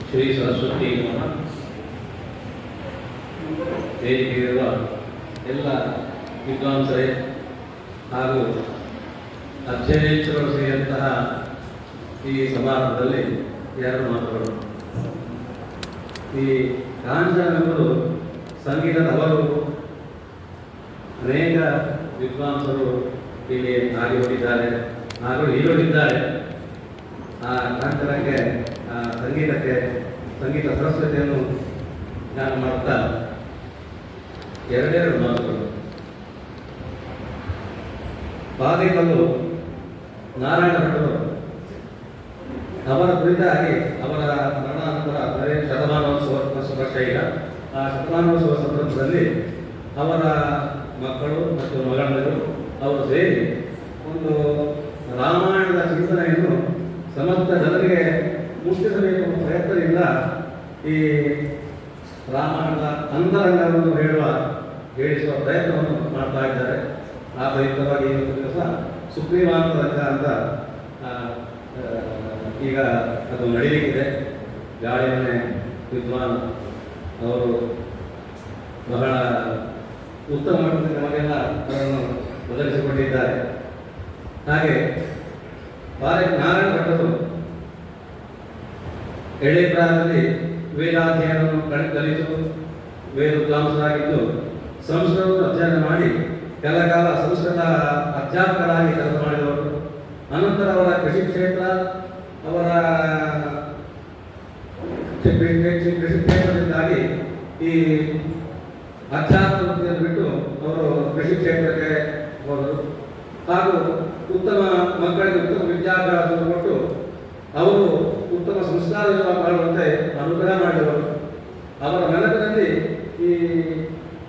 ಶ್ರೀ ಸರಸ್ವತಿ ನಮಃ. ವೇದಿಕೆಯಿರುವ ಎಲ್ಲ ವಿದ್ವಾಂಸರೇ ಹಾಗೂ ಅಧ್ಯಯನೇಶ್ವರರು ಸೇರಿದಂತಹ ಈ ಸಮಾರಂಭದಲ್ಲಿ ಎರಡು ಮಾತುಗಳು. ಈ ಕಾಂಚನವರು ಸಂಗೀತದ ಅವರು ಅನೇಕ ವಿದ್ವಾಂಸರು ಇಲ್ಲಿ ಹಾಡಿ ಹೊಡಿದ್ದಾರೆ ಹಾಗೂ ಹೀರೋಡಿದ್ದಾರೆ. ಆ ಕಾಂಚನಕ್ಕೆ ಸಂಗೀತ ಸರಸ್ವತಿಯನ್ನು ಜ್ಞಾನ ಮಾಡುತ್ತಾ ಎರಡೆರಡು ಮಾತುಗಳು. ಪಾದಿಕಲ್ಲು ನಾರಾಯಣ ಭಟ್ಟರು ಅವರ ಕುರಿತಾಗಿ ಅವರ ಮರಣಾನಂತರ ಅಂದರೆ ಶತಮಾನೋತ್ಸವ ವರ್ಷ ಈಗ ಆ ಶತಮಾನೋತ್ಸವ ಸಂದರ್ಭದಲ್ಲಿ ಅವರ ಮಕ್ಕಳು ಮತ್ತು ಮಗನರು ಅವರು ಸೇರಿ ಒಂದು ರಾಮಾಯಣದ ಚಿಂತನೆಯನ್ನು ಸಮಸ್ತ ಜನರಿಗೆ ಮುಟ್ಟಿಸಬೇಕು ಎಂಬ ಪ್ರಯತ್ನದಿಂದ ಈ ರಾಮಾಯಣದ ಅಂತರಂಗವನ್ನು ಹೇಳಿಸುವ ಪ್ರಯತ್ನವನ್ನು ಮಾಡ್ತಾ ಇದ್ದಾರೆ. ಆ ಪ್ರಯುಕ್ತವಾಗಿ ಇವತ್ತು ದಿವಸ ಸುಗ್ರೀವಾಂತರಂಗ ಅಂತ ಈಗ ಅದು ನಡೆಯಲಿಕ್ಕಿದೆ. ಗಾಳಿಮನೆ ವಿದ್ವಾನ್ ಅವರು ಬಹಳ ಉತ್ತಮ ಮಟ್ಟದಲ್ಲಿ ನಮಗೆಲ್ಲ ಅದನ್ನು ಒದಗಿಸಿಕೊಂಡಿದ್ದಾರೆ. ಹಾಗೆ ನಾರಾಯಣ ಭಟ್ಟರು ಎಳೆ ಪ್ರಾಯದಲ್ಲಿ ವೇದಾಧ್ಯಯನವನ್ನು ಕಲಿತು ವೇದ ವಿದ್ವಾಂಸರಾಗಿದ್ದು ಸಂಸ್ಕೃತವನ್ನು ಅಧ್ಯಯನ ಮಾಡಿ ಕೆಲಕಾಲ ಸಂಸ್ಕೃತ ಅಧ್ಯಾಪಕರಾಗಿ ಕೆಲಸ ಮಾಡಿದವರು. ಅನಂತರ ಅವರ ಕೃಷಿ ಕ್ಷೇತ್ರ ಅವರ ಕೃಷಿ ಕ್ಷೇತ್ರದಿಂದಾಗಿ ಈ ಅಧ್ಯಾತ್ಮ ವೃತ್ತಿಯನ್ನು ಬಿಟ್ಟು ಅವರು ಕೃಷಿ ಕ್ಷೇತ್ರಕ್ಕೆ ಹೋದರು. ಹಾಗೂ ಉತ್ತಮ ಮಕ್ಕಳಿಗೆ ಉತ್ತಮ ವಿದ್ಯಾಭ್ಯಾಸವನ್ನು ಕೊಟ್ಟು ಅವರು ಉತ್ತಮ ಸಂಸ್ಕಾರ ಮಾಡುವಂತೆ ಅನುಗ್ರಹ ಮಾಡಿದವರು. ಅವರ ನೆನಪಿನಲ್ಲಿ ಈ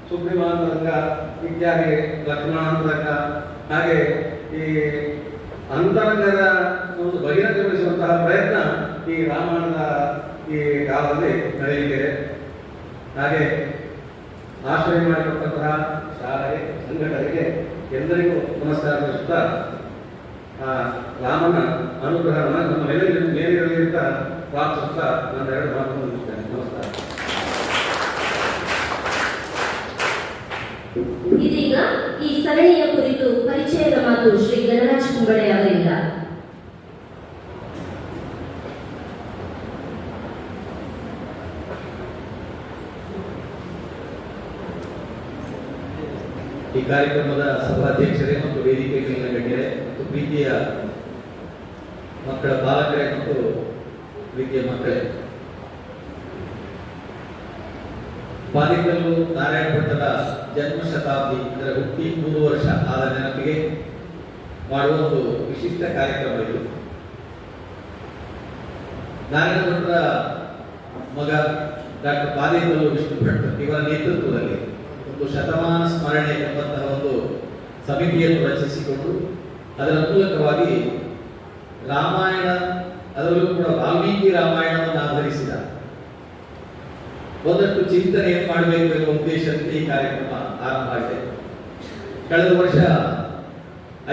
ಸುಗ್ರೀವಾಂತರಂಗ ಇತ್ಯಾದಿ ಲಕ್ಷ್ಮಣಾಂತರಂಗ ಹಾಗೆ ಈ ಅಂತರಂಗದ ಒಂದು ಬಹಿರಂಗಗೊಳಿಸುವಂತಹ ಪ್ರಯತ್ನ ಈ ರಾಮಾಯಣದ ಈ ಕಾಲದಲ್ಲಿ ನಡೆಯಲಿದೆ. ಹಾಗೆ ಆಶ್ರಯ ಮಾಡಿಕೊಟ್ಟಂತಹ ಶಾಲೆ ಸಂಘಟನೆಗೆ ಎಲ್ಲರಿಗೂ ನಮಸ್ಕಾರ ತಿಳಿಸುತ್ತಾ ರಾಮನ ಅನುಗ್ರಹವನ್ನು ನಮ್ಮ ಮೇಲಿರಲಿ ಅಂತ ಪ್ರಾರ್ಥಿಸುತ್ತಾ ನನ್ನ ಎರಡು ಮಾತನ್ನು ಮುಗಿಸ್ತೇನೆ. ನಮಸ್ಕಾರ. ಇದೀಗ ಈ ಸರಣಿಯ ಕುರಿತು ಪರಿಚಯದ ಮಾತು ಶ್ರೀ ಗಣರಾಜ್ ಕುಂಬಳೆ ಅವರಿಂದ. ಈ ಕಾರ್ಯಕ್ರಮದ ಸಭಾಧ್ಯಕ್ಷರೇ ಮತ್ತು ವೇದಿಕೆ ಮೇಲಿನ ಗಣ್ಯರೇ ಮತ್ತು ಪ್ರೀತಿಯ ಮಕ್ಕಳ ಬಾಲಕರೇ ಮತ್ತು ಪ್ರೀತಿಯ ಮಕ್ಕಳೇ, ಪಾದಿಕಲ್ಲು ನಾರಾಯಣ ಭಟ್ಟರ ಜನ್ಮ ಶತಾಬ್ದಿ ಅಂದರೆ ಹುಟ್ಟಿ 3 ವರ್ಷ ಆದ ನೆನಪಿಗೆ ಮಾಡುವ ಒಂದು ವಿಶಿಷ್ಟ ಕಾರ್ಯಕ್ರಮ ಇದು. ನಾರಾಯಣ ಭಟ್ಟರ ಮಗ ಡಾಕ್ಟರ್ ಪಾದಿಕಲ್ಲು ವಿಷ್ಣು ಭಟ್ ಇವರ ನೇತೃತ್ವದಲ್ಲಿ ಒಂದು ಶತಮಾನ ಸ್ಮರಣೆ ಎಂಬಂತಹ ಒಂದು ಸಮಿತಿಯನ್ನು ರಚಿಸಿಕೊಂಡು ಅದರ ಮೂಲಕವಾಗಿ ರಾಮಾಯಣ, ಅದರಲ್ಲೂ ಕೂಡ ವಾಲ್ಮೀಕಿ ರಾಮಾಯಣವನ್ನು ಆಧರಿಸಿದ ಒಂದಷ್ಟು ಚಿಂತನೆಯನ್ನು ಮಾಡಬೇಕು ಎನ್ನುವ ಉದ್ದೇಶದಿಂದ ಈ ಕಾರ್ಯಕ್ರಮ ಆರಂಭ ಆಗಿದೆ. ಕಳೆದ ವರ್ಷ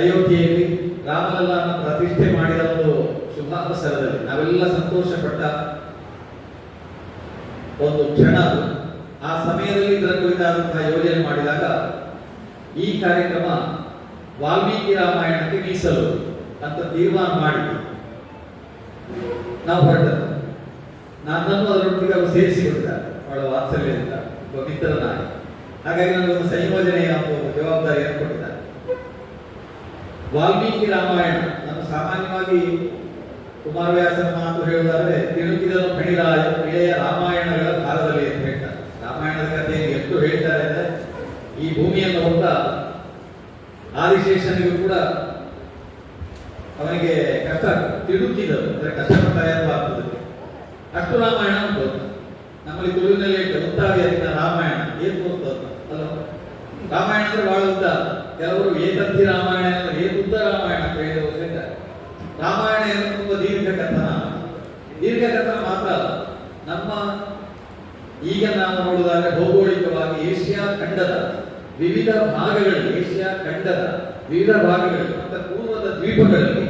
ಅಯೋಧ್ಯೆಯಲ್ಲಿ ರಾಮಲಲ್ಲಾನ ಪ್ರತಿಷ್ಠೆ ಮಾಡಿದ ಒಂದು ಶುಭಾವಸರದಲ್ಲಿ ನಾವೆಲ್ಲ ಸಂತೋಷಪಟ್ಟ ಒಂದು ಕ್ಷಣ. ಆ ಸಮಯದಲ್ಲಿ ಇದರ ಕುರಿತಾದಂತಹ ಯೋಜನೆ ಮಾಡಿದಾಗ ಈ ಕಾರ್ಯಕ್ರಮ ವಾಲ್ಮೀಕಿ ರಾಮಾಯಣಕ್ಕೆ ಮೀಸಲು ಅಂತ ತೀರ್ಮಾನ ಮಾಡಿ ನಾವು ಹೊರಟದ್ದು. ನನ್ನನ್ನು ಅದರೊಟ್ಟಿಗೆ ಅವರು ಸೇರಿಸಿಕೊಟ್ಟಿದ್ದಾರೆ ಅವಳ ವಾತ್ಸಲ್ಯದಿಂದ ಒಬ್ಬ ಮಿತ್ರನಾಗಿ. ಹಾಗಾಗಿ ನನಗೊಂದು ಸಂಯೋಜನೆಯ ಒಂದು ಜವಾಬ್ದಾರಿಯನ್ನು ಕೊಟ್ಟಿದ್ದಾರೆ. ವಾಲ್ಮೀಕಿ ರಾಮಾಯಣ ನಾನು ಸಾಮಾನ್ಯವಾಗಿ ಕುಮಾರವ್ಯಾಸನ ಮಾತು ಹೇಳುವುದಾದರೆ ತಿರುಗಿದನು ಫಣಿರಾಯ ಇಳೆಯ ರಾಮಾಯಣಗಳ ಕಾಲದಲ್ಲಿ ಅಂತ ಹೇಳ್ತಾರೆ. ರಾಮಾಯಣದ ಕಥೆಯನ್ನು ಎಷ್ಟು ಹೇಳ್ತಾರೆ ಅಂದರೆ ಈ ಭೂಮಿಯನ್ನು ಹೊತ್ತ ಆದಿಶೇಷನಿಗೂ ಕೂಡ ಅವನಿಗೆ ಕಷ್ಟ ತಿರುಗಿದರು ಅಂದರೆ ಕಷ್ಟಪಟ್ಟಾಗುವುದಕ್ಕೆ ಅಷ್ಟು ರಾಮಾಯಣ ಅಂತ ನಮ್ಮಲ್ಲಿ ತುಳುವಿನಲ್ಲಿ ಉತ್ತಾಗಿ ಅದನ್ನ ರಾಮಾಯಣ ಏನ್ ಗೊತ್ತದ ಅಲ್ಲ. ರಾಮಾಯಣ ಅಂದ್ರೆ ಬಹಳ ಉದ್ದ. ಕೆಲವರು ಏತಂತಿ ರಾಮಾಯಣ ಏತುದ್ದ ರಾಮಾಯಣ ಅಂತ ಹೇಳಿದವರು ಹೇಳ್ತಾರೆ. ರಾಮಾಯಣ ಏನು ತುಂಬಾ ದೀರ್ಘಕಥನ ಮಾತ್ರ ಅಲ್ಲ. ನಮ್ಮ ಈಗ ನಾವು ನೋಡುವುದಾದ್ರೆ ಭೌಗೋಳಿಕವಾಗಿ ಏಷ್ಯಾ ಖಂಡದ ವಿವಿಧ ಭಾಗಗಳಲ್ಲಿ ಮತ್ತು ಪೂರ್ವದ ದ್ವೀಪಗಳಲ್ಲಿ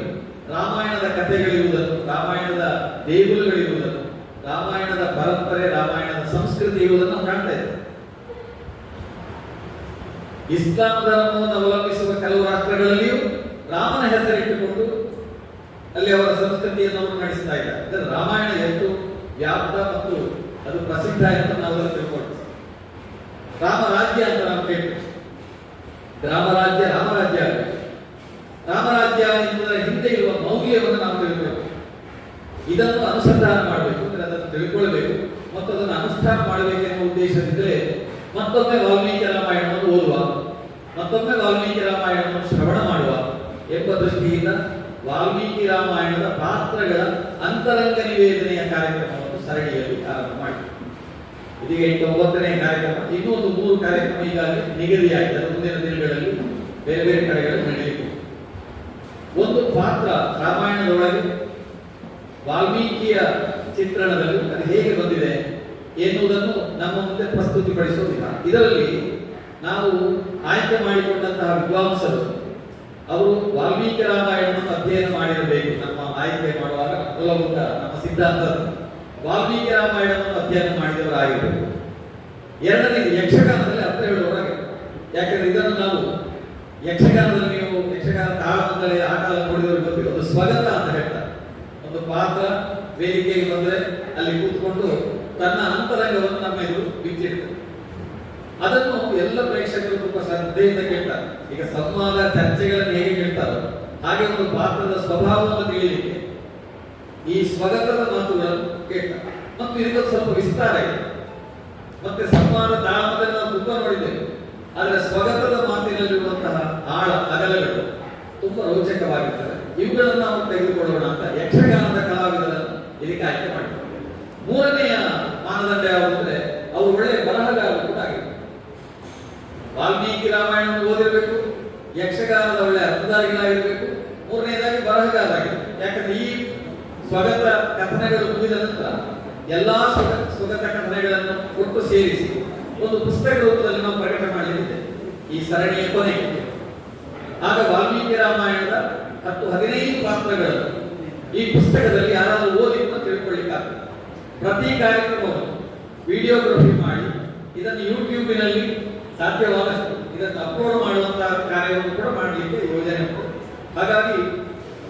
ರಾಮಾಯಣದ ಕಥೆಗಳಿರುವುದನ್ನು, ರಾಮಾಯಣದ ದೇಗುಲಗಳಿರುವುದನ್ನು, ರಾಮಾಯಣದ ಪರಂಪರೆ, ರಾಮಾಯಣದ ಸಂಸ್ಕೃತಿ ಇರುವುದನ್ನು ನಾವು ಕಾಣ್ತಾ ಇದ್ದೇವೆ. ಇಸ್ಲಾಂ ಧರ್ಮವನ್ನು ಅವಲಂಬಿಸುವ ಕೆಲವು ರಾಷ್ಟ್ರಗಳಲ್ಲಿಯೂ ರಾಮನ ಹೆಸರಿಟ್ಟುಕೊಂಡು ಅಲ್ಲಿ ಅವರ ಸಂಸ್ಕೃತಿಯನ್ನು ಅವರು ನಡೆಸ್ತಾ ಇದ್ದಾರೆ. ಅಂದರೆ ರಾಮಾಯಣ ಎಷ್ಟು ವ್ಯಾಪ್ತ ಮತ್ತು ಅದು ಪ್ರಸಿದ್ಧ ಎಂದು ನಾವೆಲ್ಲ ತಿಳ್ಕೊಳ್ತೀವಿ. ರಾಮರಾಜ್ಯ ಅಂತ ನಾವು ಕೇಳ್ತೀವಿ. ರಾಮರಾಜ್ಯ ರಾಮರಾಜ್ಯ ಆಗಬೇಕು. ರಾಮರಾಜ್ಯ ಎನ್ನುವುದರ ಹಿಂದೆ ಇರುವ ಮೌಲ್ಯವನ್ನು ನಾವು ತಿಳ್ಕೊಳ್ಬೇಕು. ಇದನ್ನು ಅನುಸಂಧಾನ ಮಾಡಬೇಕು, ಅಂದರೆ ಅದನ್ನು ತಿಳ್ಕೊಳ್ಬೇಕು ಮತ್ತು ಅದನ್ನು ಅನುಷ್ಠಾನ ಮಾಡಬೇಕು ಎನ್ನುವ ಉದ್ದೇಶದಿಂದಲೇ ಮತ್ತೊಮ್ಮೆ ವಾಲ್ಮೀಕಿ ರಾಮಾಯಣವನ್ನು ಓದುವ, ಮತ್ತೊಮ್ಮೆ ವಾಲ್ಮೀಕಿ ರಾಮಾಯಣವನ್ನು ಶ್ರವಣ ಮಾಡುವ ಎಂಬ ದೃಷ್ಟಿಯಿಂದ ವಾಲ್ಮೀಕಿ ರಾಮಾಯಣದ ಪಾತ್ರಗಳ ಅಂತರಂಗ ನಿವೇದನೆಯ ಕಾರ್ಯಕ್ರಮವನ್ನು ಸರಣಿಯಲ್ಲಿ ಆರಂಭ ಮಾಡಿ ಇದೀಗ 9ನೇ ಕಾರ್ಯಕ್ರಮ. ಇನ್ನೂ ಒಂದು 3 ಕಾರ್ಯಕ್ರಮ ಈಗಾಗಲೇ ನಿಗದಿಯಾಗಿದೆ. ಮುಂದಿನ ದಿನಗಳಲ್ಲಿ ಬೇರೆ ಬೇರೆ ಕಡೆಗಳಲ್ಲಿ ನಡೆಯಬೇಕು. ಒಂದು ಪಾತ್ರ ರಾಮಾಯಣದೊಳಗೆ ವಾಲ್ಮೀಕಿಯ ಚಿತ್ರಣದಲ್ಲಿ ಅದು ಹೇಗೆ ಬಂದಿದೆ ಎನ್ನುವುದನ್ನು ನಮ್ಮ ಮುಂದೆ ಪ್ರಸ್ತುತಿಪಡಿಸುವ ವಿಧಾನ. ಇದರಲ್ಲಿ ನಾವು ಆಯ್ಕೆ ಮಾಡಿಕೊಂಡಂತಹ ವಿದ್ವಾಂಸರು ಅವರು ವಾಲ್ಮೀಕಿ ರಾಮಾಯಣವನ್ನು ಅಧ್ಯಯನ ಮಾಡಿರಬೇಕು. ನಮ್ಮ ಆಯ್ಕೆ ಮಾಡುವಾಗ ಮೂಲಭೂತ ನಮ್ಮ ಸಿದ್ಧಾಂತ ವಾಲ್ಮೀಕಿ ರಾಮಾಯಣವನ್ನು ಅಧ್ಯಯನ ಮಾಡಿದವರಾಗಿರಬೇಕು. ಎರಡನೇದು ಯಕ್ಷಗಾನದಲ್ಲಿ ಅರ್ಥ ಹೇಳುವವರಾಗಿ, ಯಾಕಂದ್ರೆ ಇದನ್ನು ನಾವು ಯಕ್ಷಗಾನದಲ್ಲಿ ನೀವು ಯಕ್ಷಗಾನ ತಾಳಮದ್ದಲೆ ಆಟ ನೋಡಿದವರು ಗೊತ್ತಿಲ್ಲ. ಒಂದು ಸ್ವಗತ ಅಂತ ಹೇಳ್ತಾರೆ. ಒಂದು ಪಾತ್ರ ವೇದಿಕೆಗೆ ಬಂದರೆ ಅಲ್ಲಿ ಕೂತ್ಕೊಂಡು ತನ್ನ ಅಂತರಂಗವನ್ನು ನಮ್ಮ ಎದುರು ಬಿಚ್ಚಿಡ್ತದೆ. ಅದನ್ನು ಎಲ್ಲ ಪ್ರೇಕ್ಷಕರು ತುಂಬಾ ಶ್ರದ್ಧೆಯಿಂದ ಕೇಳ್ತಾರೆ. ಈಗ ಸಂವಾದ ಚರ್ಚೆಗಳನ್ನು ಹೇಗೆ ಕೇಳ್ತಾರೋ ಹಾಗೆ ಒಂದು ಪಾತ್ರದ ಸ್ವಭಾವವನ್ನು ತಿಳಿಯಲಿಕ್ಕೆ ಈ ಸ್ವಗತದ ಮಾತುಗಳನ್ನು ಕೇಳ್ತಾರೆ. ಮತ್ತು ಇದಕ್ಕೆ ಸ್ವಲ್ಪ ವಿಸ್ತಾರ ಇದೆ. ಮತ್ತೆ ಸಂವಾದ ತಾಳಮದಲ್ಲಿ ನಾವು ತುಂಬಾ ನೋಡಿದ್ದೇವೆ, ಆದರೆ ಸ್ವಗತದ ಮಾತಿನಲ್ಲಿರುವಂತಹ ಆಳ ಅಗಲಗಳು ತುಂಬಾ ರೋಚಕವಾಗಿರ್ತವೆ. ಇವುಗಳನ್ನು ನಾವು ತೆಗೆದುಕೊಳ್ಳೋಣ ಅಂತ ಯಕ್ಷಗಾನದ ಕಲಾವಿದರನ್ನು ಇದಕ್ಕೆ ಆಯ್ಕೆ ಮಾಡಿದ್ದಾರೆ. ಮೂರನೆಯ ಮಾನದಂಡ ಯಾವುದಂದ್ರೆ ಅವರು ಒಳ್ಳೆಯ ಬರಹಗಾರರು ಕೂಡ ಆಗಿದ್ದಾರೆ. ವಾಲ್ಮೀಕಿ ರಾಮಾಯಣವನ್ನು ಓದಿರಬೇಕು, ಯಕ್ಷಗಾನದ ಒಳ್ಳೆ ಅರ್ಥಧಾರಿಗಳಾಗಿರಬೇಕು, ಮೂರನೇದಾಗಿ ಬರಹಗಾರರಾಗಿರ್ಬೇಕು. ಯಾಕಂದ್ರೆ ಈ ಸ್ವಗತ ಕಥನಗಳು ಮುಗಿದ ನಂತರ ಎಲ್ಲಾ ಸ್ವಗತ ಕಥನಗಳನ್ನು ಒಟ್ಟು ಸೇರಿಸಿ ಒಂದು ಪುಸ್ತಕ ರೂಪದಲ್ಲಿ ನಾವು ಪ್ರಕಟ ಮಾಡಲಿದ್ದೇವೆ ಈ ಸರಣಿಯ ಕೊನೆಗೆ. ಆಗ ವಾಲ್ಮೀಕಿ ರಾಮಾಯಣದ 10-15 ಪಾತ್ರಗಳನ್ನು ಈ ಪುಸ್ತಕದಲ್ಲಿ ಯಾರಾದರೂ ಓದಿ ಅಂತ ತಿಳ್ಕೊಳ್ಳಿಕ್ಕಾಗ್ತದೆ. ಪ್ರತಿ ಕಾರ್ಯಕ್ರಮವನ್ನು ವಿಡಿಯೋಗ್ರಫಿ ಮಾಡಿ ಇದನ್ನು ಯೂಟ್ಯೂಬಿನಲ್ಲಿ ಸಾಧ್ಯವಾದಷ್ಟು ಇದನ್ನು ಅಪ್ಲೋಡ್ ಮಾಡುವಂತಹ ಕಾರ್ಯವನ್ನು ಕೂಡ ಮಾಡಲಿಕ್ಕೆ ಯೋಜನೆ ಉಂಟು. ಹಾಗಾಗಿ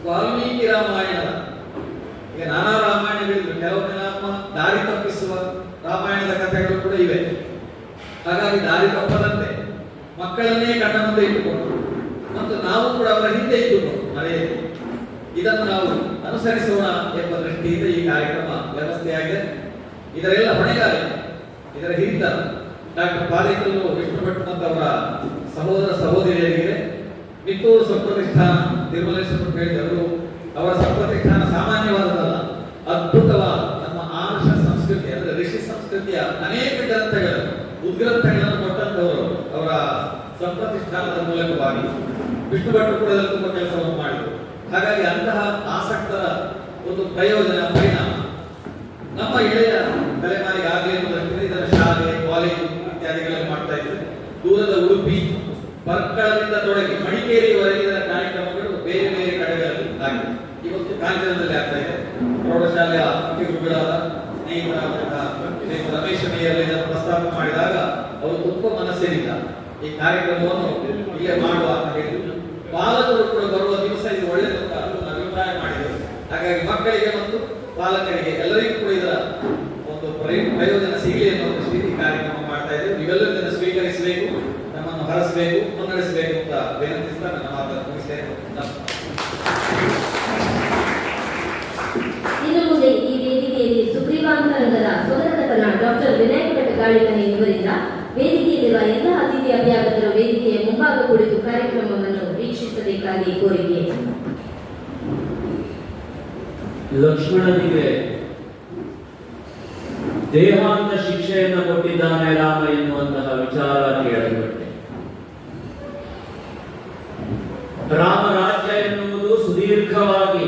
ವಾಲ್ಮೀಕಿ ರಾಮಾಯಣದ ಈಗ ನಾನಾ ರಾಮಾಯಣಗಳಿವೆ, ಕೆಲವೊಮ್ಮೆ ನಮ್ಮ ದಾರಿ ತಪ್ಪಿಸುವ ರಾಮಾಯಣದ ಕಥೆಗಳು ಕೂಡ ಇವೆ. ಹಾಗಾಗಿ ದಾರಿ ತಪ್ಪದಂತೆ ಮಕ್ಕಳನ್ನೇ ಕಣ್ಣ ಮುಂದೆ ಇಟ್ಟುಕೊಂಡು ಮತ್ತು ನಾವು ಕೂಡ ಅವರ ಹಿಂದೆ ಇಟ್ಟುಕೊಂಡು ಮರೆಯದೆ ಇದನ್ನು ನಾವು ಅನುಸರಿಸೋಣ ಎಂಬ ದೃಷ್ಟಿಯಿಂದ ಈ ಕಾರ್ಯಕ್ರಮ ವ್ಯವಸ್ಥೆಯಾಗಿದೆ. ಇದರೆಲ್ಲ ಹೊಣೆಗಾರ, ಇದರ ಹಿರಿತ ಡಾಕ್ಟರ್ ಪಾಲೇಕಲ್ಲು ವಿಷ್ಣು ಭಟ್ ಮತ್ತು ಅವರ ಸಹೋದರ ಸಹೋದರಿಯರಿಗೆ ಮಿತ್ತೂರು ಸಂಪ್ರತಿಷ್ಠಾನ ತಿರುಮಲೇಶ್ವರ ಹೇಳಿದವರು. ಅವರ ಸಂಪ್ರತಿಷ್ಠಾನ ಸಾಮಾನ್ಯವಾದದಲ್ಲ, ಅದ್ಭುತವಾದ ನಮ್ಮ ಆರ್ಷ ಸಂಸ್ಕೃತಿ ಅಂದರೆ ಋಷಿ ಸಂಸ್ಕೃತಿಯ ಅನೇಕ ಗ್ರಂಥಗಳನ್ನು ಉದ್ಗ್ರಂಥಗಳನ್ನು ಕೊಟ್ಟಂತವರು ಅವರ ಸಂಪ್ರತಿಷ್ಠಾನದ ಮೂಲಕವಾಗಿ ವಿಷ್ಣು ಭಟ್ರು ಕೂಡ ತುಂಬಾ ಕೆಲಸವನ್ನು ಮಾಡಿದರು. ಹಾಗಾಗಿ ಅಂತಹ ಆಸಕ್ತರ ಒಂದು ಪ್ರಯೋಜನ ಪರಿಣಾಮ ನಮ್ಮ ಎಳೆಯ ತಲೆಮಾರಿಗೆ ಆಗಲಿ ಎಂಬುದಕ್ಕೆ ಇದರ ಶಾಲೆ ಕಾಲೇಜು ಇತ್ಯಾದಿಗಳಲ್ಲಿ ಮಾಡ್ತಾ ಇದ್ದಾರೆ. ದೂರದ ಉಡುಪಿ ಪರ್ಕಳದಿಂದ ತೊಡಗಿ ಮಡಿಕೇರಿಯವರೆಗೆ ಇದರ ಕಾರ್ಯಕ್ರಮಗಳು ಬೇರೆ ಬೇರೆ ಕಡೆಗಳಲ್ಲಿ ಆಗಿದೆ. ಇವತ್ತು ಕಾಂಚನದಲ್ಲಿ ಆಗ್ತಾ ಇದೆ. ಪ್ರೌಢಶಾಲೆಯ ಗುರುಗಳಾದ ಸ್ನೇಹಿತರಾದಂತಹ ರಮೇಶ್ ಮೇಯರ್ ಇದನ್ನು ಪ್ರಸ್ತಾಪ ಮಾಡಿದಾಗ ಅವರು ತುಂಬಾ ಮನಸ್ಸಿನಿಂದ ಈ ಕಾರ್ಯಕ್ರಮವನ್ನು ಇಲ್ಲೇ ಮಾಡುವ ಅಂತ ಹೇಳಿದ್ರು. ಪಾಲಕರು ಕೂಡ ಬರುವ ದಿವಸ ಇದು ಒಳ್ಳೆಯದು ಅಂತ ಅಭಿಪ್ರಾಯ ಮಾಡಿದರು. ಹಾಗಾಗಿ ಮಕ್ಕಳಿಗೆ ಮತ್ತು ಪಾಲಕರಿಗೆ ಎಲ್ಲರಿಗೂ ಕೂಡ ಇದರ ಒಂದು ಪ್ರಯೋಜನ ಸಿಗಲಿ ಅನ್ನೋ ದೃಷ್ಟಿಯಲ್ಲಿ ಕಾರ್ಯಕ್ರಮ ಮಾಡ್ತಾ ಇದ್ದೇವೆ. ನೀವೆಲ್ಲರೂ ಇದನ್ನು ಸ್ವೀಕರಿಸಬೇಕು, ನಮ್ಮನ್ನು ಹರಸಬೇಕು, ಮುನ್ನಡೆಸಬೇಕು ಅಂತ ವಿನಂತಿಸ್ತಾ ನನ್ನ ಮಾತನ್ನು ಮುಗಿಸ್ತೇನೆ. ಇನ್ನು ಮುಂದೆ ಈ ವೇದಿಕೆಯಲ್ಲಿ ಸುಗ್ರೀವಾಂತರಂಗದ ಸ್ವಗತಕಥನ ಡಾಕ್ಟರ್ ವಿನಾಯಕ್ ಭಟ್ ಗಾಳಿಮನೆ ಇವರಿಂದ ವೇದಿಕೆಯಲ್ಲಿರುವ ಎಲ್ಲ ಅತಿಥಿ ಅಭ್ಯಾಗತರು ವೇದಿಕೆಯ ಮುಂಭಾಗ ಕುಳಿತು ಕಾರ್ಯಕ್ರಮವನ್ನು ವೀಕ್ಷಿಸಬೇಕಾಗಿ ಕೋರಿಕೆ. ಲಕ್ಷ್ಮಣನಿಗೆ ದೇಹಾಂತ ಶಿಕ್ಷೆಯನ್ನು ಕೊಟ್ಟಿದ್ದಾನೆ ರಾಮ ಎನ್ನುವಂತಹ ವಿಚಾರ ಕೇಳಲ್ಪಟ್ಟೆ. ರಾಮರಾಜ್ಯ ಎನ್ನುವುದು ಸುದೀರ್ಘವಾಗಿ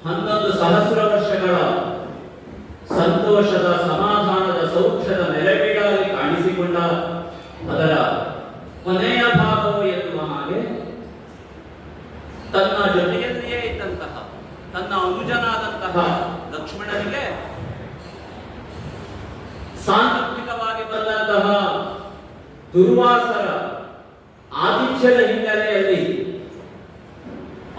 11 ಸಹಸ್ರ ವರ್ಷಗಳ ಸಂತೋಷದ ಸಮಾಧಾನದ ಸೌಖ್ಯದ ನೆಲೆವೀಡಾಗಿ ಕಾಣಿಸಿಕೊಂಡ ಅದರ ಕೊನೆಯ ಭಾಗವು ಎನ್ನುವ ಹಾಗೆ ತನ್ನ ಜೊತೆಯಲ್ಲಿಯೇ ಇದ್ದಂತಹ ತನ್ನ ಅನುಜನಾದಂತಹ ಲಕ್ಷ್ಮಣನಿಗೆ ಸಾಂಕೇತಿಕವಾಗಿ ಬಂದಂತಹ ದುರ್ವಾಸರ ಆತಿಥ್ಯದ ಹಿನ್ನೆಲೆಯಲ್ಲಿ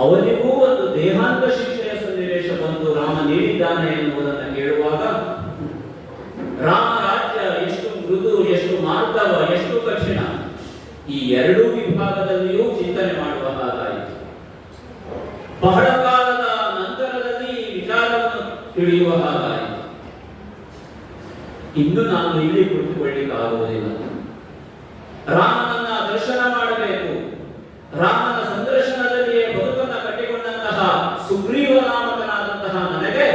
ಅವನಿಗೂ ಒಂದು ದೇಹಾಂತ ಶಿಕ್ಷೆಯ ಸನ್ನಿವೇಶ ಬಂದು ರಾಮ ನೀಡಿದ್ದಾನೆ ಎನ್ನುವುದನ್ನು ಕೇಳುವಾಗ ರಾಮ ರಾಜ್ಯ ಎಷ್ಟು ಮೃದು, ಎಷ್ಟು ಮಾರ್ಧವ, ಎಷ್ಟು ಕಠಿಣ, ಈ ಎರಡೂ ವಿಭಾಗದಲ್ಲಿಯೂ ಚಿಂತನೆ ಮಾಡುವ ಹಾಗಾಯಿತು. ಬಹಳ ಕಾಲದ ನಂತರದಲ್ಲಿ ಈ ವಿಚಾರವನ್ನು ತಿಳಿಯುವ ಹಾಗಾಯಿತು. ಇನ್ನು ನಾನು ಇಲ್ಲಿ ಕುಳಿತುಕೊಳ್ಳಿಕ್ಕಾಗುವುದಿಲ್ಲ. ರಾಮನನ್ನ ದರ್ಶನ ಮಾಡಬೇಕು. ರಾಮನ ಸಂದರ್ಶನದಲ್ಲಿಯೇ ಬದುಕನ್ನು ಕಟ್ಟಿಕೊಂಡಂತಹ ಸುಗ್ರೀವ ನಾಮಕನಾದಂತಹ ನನಗೆ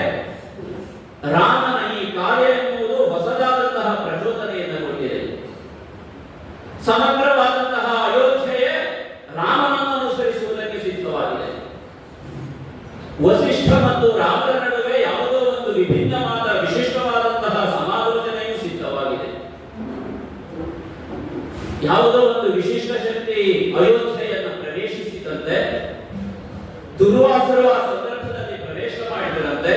ರಾಮನ ಈ ಕಾರ್ಯ ಎನ್ನುವುದು ಹೊಸದಾದಂತಹ ಪ್ರಚೋದನೆಯನ್ನು ಕೊಟ್ಟಿದೆ. ಸಮಗ್ರವಾದಂತಹ ಅಯೋಧ್ಯೆಯೇ ರಾಮನನ್ನು ಅನುಸರಿಸುವುದಕ್ಕೆ ಸಿದ್ಧವಾಗಿದೆ. ವಸಿಷ್ಠ ಮತ್ತು ರಾಮನ ನಡುವೆ ಯಾವುದೋ ಒಂದು ವಿಭಿನ್ನವಾದ ವಿಶಿಷ್ಟವಾದಂತಹ ಸಮಾಲೋಚನೆಯೂ ಸಿದ್ಧವಾಗಿದೆ. ಯಾವುದೋ ಒಂದು ವಿಶಿಷ್ಟ ಶಕ್ತಿ ಅಯೋಧ್ಯೆಯನ್ನು ಪ್ರವೇಶಿಸಿದಂತೆ, ದುರ್ವಾಸರು ಆ ಸಂದರ್ಭದಲ್ಲಿ ಪ್ರವೇಶ ಮಾಡಿದರಂತೆ,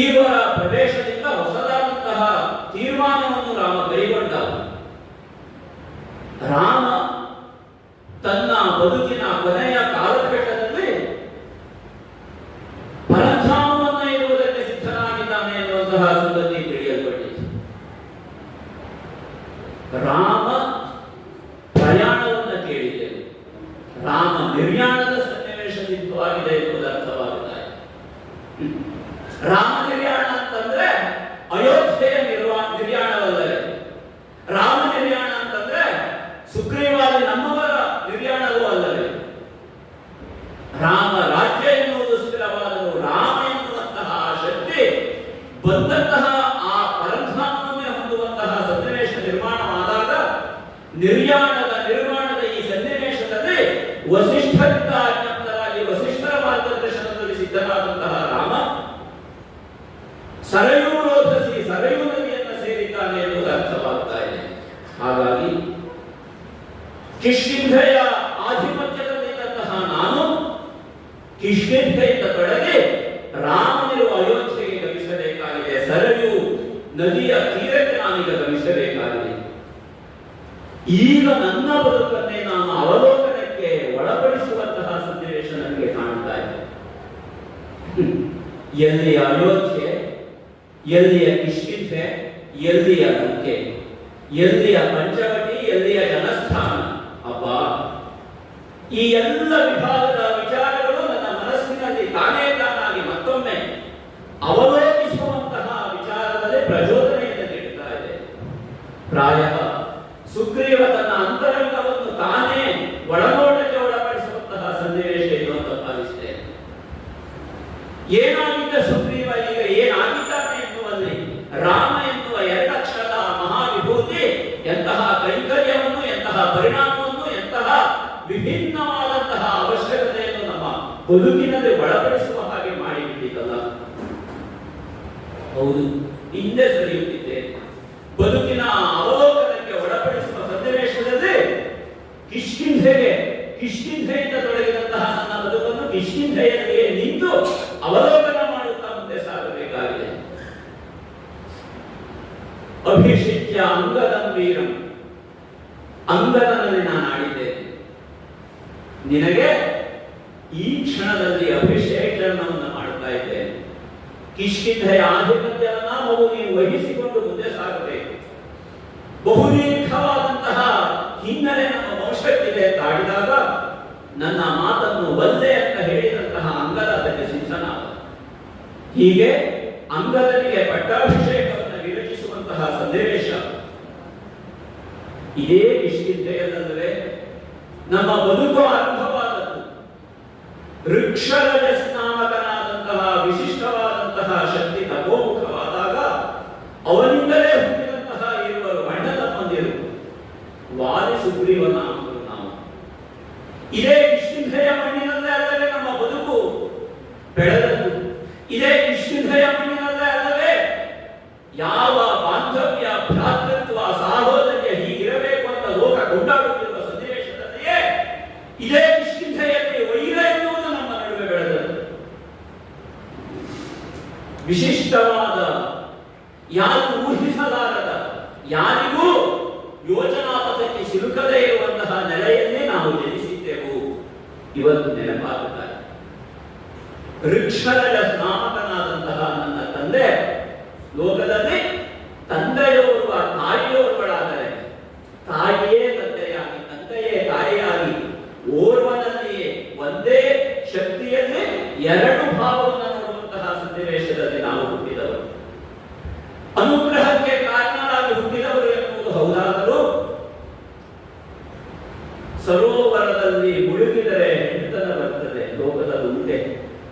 ಇವರ ಪ್ರವೇಶದಿಂದ ಹೊಸದಾದಂತಹ ತೀರ್ಮಾನವನ್ನು ರಾಮ ಕೈಗೊಂಡ. ರಾಮ ತನ್ನ ಬದುಕಿನ ಕೊನೆಯ ಕಾಲಘಟ್ಟದಲ್ಲಿ ಪರಧಾಮವನ್ನು ಇರುವುದಕ್ಕೆ ಸಿದ್ಧನಾಗಿದ್ದಾನೆ ಎನ್ನುವಂತಹ ಸಂಗತಿ ತಿಳಿಯಲ್ಪಟ್ಟಿತು. ರಾಮ ಪ್ರಯಾಣವನ್ನು ಕೇಳಿದೆವು. ರಾಮ ನಿರ್ಯಾಣದ ಸನ್ನಿವೇಶ ಸಿದ್ಧವಾಗಿದೆ ಎನ್ನುವುದು ಅರ್ಥವಾಗುತ್ತದೆ. ರಾಮ ನಿರ್ಯಾಣ ಅಂತಂದ್ರೆ ಅಯೋಧ್ಯೆಯ ನಿರ್ಯಾಣವಲ್ಲವೇ? ರಾಮ ನಿರ್ಯಾಣ ಅಂತಂದ್ರೆ ಸುಗ್ರೀವಾದಿ ನಮ್ಮವರ ನಿರ್ಯಾಣವೂ ಅಲ್ಲವೇ? ರಾಮ ರಾಜ್ಯ ಎನ್ನುವುದು ಸ್ಥಿರವಾದರೂ ರಾಮ ಎನ್ನುವಂತಹ ಶಕ್ತಿ ಬಂದಂತಹ ಆ ಪರಧಾಮವನ್ನೇ ಹೊಂದುವಂತಹ ಸನ್ನಿವೇಶ ನಿರ್ಮಾಣವಾದಾಗ ನಿರ್ಮಾಣದ ಈ ಸನ್ನಿವೇಶದಲ್ಲಿ ವಸಿಷ್ಠರಿಂದ ಆಜ್ಞಪ್ತರಾಗಿ ವಸಿಷ್ಠರ ಮಾರ್ಗದರ್ಶನದಲ್ಲಿ ಸಿದ್ಧರಾದಂತಹ ರಾಮ ಸರಯೂ ರೋಧಸಿ ಸರಯೂ ನದಿಯನ್ನು ಸೇರಿದ್ದಾನೆ ಎನ್ನುವುದು ಅರ್ಥವಾಗ್ತಾ ಇದೆ. ಹಾಗಾಗಿ ಕಿಷ್ಕಿಂಧೆಯ ಆಧಿಪತ್ಯದಲ್ಲಿದ್ದಂತಹ ನಾನು ಕಿಷ್ಕಿಂಧೆಯಿಂದ ತೊಡಗಿ ರಾಮನಿರುವ ಅಯೋಧ್ಯೆಗೆ ಗಮಿಸಬೇಕಾಗಿದೆ. ಸರಯೂ ನದಿಯ ತೀರಕ್ಕೆ ನಾನೀಗ ಗಮಿಸಬೇಕಾಗಿದೆ. ಈಗ ನನ್ನ ಬದುಕನ್ನೇ ನಾನು ಅವಲೋಕನಕ್ಕೆ ಒಳಪಡಿಸುವಂತಹ ಸನ್ನಿವೇಶ ನನಗೆ ಕಾಣ್ತಾ ಇದೆ. ಎಲ್ಲಿಯ ಅಯೋಧ್ಯೆ, ಎಲ್ಲಿಯ ಕಿಷ್ಕಿಂಧೆ, ಎಲ್ಲಿಯ ಲಂಕೆ, ಎಲ್ಲಿಯ ಪಂಚವಟಿ, ಎಲ್ಲಿಯ ಜನಸ್ಥಾನ. ಅಬ್ಬ, ಈ ಎಲ್ಲ ವಿಭಾಗದ ವಿಚಾರಗಳು ನನ್ನ ಮನಸ್ಸಿನಲ್ಲಿ ತಾನೇ ತಾನಾಗಿ ಮತ್ತೊಮ್ಮೆ ಅವಲೋಕಿಸುವಂತಹ ವಿಚಾರದಲ್ಲಿ ಪ್ರಚೋದನೆಯನ್ನು ನೀಡುತ್ತಾ ಇದೆ. ಪ್ರಾಯಃ ಸುಗ್ರೀವ ತನ್ನ ಅಂತರಂಗವನ್ನು ತಾನೇ ಒಳನೋಟಕ್ಕೆ ಒಳಪಡಿಸುವಂತಹ ಸನ್ನಿವೇಶ ಇದು ಅಂತ ಭಾವಿಸುತ್ತೇನೆ. ಏನಾಗಿದ್ದ ಸುಗ್ರೀವ ಈಗ ಏನಾಗಿದ್ದಾನೆ ಎನ್ನುವಲ್ಲಿ ರಾಮ ಎನ್ನುವ ಎರಡಕ್ಷರದ ಮಹಾವಿಭೂತಿ ಎಂತಹ ಕೈಂಕರ್ಯವನ್ನು, ಎಂತಹ ಪರಿಣಾಮವನ್ನು, ಎಂತಹ ವಿಭಿನ್ನವಾದಂತಹ ಅವಶ್ಯಕತೆಯನ್ನು ನಮ್ಮ ಬದುಕಿನಲ್ಲಿ ಒಳಪಡಿಸುವ ಹಾಗೆ ಮಾಡಿಬಿಟ್ಟಿದ್ದಲ್ಲ. ಹೌದು, ಹಿಂದೆ ಸರಿಯುತ್ತಿದ್ದೆ. ಬದುಕಿನ ಅವಲೋಕನಕ್ಕೆ ಒಳಪಡಿಸುವ ಸನ್ನಿವೇಶದಲ್ಲಿ ಕಿಷ್ಕಿಂಧೆಯಿಂದ ತೊಡಗಿದಂತಹ ನನ್ನ ಬದುಕನ್ನು ಕಿಷ್ಕಿಂಧೆಯಲ್ಲಿಯೇ ನಿಂತು ಅವಲೋಕನ ಮಾಡುತ್ತಾ ಮುಂದೆ ಸಾಗಬೇಕಾಗಿದೆ. ಅಭಿಷಿಚ್ಯ ಅಂಗದಂ ವೀರಂ, ಅಂಗದನಲ್ಲಿ ನಾನು ಆಡಿದ್ದೇನೆ. ನಿನಗೆ ಈ ಕ್ಷಣದಲ್ಲಿ ಅಭಿಷೇಕವನ್ನು ಮಾಡುತ್ತಾ ಇದ್ದೇನೆ. ಕಿಷ್ಕಿಂಧೆಯ ಆಧಿಪತ್ಯವನ್ನು ನೀನು ವಹಿಸಿಕೊಂಡು ಮುಂದೆ ಸಾಗಬೇಕು. ಬಹುದೀರ್ಘವಾದಂತಹ ಹಿನ್ನೆಲೆ ನಮ್ಮ ವಂಶಕ್ಕಿದೆ ಅಂತ ಆಡಿದಾಗ ನನ್ನ ಮಾತನ್ನು ಒಲ್ಲೆ ಅಂತ ಹೇಳಿದಂತಹ ಅಂಗದ ಅದಕ್ಕೆ ಸಿದ್ಧನಾದ. ಹೀಗೆ ಅಂಗದನಿಗೆ ಪಟ್ಟಾಭಿಷೇಕವನ್ನು ವಿರಚಿಸುವಂತಹ ಸನ್ನಿವೇಶ ಇದೇ ಕಿಷ್ಕಿಂಧೆಯಲ್ಲವೇ ನಮ್ಮ ಬದುಕು ಆರಂಭವಾದದ್ದು. ಋಕ್ಷರಜಸ್ ನಾಮಕನಾದಂತಹ ವಿಶಿಷ್ಟವಾದಂತಹ ಶಕ್ತಿ ತಪೋಮುಖವಾದಾಗ ಅವನಿಂದಲೇ ಹುಟ್ಟಿದಂತಹ ಇರುವರು ಅಣ್ಣ ತಮ್ಮಂದಿರು ವಾಲಿ ಸುಗ್ರೀವ ನಾಮಕರು ನಾವು. ಇದೇ ಕಿಷ್ಕಿಂಧೆಯ ಮಣ್ಣಿನಲ್ಲೇ ಅಲ್ಲವೇ ನಮ್ಮ ಬದುಕು ಬೆಳೆದದ್ದು. ಇದೇ ಕಿಷ್ಕಿಂಧೆಯ ಮಣ್ಣಿನಲ್ಲೇ ಅಲ್ಲವೇ ಯಾವ ಬಾಂಧವ್ಯ, ಭ್ರಾತೃತ್ವ, ಸಾಹೋದರ್ಯ ಹೀಗಿರಬೇಕು ಅಂತ ಲೋಕ ಕೊಂಡಾಡುತ್ತಿರುವ ಸನ್ನಿವೇಶದಲ್ಲಿಯೇ ಇದೇ ಕಿಷ್ಕಿಂಧೆಯಲ್ಲಿ ವೈರ ಎನ್ನುವುದು ನಮ್ಮ ನಡುವೆ ಬೆಳೆದದ್ದು. ವಿಶಿಷ್ಟವಾದ, ಯಾರು ಊಹಿಸಲಾರದ, ಯಾರಿಗೂ ಯೋಚನಾ ಪಥಕ್ಕೆ ಸಿಲುಕದೇ ಇರುವಂತಹ ನೆಲೆಯನ್ನೇ ನಾವು ಜನಿಸಿದ್ದೆವು. ಇವತ್ತು ನೆನಪಾಗುತ್ತಾರೆ. ಋಕ್ಷರಜ ನಾಮಕನಾದಂತಹ ನನ್ನ ತಂದೆ ಲೋಕದಲ್ಲಿ ತಂದೆಯೋರ್ವ ತಾಯಿಯೋರ್ವಳಾದರೆ, ತಾಯಿಯೇ ತಂದೆಯಾಗಿ ತಂದೆಯೇ ತಾಯಿಯಾಗಿ ಓರ್ವನಲ್ಲಿಯೇ ಒಂದೇ ಶಕ್ತಿಯಲ್ಲಿ ಎರಡು ಭಾವವನ್ನು ನೋಡುವಂತಹ ಸನ್ನಿವೇಶದಲ್ಲಿ ನಾವು ಹುಟ್ಟಿದವರು. ಅನುಗ್ರಹಕ್ಕೆ ಕಾರಣರಾಗಿ ಹುಟ್ಟಿದವರು ಎನ್ನುವುದು ಹೌದಾದರೂ ಸರೋವರದಲ್ಲಿ ಮುಳುಗಿದರೆ ಹೆಣ್ಣುತನ ಬರ್ತದೆ. ಲೋಕದಲ್ಲಿ ಉಂಟೆ,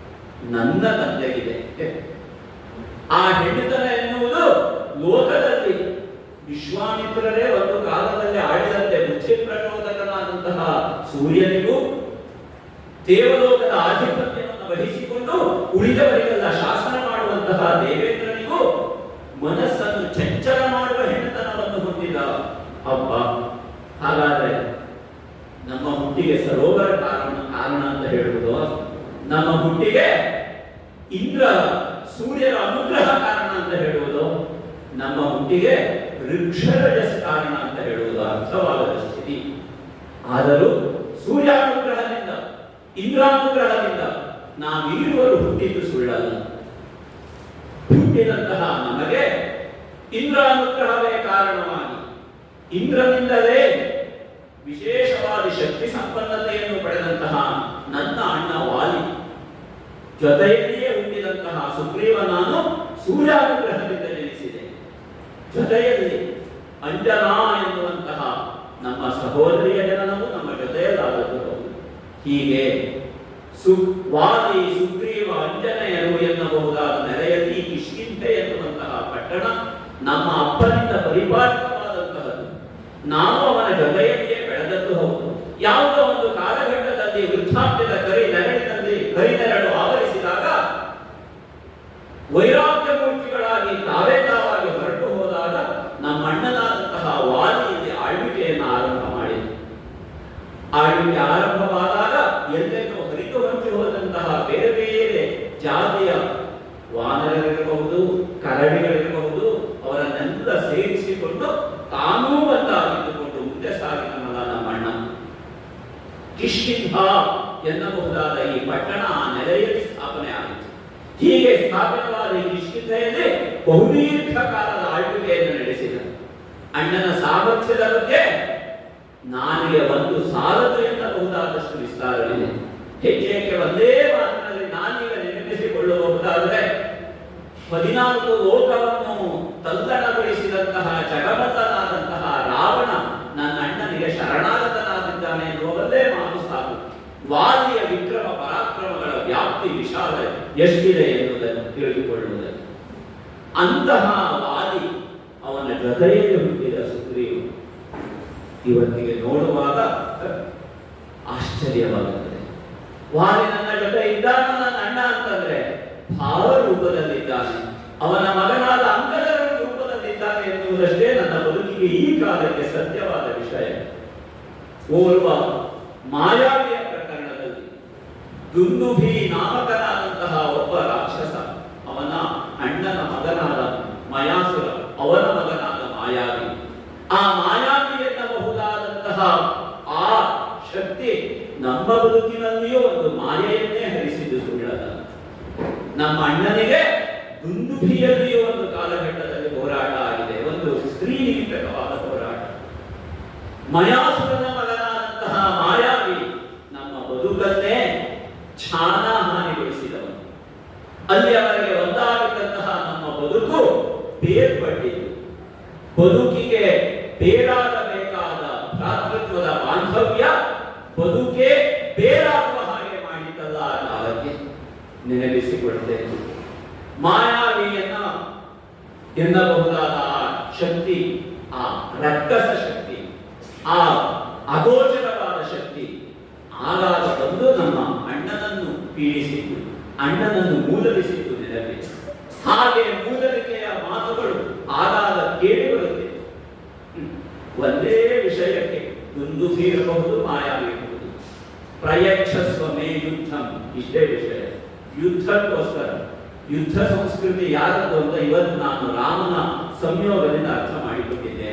ನನ್ನ ತಂದೆಗಿದೆ. ಆ ಹೆಣ್ಣುತನ ಎನ್ನುವುದು ಲೋಕದಲ್ಲಿ ವಿಶ್ವಾಮಿತ್ರರೇ ಒಂದು ಕಾಲದಲ್ಲಿ ಆಡಿದಂತೆ ಬುದ್ಧಿ ಪ್ರಚೋದಕನಾದಂತಹ ಸೂರ್ಯನಿಗೂ ದೇವಲೋಕದ ಆಧಿಪತ್ಯವನ್ನು ವಹಿಸಿಕೊಂಡು ಉಳಿದವರಿಗೆಲ್ಲ ಶಾಸನ ಮಾಡುವಂತಹ ದೇವೇಂದ್ರನಿಗೂ ಮನಸ್ಸನ್ನು ಚಂಚಲ ಮಾಡುವ ಹೆಣ್ಣುತನವನ್ನು ಹೊಂದಿದ ಹಬ್ಬ. ಹಾಗಾದ್ರೆ ನಮ್ಮ ಹುಟ್ಟಿಗೆ ಸರೋವರ ಕಾರಣ ಅಂತ ಹೇಳುವುದು, ನಮ್ಮ ಹುಟ್ಟಿಗೆ ಇಂದ್ರ ಸೂರ್ಯರ ಅನುಗ್ರಹ ಕಾರಣ ಅಂತ ಹೇಳುವುದು, ನಮ್ಮ ಹುಟ್ಟಿಗೆ ಋಕ್ಷರಜಸ್ ಕಾರಣ ಅಂತ ಹೇಳುವುದು ಅರ್ಥವಾಗದ ಸ್ಥಿತಿ. ಆದರೂ ಸೂರ್ಯಾನುಗ್ರಹದಿಂದ ಇಂದ್ರಾನುಗ್ರಹದಿಂದ ನಾವಿರುವರು ಹುಟ್ಟಿದ್ದು ಸುಳ್ಳಲ್ಲ. ಹುಟ್ಟಿದಂತಹ ನಮಗೆ ಇಂದ್ರಾನುಗ್ರಹವೇ ಕಾರಣವಾಗಿ ಇಂದ್ರನಿಂದಲೇ ವಿಶೇಷವಾದ ಶಕ್ತಿ ಸಂಪನ್ನತೆಯನ್ನು ಪಡೆದಂತಹ ನನ್ನ ಅಣ್ಣ ವಾಲಿ ಜೊತೆಯಲ್ಲಿಯೇ ಹುಟ್ಟಿದಂತಹ ಸುಗ್ರೀವ ನಾನು ಸೂರ್ಯಾನುಗ್ರಹದಿಂದ ಜನಿಸಿದೆ. ಜೊತೆಯಲ್ಲಿ ಅಂಜನಾ ಎನ್ನುವಂತಹ ನಮ್ಮ ಸಹೋದರಿಯ ಜನನವು ನಮ್ಮ ಜೊತೆಯಲ್ಲಾದದ್ದು. ಹೀಗೆ ವಾಲಿ ಸುಗ್ರೀವ ಅಂಜನೆಯರು ಎನ್ನಬಹುದಾದ ನೆಲೆಯಲ್ಲಿ ಕಿಷ್ಕಿಂಧೆ ಎನ್ನುವಂತಹ ಪಟ್ಟಣ ನಮ್ಮ ಅಪ್ಪನಿಂದ ಪರಿಪಾಲಿತವಾದಂತಹದ್ದು. ನಾವು ಅವನ ಜೊತೆಯಲ್ಲಿಯೇ ಬೆಳೆದದ್ದು ಹೌದು. ಯಾವುದೋ ಒಂದು ಕಾಲಘಟ್ಟದಲ್ಲಿ ವೃದ್ಧಾಪ್ಯದ ಕರಿನೆರಳು ಆವರಿಸಿದಾಗ ವೈರಾಗ್ಯ ಮೂರ್ತಿಗಳಾಗಿ ತಾವಾಗಿ ಹೊರಟು ಹೋದಾಗ ನಮ್ಮ ಅಣ್ಣನಾದಂತಹ ವಾಲಿಯಲ್ಲಿ ಆಳ್ವಿಕೆಯನ್ನು ಆರಂಭ ಮಾಡಿದೆ. ಆಳ್ವಿಕೆ ಆರಂಭವಾದಾಗ ಎಲ್ಲೆಲ್ಲೋ ಹರಿದು ಹೊರಟು ಹೋದಂತಹ ಬೇರೆ ಬೇರೆ ಜಾತಿಯ ವಾನರರಿರಬಹುದು, ಕರಡಿಗಳಿರಬಹುದು, ಅವರನ್ನೆಲ್ಲ ಸೇರಿಸಿಕೊಂಡು ತಾನೂ ಒಂದಾಗಿದ್ದುಕೊಂಡು ಮುಂದೆ ಸಾಗಿದನಲ್ಲ ನಮ್ಮ ಅಣ್ಣ. ಕಿಷ್ಕಿಂಧ ಎನ್ನಬಹುದಾದ ಈ ಪಟ್ಟಣ ಆ ನೆಲೆಯಲ್ಲಿ ಸ್ಥಾಪನೆ ಆಗಿತ್ತು. ಹೀಗೆ ಸ್ಥಾಪಿತವಾದ ಈ ಕಿಷ್ಕಿಂಧೆಯಲ್ಲಿ ಬಹುದೀರ್ಘ ಕಾಲದ ಆಳ್ವಿಕೆಯನ್ನು ನಡೆಸಿದ. ಅಣ್ಣನ ಸಾಮರ್ಥ್ಯದ ಬಗ್ಗೆ ನನಗೆ ಒಂದು ಸಾಲದು ಎನ್ನಬಹುದಾದಷ್ಟು ವಿಸ್ತಾರವಿದೆ. ಹೆಚ್ಚೇಕೆ ಒಂದೇ ಮಾತಿನಲ್ಲಿ ನಾನೀಗ ನೆನಪಿಸಿಕೊಳ್ಳಬಹುದಾದರೆ 14 ಲೋಕವನ್ನು ತಲ್ಲಣಗೊಳಿಸಿದಂತಹ ಜಗಮಲ್ಲನಾದಂತಹ ರಾವಣ ನನ್ನ ಅಣ್ಣನಿಗೆ ಶರಣಾಗತನಾಗಿದ್ದಾನೆ ಎನ್ನುವುದಲ್ಲೇ ಮಾತು ಸಾಕು. ವಾಲಿಯ ವಿಕ್ರಮ ಪರಾಕ್ರಮಗಳ ವ್ಯಾಪ್ತಿ ವಿಶಾಲ ಎಷ್ಟಿದೆ ಎನ್ನುವುದನ್ನು ತಿಳಿದುಕೊಳ್ಳುವುದನ್ನು. ಅಂತಹ ವಾಲಿ ಅವನ ಜೊತೆಯಲ್ಲಿ ಹುಟ್ಟಿದ ಸುಗ್ರೀವ ಇವತ್ತಿಗೆ ನೋಡುವಾಗ ಆಶ್ಚರ್ಯವಾಗುತ್ತದೆ. ವಾಲಿ ನನ್ನ ಜೊತೆ ಇದ್ದಾನ ನನ್ನ ಅಣ್ಣ ಅಂತಂದ್ರೆ ಭಾವ ರೂಪದಲ್ಲಿದ್ದಾನೆ, ಅವನ ಮಗನಾದ ಅಂಗದರ ರೂಪದಲ್ಲಿದ್ದಾನೆ ಎನ್ನುವುದಷ್ಟೇ ನನ್ನ ಬದುಕಿಗೆ ಈ ಕಾಲಕ್ಕೆ ಸತ್ಯವಾದ ವಿಷಯ. ಓರ್ವ ಮಾಯಾವಿಯ ಪ್ರಕರಣದಲ್ಲಿ ದುಂದುಭಿ ನಾಮಕನಾದಂತಹ ಒಬ್ಬ ರಾಕ್ಷಸ, ಅವನ ಅಣ್ಣನ ಮಗನಾದ ಮಯಾಸುರ, ಅವನ ಮಗನಾದ ಮಾಯಾವಿ. ಆ ಮಾಯಾವಿ ಎನ್ನಬಹುದಾದಂತಹ ಆ ಶಕ್ತಿ ನಮ್ಮ ಬದುಕಿನಲ್ಲಿಯೂ ಒಂದು ಮಾಯೆಯನ್ನೇ ಹರಿಸಿದ್ದು ಸುಳ್ಳದ. ನಮ್ಮ ಅಣ್ಣನಿಗೆ ದುಂದುಭಿಯಲ್ಲಿಯೂ ಒಂದು ಕಾಲಘಟ್ಟದಲ್ಲಿ ಹೋರಾಟ ಆಗಿದೆ, ಒಂದು ಸ್ತ್ರೀ ನಿಮಿತ್ತವಾದ ಹೋರಾಟ. ಮಯಾಸುರನ ಮಗನಾದಂತಹ ಮಾಯಾವಿ ನಮ್ಮ ಬದುಕನ್ನೇ ಛಾನ ಹಾನಿಗೊಳಿಸಿದವನು. ಅಲ್ಲಿಯವರೆಗೆ ಒಂದಾಗಿದ್ದಂತಹ ನಮ್ಮ ಬದುಕು ಬೇರ್ಪಟ್ಟಿತು. ಬದುಕಿಗೆ ಬೇರಾಗಬೇಕಾದ ಭ್ರಾತೃತ್ವದ ಬಾಂಧವ್ಯ ಬದುಕೆ ಬೇರಾಗುವ ಹಾಗೆ ಮಾಡಿದ್ದಲ್ಲ ಅನ್ನೋದಕ್ಕೆ ನೆನಪಿಸಿಕೊಳ್ಳುತ್ತೇನೆ. ಮಾಯಾವಿಯನ್ನ ಎನ್ನಬಹುದಾದ ಆ ಶಕ್ತಿ, ಆ ರಕ್ಕಸ ಶಕ್ತಿ, ಆ ಅಗೋಚರವಾದ ಶಕ್ತಿ ಆಗಾಗ ಬಂದು ನಮ್ಮ ಅಣ್ಣನನ್ನು ಪೀಡಿಸಿದ್ದು, ಅಣ್ಣನನ್ನು ಮೂಲರಿಸಿದ್ದು ನೆನಪಿ. ಹಾಗೆ ಮೂಲರಿಕೆಯ ಮಾತುಗಳು ಆಗಾಗ ಕೇಳಿ ಬರುತ್ತಿತ್ತು. ಒಂದೇ ವಿಷಯಕ್ಕೆ ದುಂದುಭಿ ಇರಬಹುದು, ಮಾಯಾವಿ ಇರಬಹುದು. ಪ್ರಯಚ್ಛಸ್ವ ಮೇ ಯುದ್ಧಂ, ಇಷ್ಟೇ ವಿಷಯ. ಯುದ್ಧಕ್ಕೋಸ್ಕರ ಯುದ್ಧ ಸಂಸ್ಕೃತಿ ಯಾರದ್ದು ಅಂತ ಇವತ್ತು ನಾನು ರಾಮನ ಸಂಯೋಗದಿಂದ ಅರ್ಥ ಮಾಡಿಕೊಂಡಿದ್ದೇನೆ.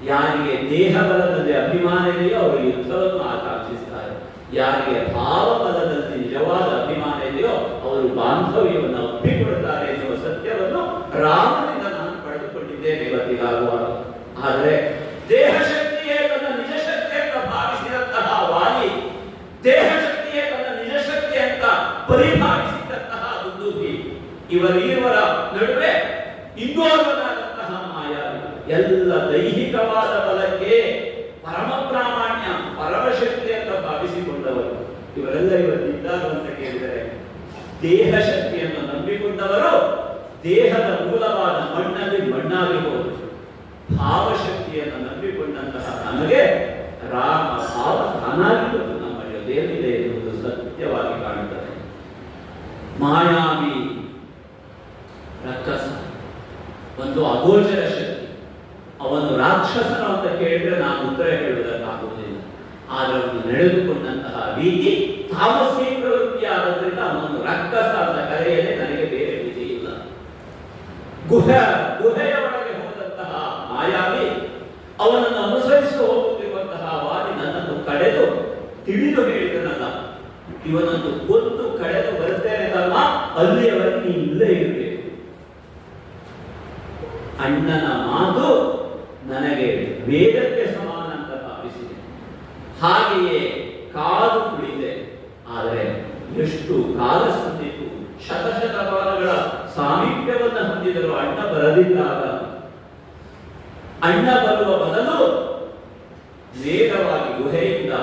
ಯಾರಿಗೆ ದೇಹ ಬಲದಲ್ಲಿ ಅಭಿಮಾನ ಇದೆಯೋ ಅವರು ಯುದ್ಧವನ್ನು ಆಕಾಂಕ್ಷಿಸ್ತಾರೆ. ಯಾರಿಗೆ ಭಾವ ಬಲದಲ್ಲಿ ನಿಜವಾದ ಅಭಿಮಾನ ಇದೆಯೋ ಅವರು ಬಾಂಧವ್ಯವನ್ನು ಒಪ್ಪಿಕೊಡುತ್ತಾರೆ ಎನ್ನುವ ಸತ್ಯವನ್ನು ರಾಮನಿಂದ ನಾನು ಪಡೆದುಕೊಂಡಿದ್ದೇನೆ ಇವತ್ತಿಗಾಗುವಾಗ. ಆದರೆ ದೇಹ ಶಕ್ತಿಯೇ ತನ್ನ ನಿಜ ಶಕ್ತಿ ಅಂತ ಭಾವಿಸಿದಂತಹ ವಾಲಿ, ದೇಹ ಶಕ್ತಿಯೇ ತನ್ನ ನಿಜ ಶಕ್ತಿ ಅಂತ ಪರಿಭಾವಿಸಿದಂತಹ ದುಂದುಭಿ, ಇವರ ನಡುವೆ ಇನ್ನೋರ್ವನಾದಂತಹ ಮಾಯಾವಿ, ಎಲ್ಲ ದೈಹಿಕವಾದ ಬಲಕ್ಕೆ ಪರಮ ಪ್ರಾಮಾಣ್ಯ ಪರಮಶಕ್ತಿ ಅಂತ ಭಾವಿಸಿಕೊಂಡವರು ಇವರೆಲ್ಲ ಇವತ್ತಿದ್ದಾರೆ ಅಂತ ಕೇಳಿದರೆ, ದೇಹ ಶಕ್ತಿಯನ್ನು ನಂಬಿಕೊಂಡವರು ದೇಹದ ಮೂಲವಾದ ಮಣ್ಣಲ್ಲಿ ಮಣ್ಣಾಗಿ ಹೋದರು. ಭಾವಶಕ್ತಿಯನ್ನು ನಂಬಿಕೊಂಡಂತಹ ನಮಗೆ ರಾಮ ಭಾವ ತಾನಾಗಿ ಬಂದು ನಮ್ಮ ಜೊತೆಯಲ್ಲಿದೆ ಎನ್ನುವುದು ಸತ್ಯವಾಗಿ ಕಾಣುತ್ತದೆ. ಮಾಯಾವಿ ರಕ್ಕಸ ಒಂದು ಅಗೋಚರ ಶಕ್ತಿ. ಅವನು ರಾಕ್ಷಸನ ಅಂತ ಕೇಳಿದ್ರೆ ನಾನು ಉತ್ತರ ಹೇಳುವುದಕ್ಕಾಗುವುದಿಲ್ಲ. ಆದರೆ ಅವನು ನಡೆದುಕೊಂಡಂತಹ ರೀತಿ ತಾಮಸೀ ಪ್ರವೃತ್ತಿಯಾದದ್ರಿಂದ ಅವನನ್ನು ರಕ್ಕಸ ಅಂತ ಕರೆಯಲೇ ನನಗೆ ಬೇರೆ ವಿಧಿ ಇಲ್ಲ. ಗುಹೆಯ ಒಳಗೆ ಹೋದಂತಹ ಮಾಯಾವಿ ಅವನನ್ನು ಅನುಸರಿಸಿ ಹೋಗುತ್ತಿರುವಂತಹ ವಾದಿ ನನ್ನನ್ನು ಕಡೆದು ತಿಳಿದು ಹೇಳಿದನಲ್ಲ, ಇವನನ್ನು ಕೊಂದು ಕಡೆದು ಬರುತ್ತೇನೆಲ್ಲ, ಅಲ್ಲಿಯವರೆಗೆ ನೀನು ಇಲ್ಲೇ ಇರಬೇಕು. ಅಣ್ಣನ ಮಾತು ನನಗೆ ವೇದಕ್ಕೆ ಸಮಾನ ಅಂತ ಭಾವಿಸಿದೆ. ಹಾಗೆಯೇ ಕಾದು ಕುಳಿತೆ. ಆದರೆ ಎಷ್ಟು ಕಾಲ ಸಂದಿತು, ಶತಶತಮಾನಗಳ ಸಾಮೀಪ್ಯವನ್ನು ಹೊಂದಿದರು. ಅಣ್ಣ ಬರದಿದ್ದಾಗ ಅಣ್ಣ ಬರುವ ಬದಲು ವೇಗವಾಗಿ ಗುಹೆಯಿಂದ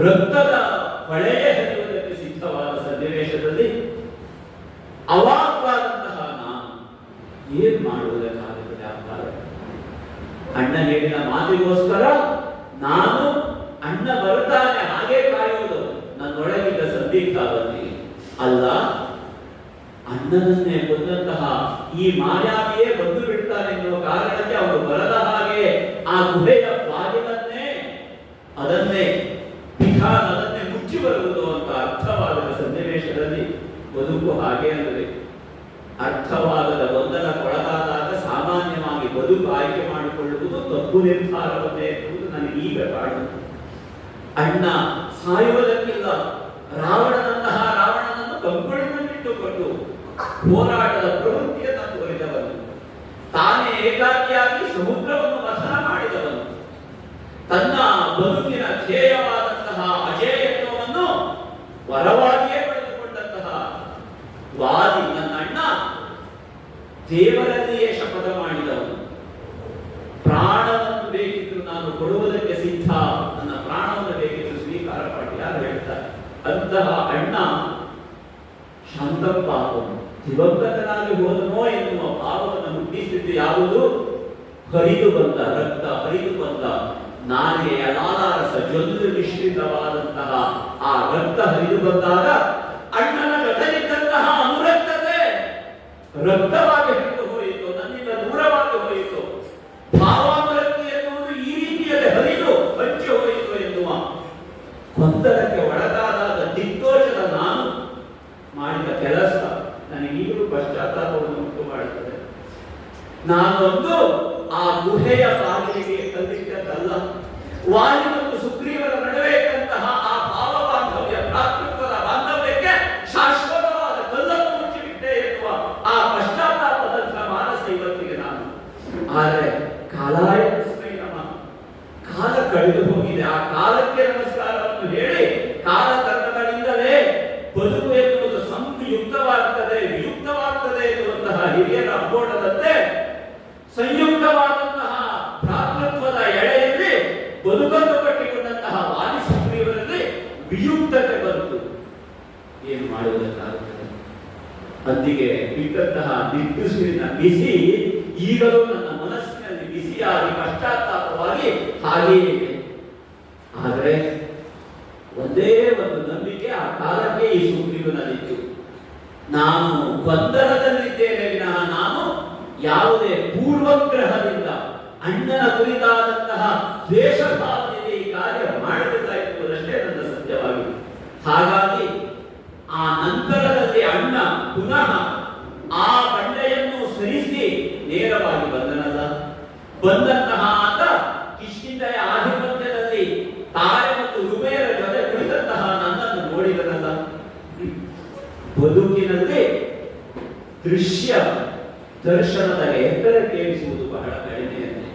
ರಕ್ತದ ಹೊಳೆಯೇ ಹರಿಯುವುದಕ್ಕೆ ಸಿದ್ಧವಾದ ಸನ್ನಿವೇಶದಲ್ಲಿ ಅವಾಕ್ವಾದಂತಹ ನಾನು ಏನ್ ಮಾಡುವುದಕ್ಕಾಗುತ್ತದೆ? ಆಗ್ತಾರೆ ಅಣ್ಣ ಹೇಳಿದ ಮಾತಿಗೋಸ್ಕರ ನಾನು ಅಣ್ಣ ಬರ್ತಾನೆ ಹಾಗೆ ಕಾಯುವುದು ನನ್ನೊಳಗಿದ್ದ ಸಂದಿಗ್ಧಾವತಿ ಅಲ್ಲ. ಅಣ್ಣನನ್ನೇ ಕೊಂದಂತಹ ಈ ಮಾಯಾವಿಯೇ ಬಂದು ಬಿಡ್ತಾನೆ ಎನ್ನುವ ಕಾರಣಕ್ಕೆ ಅವರು ಬರದ ಹಾಗೆ ಆ ಗುಹೆಯ ಬಾಗಿಲನ್ನೇ ಅದನ್ನೇ ಪಿಧಾನ ಅದನ್ನೇ ಮುಚ್ಚಿ ಬರುವುದು ಅಂತ ಅರ್ಥವಾದ ಸನ್ನಿವೇಶದಲ್ಲಿ ಬದುಕು ಹಾಗೆ ಅಂದರೆ ಅರ್ಥವಾಗದ ಗೊಂದಲಕ್ಕೊಳಗಾದಾಗ ಸಾಮಾನ್ಯವಾಗಿ ಬದುಕು ಆಯ್ಕೆ ಮಾಡಿಕೊಳ್ಳುವುದು ತಪ್ಪು ನಿರ್ಧಾರವನ್ನೇ ಎನ್ನುವುದು ನನಗೆ ಈಗ ಕಾಣುತ್ತೆ. ಅಣ್ಣ ಸಾಯುವುದಕ್ಕಿಲ್ಲ, ರಾವಣನಂತಹ ರಾವಣನನ್ನು ಕಂಗೊಳಿನಲ್ಲಿಟ್ಟುಕೊಂಡು ಹೋರಾಟದ ಪ್ರವೃತ್ತಿಯನ್ನು ತೋರಿದವನು, ತಾನೇ ಏಕಾಕಿಯಾಗಿ ಸಮುದ್ರವನ್ನು ಮಥನ ಮಾಡಿದವನು, ತನ್ನ ಬದುಕಿನ ಧ್ಯೇಯವಾದಂತಹ ಅಜೇಯತ್ವವನ್ನು ವರವಾಗಿಯೇ ಪಡೆದುಕೊಂಡಂತಹ ವಾದಿ ನನ್ನ ಅಣ್ಣ ದೇವರಲ್ಲಿಯೇ ಶಪಥ ಮಾಡಿದವನು. ಪ್ರಾಣವನ್ನು ಬೇಕಿದ್ರು ನಾನು ಕೊಡುವುದಕ್ಕೆ ಸಿದ್ಧ, ನನ್ನ ಪ್ರಾಣವನ್ನು ಬೇಕಿದ್ರು ಸ್ವೀಕಾರ ಮಾಡಿ ಯಾರು ಹೇಳ್ತಾರೆ. ಅಂತಹ ಅಣ್ಣ ಶಾಂತಪಾಪನು ದಿವಂಗತನಾಗಿ ಹೋದನೋ ಎನ್ನುವ ಭಾವವನ್ನು ಹುಟ್ಟಿಸಿದ್ದು ಯಾವುದು? ಹರಿದು ಬಂದ ರಕ್ತ, ಹರಿದು ಬಂದ ನಾಲಿಗೆಯ ಲಾಲಾರಸ ಜೊಲ್ಲು ಮಿಶ್ರಿತವಾದಂತಹ ಆ ರಕ್ತ ಹರಿದು ಬಂದಾಗ ಅಣ್ಣನ ಜೊತೆಗಿದ್ದಂತಹ ಅನುರಕ್ತತೆ ರಕ್ತವಾಗಿ ಹರಿದು ಹೋಯಿತು, ನನ್ನಿಂದ ದೂರವಾಗಿ ಹೋಯಿತು. ಭಾವಾನುರಕ್ತಿ ಎನ್ನುವುದು ಈ ರೀತಿಯಲ್ಲಿ ಹರಿದು ಹಂಚಿ ಹೋಯಿತು ಎನ್ನುವ ಗೊಂದಲಕ್ಕೆ ಒಳಗಾದಾಗ ದಿಗ್ದೋಷದ ನಾನು ಮಾಡಿದ ಕೆಲಸ ನನಗೀಗಲೂ ಪಶ್ಚಾತ್ತಾಪವನ್ನು ಉಂಟು ಮಾಡುತ್ತದೆ. ನಾನೊಂದು ಆ ಗುಹೆಯ ಬಾಗಿಲಿಗೆ ಕಲ್ಲಿಟ್ಟದ್ದಲ್ಲ, ವಾಲಿ ಮತ್ತು ಸುಗ್ರೀವರ ನಡುವೆ ಇದ್ದಂತಹ ಆ ಭಾವ ಬಾಂಧವ್ಯ, ಭ್ರಾತೃತ್ವದ ಬಾಂಧವ್ಯಕ್ಕೆ ಶಾಶ್ವತವಾದ ಕಲ್ಲನ್ನು ಮುಚ್ಚಿಬಿಟ್ಟೆ ಎನ್ನುವ ಆ ಪಶ್ಚಾತ್ತಾಪದಂತ ಮಾನಸ ಇವತ್ತಿಗೆ ನಾನು. ಆದರೆ ಕಾಲಾಯ ತಸ್ಮೈ ನಮಃ, ಕಾಲ ಕಳೆದು ಹೋಗಿದೆ. ಆ ಕಾಲಕ್ಕೆ ನಮಸ್ಕಾರವನ್ನು ಹೇಳಿ ಕಾಲ ಕರ್ಮಗಳಿಂದಲೇ ಬದುಕು ಎನ್ನುವುದು ಸಂಯುಕ್ತವಾಗ್ತದೆ, ವಿಯುಕ್ತವಾಗ್ತದೆ ಎನ್ನುವಂತಹ ಹಿರಿಯರ ಅಬೋಟದಂತೆ ಸಂಯುಕ್ತವಾದಂತಹ ಭ್ರಾತೃತ್ವದ ಎಳೆಯಲ್ಲಿ ಬದುಕನ್ನು ಕಟ್ಟಿಕೊಂಡಂತಹ ವಾಲಿ ಸುಗ್ರೀವರಲ್ಲಿ ವಿಯುಕ್ತತೆ ಬಂತು. ಏನು ಮಾಡುವುದಕ್ಕಾಗುತ್ತದೆ? ಅಂದಿಗೆ ಬಿಟ್ಟಂತಹ ದಿಗ್ಗುಸಿರಿನ ಬಿಸಿ ಈಗಲೂ ನನ್ನ ಮನಸ್ಸಿನಲ್ಲಿ ಬಿಸಿಯಾಗಿ ಪಶ್ಚಾತ್ತಾಪವಾಗಿ ಹಾಗೆಯೇ ಇದೆ. ಆದರೆ ಒಂದೇ ಒಂದು ನಂಬಿಕೆ ಆ ಕಾಲಕ್ಕೆ ಈ ಸುಗ್ರೀವನಲ್ಲಿತ್ತು. ನಾನು ಗೊಂದಲದಲ್ಲಿದ್ದೇನೆ ವಿನಃ ನಾನು ಯಾವುದೇ ಪೂರ್ವಗ್ರಹದಿಂದ ಅಣ್ಣನ ಕುರಿತಾದಂತಹ ದ್ವೇಷ ಭಾವನೆಗೆ ಈ ಕಾರ್ಯ ಮಾಡಬೇಕಾಗಿರುವುದಷ್ಟೇ ನನ್ನ ಸತ್ಯವಾಗಿದೆ. ಹಾಗಾಗಿ ಬಂದಂತಹ ಆತ ಕಿಷ್ಕಿಂಧೆಯ ಆಧಿಪತ್ಯದಲ್ಲಿ ತಾರೆ ಮತ್ತು ರುಮೆಯರ ಜೊತೆ ಕುಳಿತಂತಹ ನನ್ನನ್ನು ನೋಡಿದನಲ್ಲ. ಬದುಕಿನಲ್ಲಿ ದೃಶ್ಯ ದರ್ಶನದ ಎತ್ತರಕ್ಕೇರಿಸುವುದು ಬಹಳ ಕಡಿಮೆಯಂತೆ.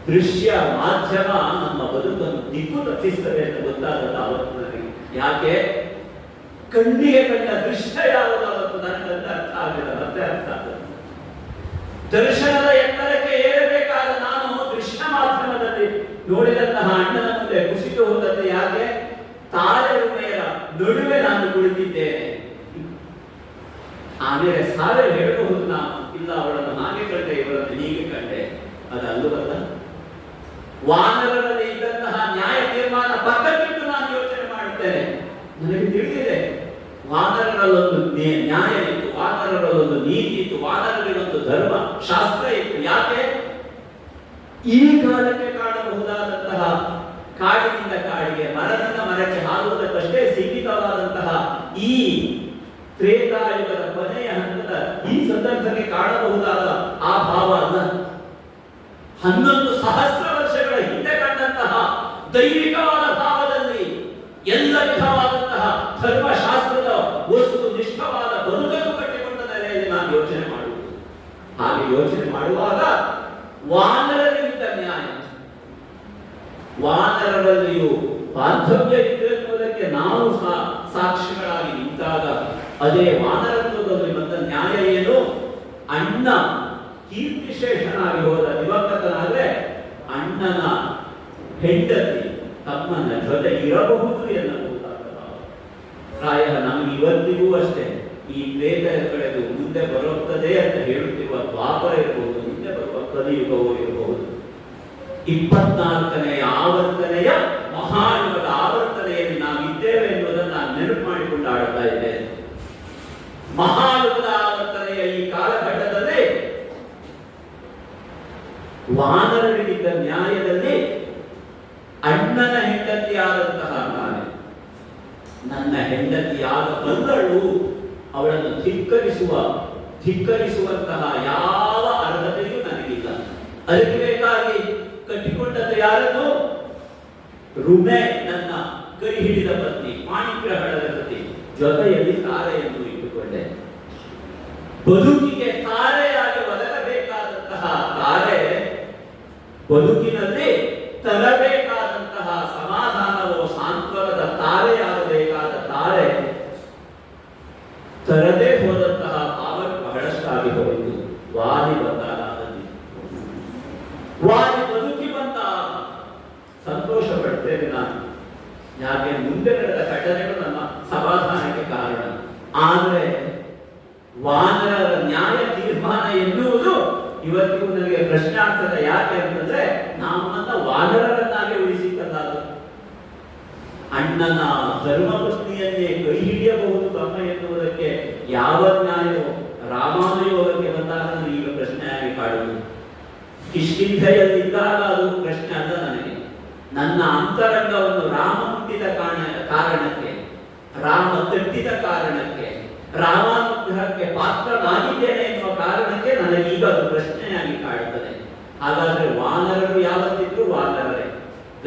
ದೃಶ್ಯ ಮಾಧ್ಯಮ ನಮ್ಮ ಬದುಕನ್ನು ದಿಕ್ಕು ತಪ್ಪಿಸ್ತದೆ ಅಂತ ಗೊತ್ತಾಗಲ್ಲ ಅವತ್ತು ನನಗೆ. ಯಾಕೆ? ಕಣ್ಣಿಗೆ ಕಂಡ ದೃಶ್ಯ ಯಾವುದಾವತ್ತು ನನಗಂತ ಅರ್ಥ ಆಗಲಿಲ್ಲ, ಮತ್ತೆ ಅರ್ಥ ಆಗಲ್ಲ. ದರ್ಶನದ ಎತ್ತರಕ್ಕೆ ಏರಬೇಕಾದ ನಾನು ದೃಶ್ಯ ಮಾಧ್ಯಮದಲ್ಲಿ ನೋಡಿದಂತಹ ಅಣ್ಣನ ಮುಂದೆ ಕುಸಿದು ಹೋದದ್ದು ಯಾಕೆ? ತಾರೆ ರುಮೆಯರ ನಡುವೆ ನಾನು ಕುಳಿತಿದ್ದೇನೆ. ಆಮೇಲೆ ಸಾರೆ ಹೇಳಬಹುದು ನಾನು, ಇಲ್ಲ ಅವಳನ್ನು ಹಾಗೆ ಕಂಡೆ, ಇವರನ್ನು ಹೀಗೆ ಕಂಡೆ. ಅದಲ್ಲವಲ್ಲ, ವಾನರರಲ್ಲಿ ಇದ್ದಂತಹ ನ್ಯಾಯ ತೀರ್ಮಾನ ಪಕ್ಕಕ್ಕಿಟ್ಟು ನಾನು ಯೋಚನೆ ಮಾಡುತ್ತೇನೆ. ನನಗೆ ತಿಳಿದಿದೆ ವಾನರರಲ್ಲೊಂದು ನ್ಯಾಯ ಇತ್ತು, ವಾನರರಲ್ಲೊಂದು ನೀತಿ ಇತ್ತು, ವಾನರರಿಗೊಂದು ಧರ್ಮ ಶಾಸ್ತ್ರ ಇತ್ತು. ಯಾಕೆ? ಈ ಕಾಲಕ್ಕೆ ಕಾಣಬಹುದಾದಂತಹ ಕಾಡಿನಿಂದ ಕಾಡಿಗೆ, ಮರದಿಂದ ಮರಕ್ಕೆ ಹಾರುವುದಕ್ಕಷ್ಟೇ ಸೀಮಿತವಾದಂತಹ ಈ ತ್ರೇತಾಯುಗದ ಕೊನೆಯ ಹಂತದ ಈ ಸಂದರ್ಭಕ್ಕೆ ಕಾಣಬಹುದಾದ ಆ ಭಾವ ಅಲ್ಲ. 11 ಸಹಸ್ರ ವರ್ಷಗಳ ಹಿಂದೆ ಕಂಡಂತಹ ದೈವಿಕವಾದ ಭಾವದಲ್ಲಿ ಎಲ್ಲ ವಿಧವಾದಂತಹ ಧರ್ಮಶಾಸ್ತ್ರದ ವಸ್ತು ನಿಷ್ಠವಾದ ಬದುಕನ್ನು ಕಟ್ಟಿಕೊಂಡ ನೆಲೆಯಲ್ಲಿ ನಾನು ಯೋಚನೆ ಮಾಡುವುದು. ಹಾಗೆ ಯೋಚನೆ ಮಾಡುವಾಗ ವಾನರರಿಗಿದ್ದ ನ್ಯಾಯ, ವಾನರರಲ್ಲಿಯೂ ಬಾಂಧವ್ಯ ಇದೆ ಎನ್ನುವುದಕ್ಕೆ ನಾವು ಸಾಕ್ಷಿಗಳಾಗಿ ನಿಂತಾಗ ಅದೇ ವಾನರತ್ವದಲ್ಲಿ ಬಂದ ನ್ಯಾಯ ಏನು? ಅಣ್ಣ ಕೀರ್ತಿಶೇಷನಾಗಿ ಹೋದ ದಿವಂಗತನಾದ್ರೆ ಅಣ್ಣನ ಹೆಂಡತಿ ತಮ್ಮನ ಜೊತೆ ಇರಬಹುದು ಎನ್ನಬಹುದಾದ ಪ್ರಾಯ ನಮಗೆ ಇವತ್ತಿಗೂ ಅಷ್ಟೇ ಈ ಪ್ರೇತ ಕಳೆದು ಮುಂದೆ ಬರುತ್ತದೆ ಅಂತ ಹೇಳುತ್ತಿರುವ ದ್ವಾಪರ ಇರಬಹುದು, ಮುಂದೆ ಬರುವ ಕಲಿಯುಗವೂ ಇರಬಹುದು. 24ನೇ ಆವರ್ತನೆಯ ಮಹಾಯುಗದ ಆವರ್ತನೆಯಲ್ಲಿ ನಾವಿದ್ದೇವೆ ಎನ್ನುವುದನ್ನು ನಾನು ನೆನಪು ಮಾಡಿಕೊಂಡು ಆಡ್ತಾ ಇದ್ದೇನೆ. ಮಹಾಯುಗದ ಆವರ್ತನೆಯ ಈ ಕಾಲಘಟ್ಟದಲ್ಲಿ ವಾನರರಿಗಿದ್ದ ನ್ಯಾಯದಲ್ಲಿ ಅಣ್ಣನ ಹೆಂಡತಿಯಾದಂತಹ ನಾನು, ನನ್ನ ಹೆಂಡತಿಯಾದ ಬಂದಳು, ಅವಳನ್ನು ಧಿಕ್ಕರಿಸುವಂತಹ ಯಾವ ಅರ್ಹತೆಯೂ ನನಗಿಲ್ಲ. ಅದಕ್ಕೆ ಬೇಕಾಗಿ ಕಟ್ಟಿಕೊಂಡದ್ದು ಯಾರನ್ನು? ರುಮೆ, ನನ್ನ ಕೈ ಹಿಡಿದ ಪತ್ನಿ, ಪಾಣಿಗ್ರಹಣದ ಪತಿ, ಜೊತೆಯಲ್ಲಿ ತಾರೆಯನ್ನು ಇಟ್ಟುಕೊಂಡೆ. ಬದುಕಿಗೆ ತಾರೆಯಾಗಿ ಒದಗಬೇಕಾದಂತಹ ತಾರೆ, ಬದುಕಿನಲ್ಲಿ ತರಬೇಕಾದಂತಹ ಸಮಾಧಾನವೋ ಸಾಂತ್ವನದ ತಾರೆಯಾಗಬೇಕಾದ ತಾರೆ ತರದೇ ಹೋದಂತಹ ಭಾವ ಬಹಳಷ್ಟಾಗಿ ಹೋಯಿತು. ವಾಲಿ ಬಂದಾಗ ವಾಲಿ ಬದುಕಿ ಬಂದ ಸಂತೋಷ ಪಡ್ತೇನೆ ನಾನು. ಯಾಕೆ? ಮುಂದೆ ನಡೆದ ಘಟನೆಗಳು ನಮ್ಮ ಸಮಾಧಾನಕ್ಕೆ ಕಾರಣ. ಆದರೆ ವಾನರರ ನ್ಯಾಯ ತೀರ್ಮಾನ ಎನ್ನುವುದು ಇವತ್ತಿಗೂ ನನಗೆ ಪ್ರಶ್ನೆ ಆಗ್ತದೆ. ಯಾಕೆ ಅಂತಂದ್ರೆ ನಮ್ಮನ್ನ ವಾನರರನ್ನಾಗಿ ಉಳಿಸಿದ್ದಲ್ಲ. ಅಣ್ಣನ ಧರ್ಮಪತ್ನಿಯನ್ನೇ ಕೈ ಹಿಡಿಯಬಹುದು ತಮ್ಮ ಎನ್ನುವುದಕ್ಕೆ ಯಾವ ನ್ಯಾಯವೋ ರಾಮಾನುಯೋಗಕ್ಕೆ ಬಂದಾಗ ನನಗೆ ಈಗ ಪ್ರಶ್ನೆಯಾಗಿ ಕಾಡುವುದು. ಕಿಷ್ಕಿಂಧೆಯಲ್ಲಿದ್ದಾಗ ಅದು ಪ್ರಶ್ನೆ ಅಲ್ಲ ನನಗೆ. ನನ್ನ ಅಂತರಂಗವನ್ನು ರಾಮ ಹುಟ್ಟಿದ ಕಾರಣಕ್ಕೆ, ರಾಮ ತಟ್ಟಿದ ಕಾರಣಕ್ಕೆ, ರಾಮಾನುಗ್ರಹಕ್ಕೆ ಪಾತ್ರನಾಗಿದ್ದೇನೆ ಎನ್ನುವ ಕಾರಣಕ್ಕೆ ನನಗೀಗ ಅದು ಪ್ರಶ್ನೆಯಾಗಿ ಕಾಡುತ್ತದೆ. ಹಾಗಾದ್ರೆ ವಾನರರು ಯಾವತ್ತಿದ್ರು ವಾನರರೇ,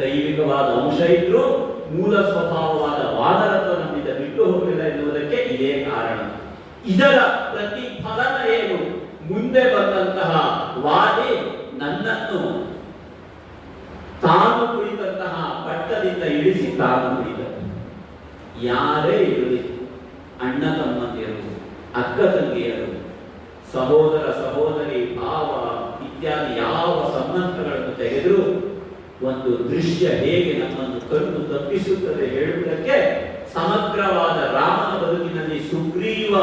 ದೈವಿಕವಾದ ಅಂಶ ಇದ್ರು ಮೂಲ ಸ್ವಭಾವವಾದ ವಾನರತ್ವ ನಮ್ಮಿಂದ ಬಿಟ್ಟು ಹೋಗಲಿಲ್ಲ ಎನ್ನುವುದಕ್ಕೆ ಇದೇ ಕಾರಣ. ಇದರ ಪ್ರತಿಫಲನ ಏನು? ಮುಂದೆ ಬಂದಂತಹ ವಾದಿ ನನ್ನನ್ನು ತಾನು ಕುಳಿತಂತಹ ಪಟ್ಟದಿಂದ ಇಳಿಸಿ ತಾನು ಕುಳಿತನು. ಯಾರೇ ಇರಲಿ, ಅಣ್ಣ ತಮ್ಮಂದಿರು, ಅಕ್ಕ ತಂಗಿಯರು, ಸಹೋದರ ಸಹೋದರಿ, ಭಾವ ಇತ್ಯಾದಿ ಯಾವ ಸಂಬಂಧಗಳನ್ನು ತೆಗೆದರೂ ಒಂದು ದೃಶ್ಯ ಹೇಗೆ ನಮ್ಮನ್ನು ಕಣ್ಣು ತಪ್ಪಿಸುತ್ತದೆ ಹೇಳುವುದಕ್ಕೆ ಸಮಗ್ರವಾದ ರಾಮನ ಬದುಕಿನಲ್ಲಿ ಸುಗ್ರೀವ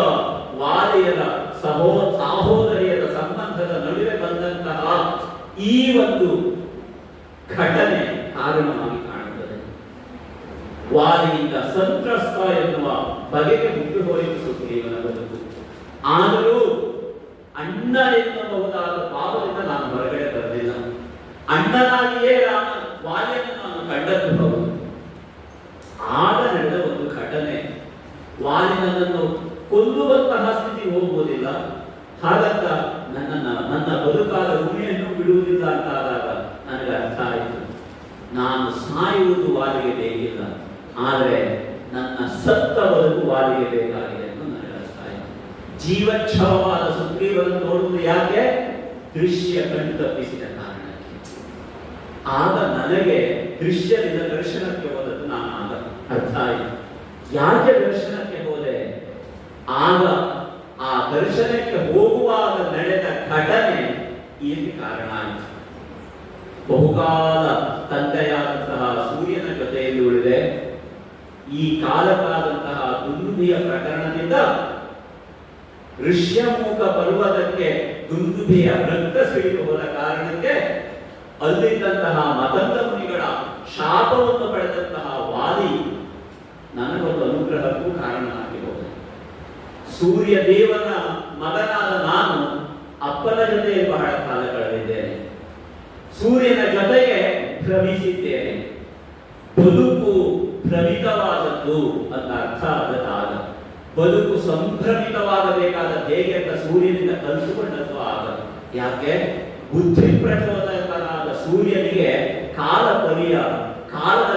ವಾಲಿಯರ ಸಹೋದರಿಯರ ಸಂಬಂಧದ ನಡುವೆ ಬಂದಂತಹ ಈ ಒಂದು ಘಟನೆ ಕಾರಣವಾಗಿ ಕಾಣುತ್ತದೆ. ವಾಲಿಯಿಂದ ಸಂತ್ರಸ್ತ ಎನ್ನುವ ಬಗೆಗೆ ಮುಟ್ಟು ಹೋಯಿತು ಸುಗ್ರೀವನ ಬದುಕು. ಆದರೂ ಅಣ್ಣ ಎನ್ನಬಹುದಾದ ಭಾವದಿಂದ ನಾನು ಹೊರಗಡೆ ಬರಲಿಲ್ಲ. ಅಣ್ಣನಾಗಿಯೇ ವಾಲಿಯನ್ನು ನಾನು ಕಂಡದ್ದು ಹೌದು. ಆಗ ನಡೆದ ಒಂದು ಘಟನೆ, ವಾಲಿನನ್ನು ಕೊಲ್ಲುವಂತಹ ಸ್ಥಿತಿ ಹೋಗುವುದಿಲ್ಲ, ಹಾಗಂತ ನನ್ನ ಬದುಕಾದ ಉಮೆಯನ್ನು ಬಿಡುವುದಿಲ್ಲ ಅಂತಾದಾಗ ನನಗೆ ಅರ್ಥ ಆಯಿತು, ನಾನು ಸಾಯುವುದು ವಾಲಿಗೆ ಬೇಕಿಲ್ಲ, ಆದರೆ ನನ್ನ ಸತ್ತ ಬದುಕು ವಾಲಿಗೆ ಬೇಕಾಗಿದೆ ಎಂದು ನನಗೆ ಅರ್ಥ ಆಯಿತು. ಜೀವಚ್ಛವವಾದ ಸುಗ್ರೀವನನ್ನು ನೋಡುವುದು ಯಾಕೆ? ದೃಶ್ಯ ಕಣ್ಣು ತಪ್ಪಿಸಿದ ಕಾರಣಕ್ಕೆ. ಆಗ ನನಗೆ ದೃಶ್ಯದಿಂದ ದರ್ಶನಕ್ಕೆ ಹೋದದ್ದು ನಾನು ಆಗ ಅರ್ಥ ಆಯಿತು. ಯಾಕೆ ದರ್ಶನಕ್ಕೆ ಹೋದೆ? ಆಗ ಆ ದರ್ಶನಕ್ಕೆ ಹೋಗುವಾಗ ನಡೆದ ಘಟನೆ ಇದಕ್ಕೆ ಕಾರಣ ಆಯಿತು. ಬಹುಕಾಲ ತಂದೆಯಾದಂತಹ ಸೂರ್ಯನ ಜೊತೆಯಲ್ಲಿ ಉಳಿದೆ. ಈ ಕಾಲಕ್ಕಾದಂತಹ ದುಂದುಭಿಯ ಪ್ರಕರಣದಿಂದ ಋಷ್ಯಮುಖ ಪರ್ವತಕ್ಕೆ ದುಂದುಭಿಯ ರಕ್ತ ಸಿಡಿದು ಹೋದ ಕಾರಣಕ್ಕೆ ಅಲ್ಲಿದ್ದಂತಹ ಮತಂಗ ಮುನಿಗಳ ಶಾಪವನ್ನು ಪಡೆದಂತಹ ವಾಲಿ ನನಗೊಂದು ಅನುಗ್ರಹಕ್ಕೂ ಕಾರಣನಾಗಿ ಹೋದ. ಸೂರ್ಯ ದೇವನ ಮಗನಾದ ನಾನು ಅಪ್ಪನ ಜೊತೆ ಬಹಳ ಕಾಲ ಕಳೆದಿದ್ದೇನೆ, ಸೂರ್ಯನ ಜೊತೆಗೆ ಭ್ರಮಿಸಿದ್ದೇನೆ. ಬದುಕು ಭ್ರಮಿತವಾದದ್ದು ಅಂತ ಅರ್ಥ ಆದಾಗ ಬದುಕು ಸಂಭ್ರಮಿತವಾಗಬೇಕಾದ ಹೇಗೆ ಅಂತ ಸೂರ್ಯನಿಂದ ಕಲಿತುಕೊಂಡದ್ದು ಆಗ. ಯಾಕೆ? ಬುದ್ಧಿ ಪ್ರಚೋದಕನಾದ ಸೂರ್ಯನಿಗೆ ಕಾಲದ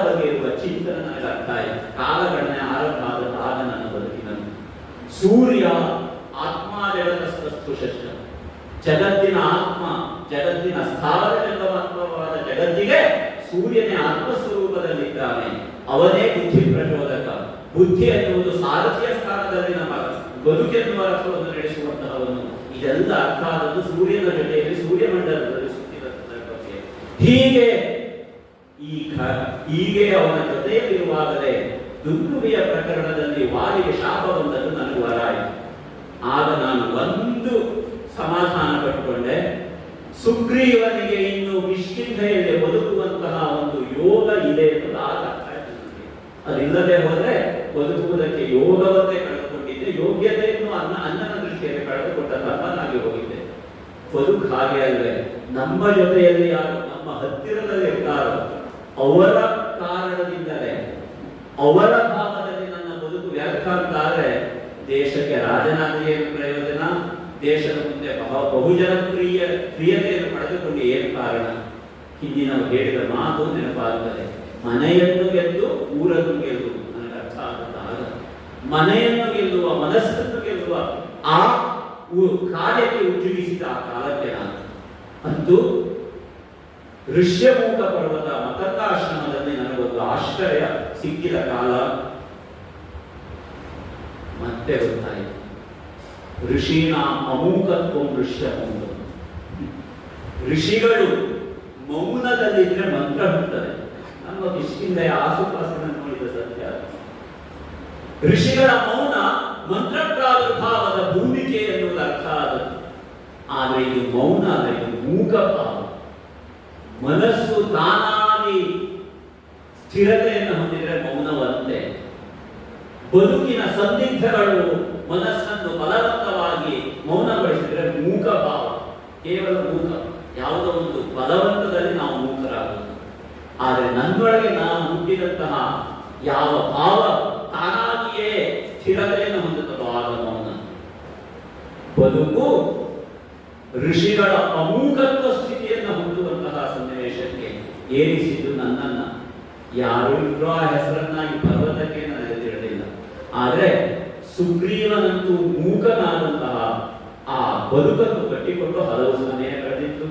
ಬಗ್ಗೆ ಇರುವ ಚಿಂತನೆ ನನಗೆ ಅರ್ಥ ಆಯಿತು. ಕಾಲಗಣನೆ ಆರಂಭ ಆದ ನನ್ನ ಬದುಕಿನಲ್ಲಿ ಸೂರ್ಯ ಆತ್ಮ ಜಗತ್ತಸ್ಪಷ್ಟುಷಷ್ಟ, ಜಗತ್ತಿನ ಆತ್ಮ, ಜಗತ್ತಿನ ಸ್ಥಾವರ ಜಂಗಮಾತ್ಮವಾದ ಜಗತ್ತಿಗೆ ಸೂರ್ಯನೇ ಆತ್ಮಸ್ವರೂಪದಲ್ಲಿದ್ದಾನೆ. ಅವನೇ ಬುದ್ಧಿ ಪ್ರಚೋದಕ. ಬುದ್ಧಿ ಎನ್ನುವುದು ಸಾರಥಿಯ ಸ್ಥಾನದಲ್ಲಿ ನಮ್ಮ ಬದುಕೆನ್ನುವ ರಥವನ್ನು ನಡೆಸುವಂತಹವನು. ಇದೆಲ್ಲ ಅರ್ಥ ಆದದ್ದು ಸೂರ್ಯನ ಜೊತೆಯಲ್ಲಿ ಸೂರ್ಯಮಂಡಲದಲ್ಲಿ ಸುತ್ತಿದ ಸಂದರ್ಭಕ್ಕೆ. ಹೀಗೆ ಅವನ ಜೊತೆಯಲ್ಲಿರುವಾಗಲೇ ದುಂದುಭಿಯ ಪ್ರಕರಣದಲ್ಲಿ ವಾಲಿಗೆ ಶಾಪ ಬಂದದ್ದು ನನಗೆ ವರ ಆಯಿತು. ಆಗ ನಾನು ಒಂದು ಸಮಾಧಾನ ಪಟ್ಟುಕೊಂಡೆ, ಸುಗ್ರೀವನಿಗೆ ಇನ್ನು ಕಿಷ್ಕಿಂಧೆಯಲ್ಲಿ ಬದುಕುವಂತಹ ಒಂದು ಯೋಗ ಇದೆ ಅನ್ನೋದು ಆಗ ಅರ್ಥ ಆಯ್ತು ನನಗೆ. ಅದಿಲ್ಲದೆ ಹೋದ್ರೆ ಬದುಕುವುದಕ್ಕೆ ಯೋಗವನ್ನೇ ಕಳೆದುಕೊಂಡಿದ್ದೆ, ಯೋಗ್ಯತೆಯನ್ನು ಅನ್ನನ ದೃಷ್ಟಿಯಲ್ಲಿ ಕಳೆದುಕೊಂಡ ತಮ್ಮನಾಗಿ ಹೋಗಿದ್ದೆ. ಬದುಕು ಹಾಗೆ ಅಲ್ವೇ? ನಮ್ಮ ಜೊತೆಯಲ್ಲಿ ಯಾರು ನಮ್ಮ ಹತ್ತಿರದಲ್ಲಿ ಇರ್ತಾರೋ ಅವರ ಕಾರಣದಿಂದಲೇ, ಅವರ ಭಾವದಲ್ಲಿ ನನ್ನ ಬದುಕು ವ್ಯರ್ಥ ಅಂತಾದ್ರೆ ದೇಶಕ್ಕೆ ರಾಜನಾಗಿ ಏನು ಪ್ರಯೋಜನ? ದೇಶದ ಮುಂದೆ ಬಹುಜನ ಪ್ರಿಯತೆಯನ್ನು ಪಡೆದುಕೊಂಡು ಏನು ಕಾರಣ? ಹಿಂದಿನ ಹೇಳಿದ ಮಾತು ನೆನಪಾಗುತ್ತದೆ. ಮನೆಯನ್ನು ಗೆದ್ದು ಊರನ್ನು ಗೆಲ್ಲುವುದು ನನಗೆ ಅರ್ಥ ಆಗ ಮನೆಯನ್ನು ಗೆಲ್ಲುವ, ಮನಸ್ಸನ್ನು ಗೆಲ್ಲುವ ಆ ಕಾರ್ಯಕ್ಕೆ ಉಜ್ಜುಗಿಸಿದ ಆ ಕಾಲಕ್ಕೆ ನಾನು ಅಂತೂ ಋಷ್ಯಮುಖ ಪರ್ವತ ಮತಂಗಾಶ್ರಮದಲ್ಲಿ ನನಗೊಂದು ಆಶ್ರಯ ಸಿಕ್ಕಿದ ಕಾಲ ಮತ್ತೆ ಗೊತ್ತಾಯಿತು. ಋಷೀಣ ಅಮೂಕತ್ವ ಋಷ್ಯಮೂಕ. ಋಷಿಗಳು ಮೌನದಲ್ಲಿದ್ರೆ ಮಂತ್ರ ಹುಟ್ಟುತ್ತದೆ. ನಮ್ಮ ಕಿಷ್ಕಿಂಧೆಯ ಆಸುಪಾಸಿನ ನೋಡಿದ ಸತ್ಯ. ಋಷಿಗಳ ಮೌನ ಮಂತ್ರ ಪ್ರಾದುರ್ಭಾವದ ಭೂಮಿಕೆ ಎನ್ನುವುದು ಅರ್ಥ ಆದದ್ದು. ಆದರೆ ಇದು ಮೌನ ಅಲ್ಲ, ಇದು ಮೂಕ ಭಾವ. ಮನಸ್ಸು ತಾನಾಗಿ ಸ್ಥಿರತೆಯನ್ನು ಹೊಂದಿದ್ರೆ ಮೌನವಂತೆ. ಬದುಕಿನ ಸಂದಿಗ್ಧಗಳು ಮನಸ್ಸನ್ನು ಬಲವಂತವಾಗಿ ಮೌನಗೊಳಿಸಿದರೆ ಮೂಕ ಭಾವ, ಕೇವಲ ಮೂಕ. ಯಾವುದೋ ಒಂದು ಬಲವಂತದಲ್ಲಿ ನಾವು ಮೂಕರಾಗುವುದು. ಆದರೆ ನನ್ನೊಳಗೆ ನಾವು ಹುಟ್ಟಿದಂತಹ ಯಾವ ಭಾವ ತಾನಾಗಿಯೇ ಸ್ಥಿರತೆಯನ್ನು ಹೊಂದುತ್ತದೋ ಆಗ ಮೌನ. ಬದುಕು ಋಷಿಗಳ ಅಮೂಕತ್ವ ಸ್ಥಿತಿಯನ್ನು ಹೊಂದುವಂತಹ ಸನ್ನಿವೇಶಕ್ಕೆ ಏರಿಸಿದ್ದು ನನ್ನನ್ನ. ಯಾರು ಇಬ್ಬರು ಆ ಹೆಸರನ್ನಾಗಿ ಪರ್ವತಕ್ಕೆ ನನಗೆ ತಿಳಿದಿಲ್ಲ. ಆದರೆ ಸುಗ್ರೀವನಂತೂ ಮೂಕನಾದಂತಹ ಆ ಬದುಕನ್ನು ಕಟ್ಟಿಕೊಂಡು ಹಲವು ಸಮಯ ಕಳೆದಿತ್ತು.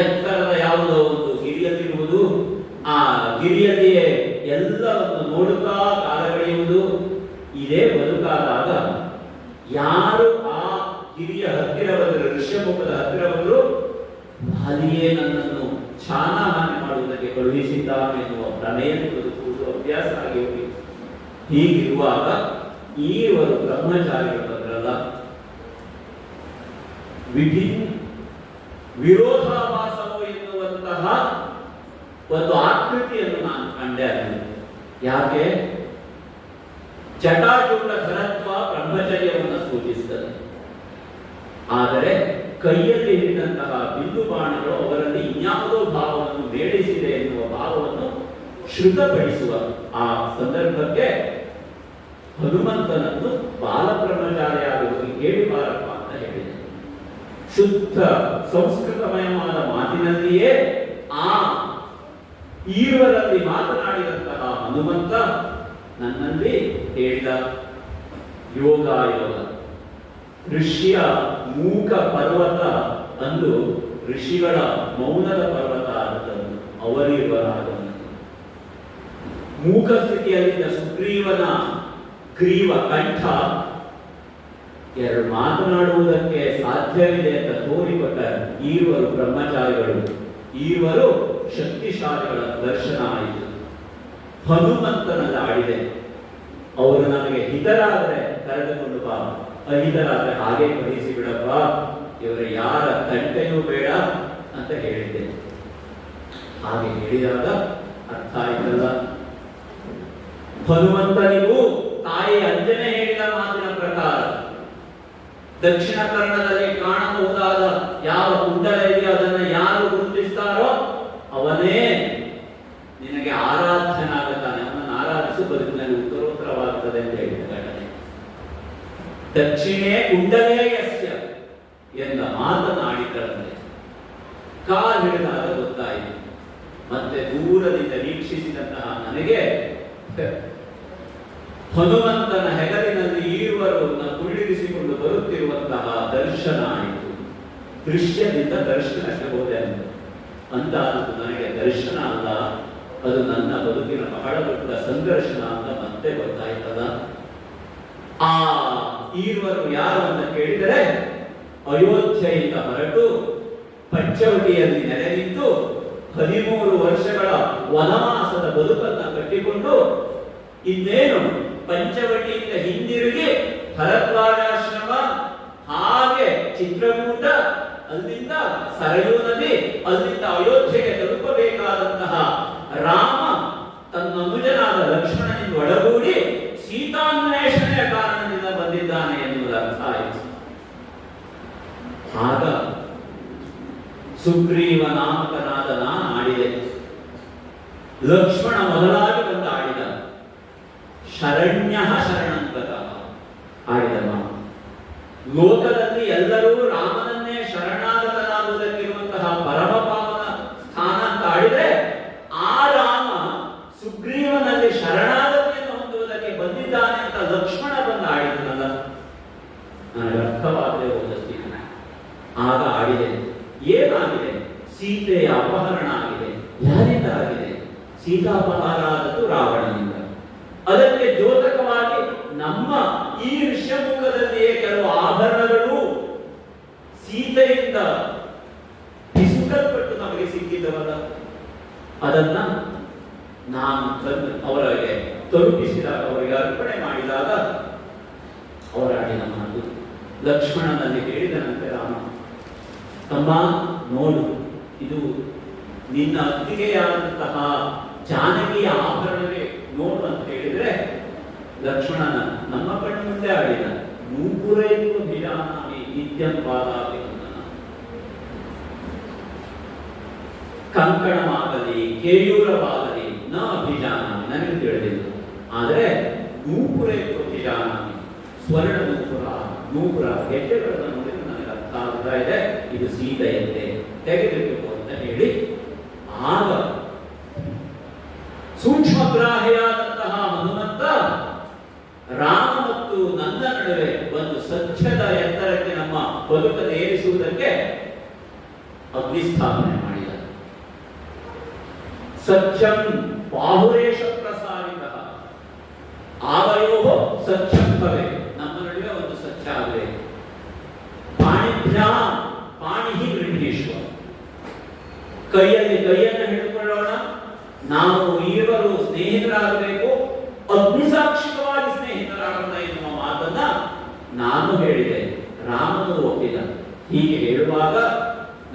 ಎತ್ತರದ ಯಾವುದೋ ಒಂದು ಗಿರಿಯಲ್ಲಿರುವುದು, ಆ ಗಿರಿಯಲ್ಲಿಯೇ ಎಲ್ಲವನ್ನು ನೋಡುತ್ತಾ ಕಾಲ ಕಳೆಯುವುದು, ಇದೇ ಬದುಕಾದಾಗ ಯಾರು ಆ ಗಿರಿಯ ಹತ್ತಿರ ಬಂದರು, ಋಷ್ಯಮುಖದ ಹತ್ತಿರ ಬಂದರು, ಅಲ್ಲಿಯೇ ನನ್ನನ್ನು ಚಾನಹಾನಿ ಮಾಡುವುದಕ್ಕೆ ಕಳುಹಿಸಿದ್ದಾನೆ ಎನ್ನುವ ಭ್ರಮೆಯನ್ನು ಬದುಕುವುದು ಅಭ್ಯಾಸ ಆಗಿ ಹೋಗಿತ್ತು. ಹೀಗಿರುವಾಗ ಈವರು ಬ್ರಹ್ಮಚಾರಿಗಳು ಬಂದ್ರಲ್ಲ, ವಿರೋಧಾಭಾಸವು ಎನ್ನುವಂತಹ ಒಂದು ಆಕೃತಿಯನ್ನು ನಾನು ಕಂಡೆ. ಯಾಕೆ? ಜಟಾಜೂಟ ಘನತ್ವ ಬ್ರಹ್ಮಚರ್ಯವನ್ನು ಸೂಚಿಸುತ್ತದೆ. ಆದರೆ ಕೈಯಲ್ಲಿ ಹಿಡಿದಂತಹ ಬಿಂದು ಬಾಣಗಳು ಅವರಲ್ಲಿ ಇನ್ಯಾವುದೋ ಭಾವವನ್ನು ಬೇಡಿಸಿದೆ ಎನ್ನುವ ಭಾವವನ್ನು ಶ್ರುತಪಡಿಸುವ ಆ ಸಂದರ್ಭಕ್ಕೆ ಹನುಮಂತನನ್ನು ಬಾಲಬ್ರಹ್ಮಚಾರಿಯಾಗಿ ಹೋಗಿ ಕೇಳಿ ಬಾರಪ್ಪ ಅಂತ ಶುದ್ಧ ಸಂಸ್ಕೃತಮಯವಾದ ಮಾತಿನಲ್ಲಿಯೇ ಆ ಈರುವರಲ್ಲಿ ಮಾತನಾಡಿದಂತಹ ಹನುಮಂತ ನನ್ನಲ್ಲಿ ಹೇಳಿದ ಯೋಗ ಋಷಿಯ ಮೂಕ ಪರ್ವತ ಅಂದು ಋಷಿಗಳ ಮೌನದ ಪರ್ವತ ಆದದ್ದು ಅವರಿರುವರಾದನು. ಮೂಕ ಸ್ಥಿತಿಯಲ್ಲಿದ್ದ ಸುಗ್ರೀವನ ಗ್ರೀವ ಕಂಠ ಎರಡು ಮಾತನಾಡುವುದಕ್ಕೆ ಸಾಧ್ಯವಿದೆ ಅಂತ ತೋರಿಕೊಟ್ಟ ಈರುವರು ಬ್ರಹ್ಮಚಾರಿಗಳು, ಈರುವರು ಶಕ್ತಿಶಾಲಿಗಳ ದರ್ಶನ ಆಯಿತು. ಹನುಮಂತನಲ್ಲಿ ಆಡಿದೆ. ಅವರು ನನಗೆ ಹಿತರಾದರೆ ಕರೆದುಕೊಂಡು ಬಾ, ಅಹಿತರಾದರೆ ಹಾಗೆ ಕಳಿಸಿ ಬಿಡಪ್ಪ, ಇವರು ಯಾರ ತಂಟೆಯೂ ಬೇಡ ಅಂತ ಹೇಳಿದ್ದೆ. ಹಾಗೆ ಹೇಳಿದಾಗ ಅರ್ಥ ಆಯ್ತಲ್ಲ. ಹನುಮಂತನಿಗೂ ತಾಯಿ ಅಂಜನೆ ಹೇಳಿದ ಮಾತಿನ ಪ್ರಕಾರ ದಕ್ಷಿಣ ಕನ್ನಡದಲ್ಲಿ ಕಾಣಬಹುದಾದ ಯಾವ ಕುಂಡಲ ಇದೆಯೋ ಅದನ್ನ ಯಾರು ಗುರುತಿಸ್ತಾರೋ ಅವನೇ ನಿನಗೆ ಆರಾಧ್ಯನಾಗುತ್ತಾನೆ, ಅವನನ್ನು ಆರಾಧಿಸು, ಬದುಕಿನಲ್ಲಿ ಉತ್ತರೋತ್ತರವಾಗುತ್ತದೆ ಅಂತ ಹೇಳಿದ್ದಾರೆ. ದಕ್ಷಿಣೇ ಕುಂಡಲೇ ಯಸ್ಯ ಎಂದ ಮಾತನಾಡಿದ್ದರಂತೆ. ಕಾಲು ಹಿಡಿದಾಗ ಗೊತ್ತಾಯಿತು. ಮತ್ತೆ ದೂರದಿಂದ ವೀಕ್ಷಿಸಿದಂತಹ ನನಗೆ ಹನುಮಂತನ ಹೆಗಲಿನಲ್ಲಿ ಈರುವರು ಕುಳ್ಳಿರಿಸಿಕೊಂಡು ಬರುತ್ತಿರುವಂತಹ ದರ್ಶನ ಆಯಿತು. ದೃಶ್ಯದಿಂದ ದರ್ಶನಕ್ಕೆ ಹೋದೆ ಅಂತ ನನಗೆ ದರ್ಶನ ಅಲ್ಲ, ಅದು ನನ್ನ ಬದುಕಿನ ಬಹಳ ದೊಡ್ಡ ಸಂಘರ್ಷಣ ಅಂತ ಮತ್ತೆ ಗೊತ್ತಾಯ್ತದ. ಆ ಈರುವರು ಯಾರು ಅಂತ ಕೇಳಿದರೆ ಅಯೋಧ್ಯೆಯಿಂದ ಹೊರಟು ಪಂಚವಟಿಯಲ್ಲಿ ನೆಲೆ ನಿಂತು 13 ವರ್ಷಗಳ ವನವಾಸದ ಬದುಕನ್ನ ಕಟ್ಟಿಕೊಂಡು ಇನ್ನೇನು ಪಂಚವಟಿಯಿಂದ ಹಿಂದಿರುಗಿ ಭರದ್ವಾಜಾಶ್ರಮ, ಹಾಗೆ ಚಿತ್ರಕೂಟ, ಅಲ್ಲಿಂದ ಸರಯೂ ನದಿ, ಅಲ್ಲಿಂದ ಅಯೋಧ್ಯೆಗೆ ತಲುಪಬೇಕಾದಂತಹ ರಾಮ ತನ್ನ ಅನುಜನಾದ ಲಕ್ಷ್ಮಣನಿಂದ ಒಳಗೂಡಿ ಸೀತಾನ್ವೇಷಣೆಯ ಕಾರಣದಿಂದ ಬಂದಿದ್ದಾನೆ ಎನ್ನುವುದು ಅರ್ಥ ಆಯಿತು. ಆಗ ಸುಗ್ರೀವ ನಾಮಕನಾದ ನಾನು ಆಡಿದೆ. ಲಕ್ಷ್ಮಣ ಮೊದಲಾಗಿ ಬಂದು ಆಡಿದ. ಶರಣ್ಯ ಶರಣಂತಕ ಆಡಿದ ಮಾತು. ಲೋಕದಲ್ಲಿ ಎಲ್ಲರೂ ರಾಮನನ್ನೇ ಶರಣಾಗತನಾಗುವುದಕ್ಕಿರುವಂತಹ ಪರಮ ಪಾವನ ಸ್ಥಾನ ಅಂತ ಆಡಿದ್ರೆ, ಆ ರಾಮ ಸುಗ್ರೀವನಲ್ಲಿ ಶರಣಾಗತಿಯನ್ನು ಹೊಂದುವುದಕ್ಕೆ ಬಂದಿದ್ದಾನೆ ಅಂತ ಲಕ್ಷ್ಮಣ ಬಂದು ಆಡಿದನಲ್ಲ, ನನಗೆ ಅರ್ಥವಾಗದೆ ಹೋದಸ್ತಿ. ಆಗ ಆಡಿದೆ. ಏನಾಗಿದೆ? ಸೀತೆಯ ಅಪಹರಣ ಆಗಿದೆ. ಯಾರಿಂದ ಆಗಿದೆ? ಸೀತಾಪಹಾರ ಆದದ್ದು ರಾವಣನಿಂದ. ಅದಕ್ಕೆ ದ್ಯೋತಕವಾಗಿ ನಮ್ಮ ಈ ಋಷ್ಯಮುಖದಲ್ಲಿಯೇ ಕೆಲವು ಆಭರಣಗಳು ಸೀತೆಯಿಂದ ಬಿಸುಕಲ್ಪಟ್ಟು ನಮಗೆ ಸಿಕ್ಕಿದ್ದವಲ್ಲ, ಅದನ್ನ ನಾನು ಅವರಿಗೆ ತಲುಪಿಸಿದಾಗ, ಅವರಿಗೆ ಅರ್ಪಣೆ ಮಾಡಿದಾಗ ಅವರಾಡಿದ ಮಾತು. ಲಕ್ಷ್ಮಣನಲ್ಲಿ ಹೇಳಿದನಂತೆ ರಾಮ, ತಮ್ಮ ನೋಡು, ಇದು ನಿನ್ನ ಅತ್ತಿಗೆಯಾದಂತಹ ಜಾನಕಿಯ ಆಭರಣವೇ ನೋಡು ಅಂತ ಹೇಳಿದ್ರೆ, ಲಕ್ಷ್ಮಣನ ನಮ್ಮ ಕಣ್ಣು ಮುಂದೆ ಆಡಿದ. ನೂಪುರೈತು ಬಿಜಾನಾಮಿ ನಿತ್ಯಂ ಪಾದಾಪಿ ಕಂಕಣವಾಗಲಿ ಕೇಯೂರವಾಗಲಿ ನ ಅಭಿಜಾನಾಮಿ, ನನಗೆ ತಿಳಿದಿಲ್ಲ. ಆದರೆ ನೂಪುರೈತು ಅಭಿಜಾನಾಮಿ, ಸ್ವರ್ಣ ನೂಪುರ ಗೆಡ್ಡೆಗಳನ್ನು ನೋಡಿದ್ರೆ ನನಗೆ ಅರ್ಥ ಆಗ್ತಾ ಇದೆ, ಇದು ಸೀತೆಯಂತೆ, ತೆಗೆದಿರಬೇಕು ಅಂತ ಹೇಳಿ ಆಗ ಸೂಕ್ಷ್ಮಗ್ರಾಹಿಯಾದಂತಹ ಹನುಮಂತ ರಾಮ ಮತ್ತು ನನ್ನ ನಡುವೆ ಒಂದು ಸತ್ಯದ ಎತ್ತರಕ್ಕೆ ನಮ್ಮ ಬದುಕನ್ನು ಏರಿಸುವುದಕ್ಕೆ ಅಗ್ನಿಸ್ಥಾಪನೆ ಮಾಡಿದ. ಸತ್ಯಂ ಬಾಹುರೇಶ ಪ್ರಸಾರಿತ ಆವಯೋ ಸತ್ಯಂ ಭವೆ, ನಮ್ಮ ನಡುವೆ ಒಂದು ಸತ್ಯ ಆಗಬೇಕು. ಪಾಣಿಭ್ಯಾಂ ಪಾಣಿಹಿ ಗೃಹೀಶ್ವ, ಕೈಯಲ್ಲಿ ಕೈಯನ್ನು ಹಿಡಿದುಕೊಳ್ಳೋಣ. ನಾವು ಈರುವರು ಸ್ನೇಹಿತರಾಗಬೇಕು, ಅಗ್ನಿಸಾಕ್ಷಿಕವಾಗಿ ಸ್ನೇಹಿತರಾಗೋಣ ಎನ್ನುವ ಮಾತನ್ನ ನಾನು ಹೇಳಿದೆ, ರಾಮನು ಒಪ್ಪಿದ. ಹೀಗೆ ಹೇಳುವಾಗ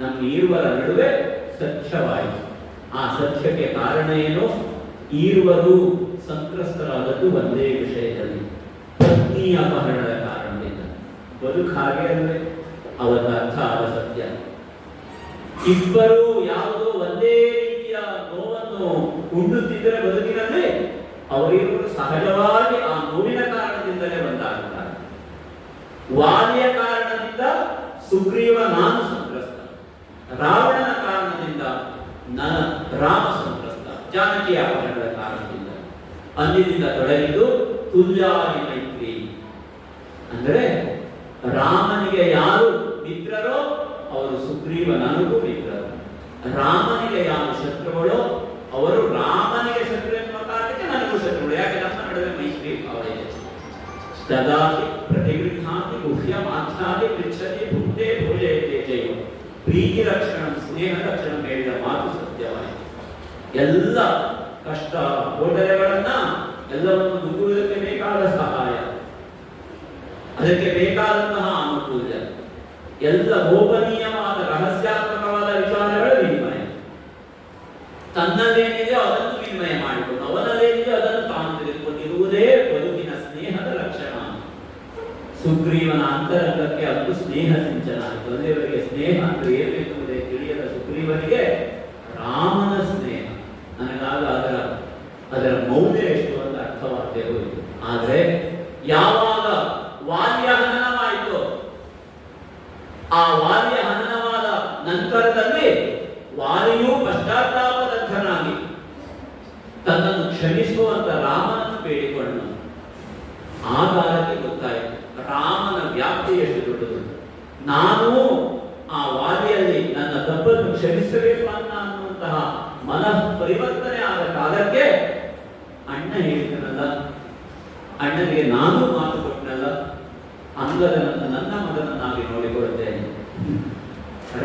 ನಮ್ಮ ಈರುವರ ನಡುವೆ ಸತ್ಯವಾಯಿತು. ಆ ಸತ್ಯಕ್ಕೆ ಕಾರಣ ಏನು? ಈರುವರು ಸಂತ್ರಸ್ತರಾದದ್ದು ಒಂದೇ ವಿಷಯದಲ್ಲಿ, ಪತ್ನಿ ಅಪಹರಣದ ಕಾರಣದಿಂದ. ಬದುಕು ಹಾಗೆ ಅಲ್ವೇ? ಅವರ ಅರ್ಥ ಆದ ಸತ್ಯ. ಇಬ್ಬರು ಯಾವುದೋ ಒಂದೇ ರೀತಿಯ ನೋವನ್ನು ಉಣ್ಣುತ್ತಿದ್ದರೆ ಬದುಕಿನಲ್ಲಿ ಅವರಿಬ್ಬರು ಸಹಜವಾಗಿ ಆ ನೋವಿನ ಕಾರಣದಿಂದಲೇ ಒಂದಾಗುತ್ತಾರೆ. ವಾಲಿಯ ಕಾರಣದಿಂದ ಸುಗ್ರೀವ ನಾನು ಸಂತ್ರಸ್ತ, ರಾವಣನ ಕಾರಣದಿಂದ ರಾಮ ಸಂತ್ರಸ್ತ, ಜಾನಕಿಯ ಅಪಹರಣದ ಕಾರಣದಿಂದ. ಅಂದಿನಿಂದ ತೊಡಗಿದ್ದು ತುಲ್ಯಾದಿ ಮೈತ್ರಿ, ಅಂದರೆ ರಾಮನಿಗೆ ಯಾರು ಮಿತ್ರರೋ ಅವರು ಸುಗ್ರೀವ ನನಗೂ ಮಿತ್ರರು, ರಾಮನಿಗೆ ಯಾರು ಶತ್ರುಗಳೋ ಅವರು ರಾಮನಿಗೆ ಶತ್ರು ಎನ್ನುವ ಕಾರಣಕ್ಕೆ ನನಗೂ ಶತ್ರುಗಳು. ಯಾಕೆ ನಮ್ಮ ನಡುವೆ ಮೈತ್ರಿ ಭಾವ ಇದೆ. ದದಾತಿ ಪ್ರತಿಗೃಹಾತಿ ಗುಹ್ಯ ಮಾಧ್ಯಾದಿ ಪೃಚ್ಛತಿ ಭುಕ್ತೆ ಭೋಜಯತೆ ಜೈವ. ಪ್ರೀತಿ ರಕ್ಷಣ ಸ್ನೇಹ ರಕ್ಷಣ ಹೇಳಿದ ಮಾತು ಸತ್ಯವಾಯಿತು. ಎಲ್ಲ ಕಷ್ಟ ಗೋಟಲೆಗಳನ್ನ ಎಲ್ಲವನ್ನು ನುಗ್ಗುವುದಕ್ಕೆ ಬೇಕಾದ ಸಹಾಯ, ಅದಕ್ಕೆ ಬೇಕಾದಂತಹ ಅನುಕೂಲ, ಎಲ್ಲ ಗೋಪನೀಯವಾದ ರಹಸ್ಯಾತ್ಮಕವಾದ ವಿಚಾರಗಳ ವಿನಿಮಯ, ತನ್ನಲ್ಲೇನಿದೆಯೋ ಅದನ್ನು ವಿನಿಮಯ ಮಾಡಿಕೊಂಡು ಅವನಲ್ಲೇನಿದೆಯೋ ಅದನ್ನು ತಾನು ತೆಗೆದುಕೊಂಡಿರುವುದೇ ಬದುಕಿನ ಸ್ನೇಹದ ಲಕ್ಷಣ. ಸುಗ್ರೀವನ ಅಂತರಂಗಕ್ಕೆ ಅದು ಸ್ನೇಹ ಸಿಂಚನ ಆಯಿತು. ತಂದೆಯವರಿಗೆ ಸ್ನೇಹ ಅಂದ್ರೆ ಏನೆಂಬುದೇ ತಿಳಿಯದ ಸುಗ್ರೀವನಿಗೆ ರಾಮನ ಸ್ನೇಹ ನನಗಾಗ ಅದರ ಮೌಲ್ಯ ಎಷ್ಟು ಅಂತ ಅರ್ಥವಾಗದೆ ಹೋಯಿತು. ಆದ್ರೆ ಯಾವಾಗ ವಾಲಿಯ ಹನನವಾಯಿತು, ಆ ವಾಲಿಯ ಹನನವಾದ ನಂತರದಲ್ಲಿ ವಾಲಿಯು ಪಶ್ಚಾತ್ತಾಪದರ್ಥನಾಗಿ ತನ್ನನ್ನು ಕ್ಷಮಿಸುವಂತ ರಾಮನನ್ನು ಬೇಡಿಕೊಂಡು ಆ ಕಾಲಕ್ಕೆ ಗೊತ್ತಾಯಿತು ರಾಮನ ವ್ಯಾಪ್ತಿ ಎಷ್ಟು ದೊಡ್ಡದು. ನಾನು ಆ ವಾಲಿಯಲ್ಲಿ ನನ್ನ ತಪ್ಪನ್ನು ಕ್ಷಮಿಸಬೇಕು ಅನ್ನುವಂತಹ ಮನಃ ಪರಿವರ್ತನೆ ಆದ ಕಾಲಕ್ಕೆ ಅಣ್ಣ ಹೇಳಿದನಲ್ಲ, ಅಣ್ಣನಿಗೆ ನಾನು ಮಾತು ಕೊಟ್ಟನಲ್ಲ, ಅಂಗದನನ್ನು ನನ್ನ ಮಗನನ್ನಾಗಿ ನೋಡಿಕೊಳ್ಳುತ್ತೇನೆ.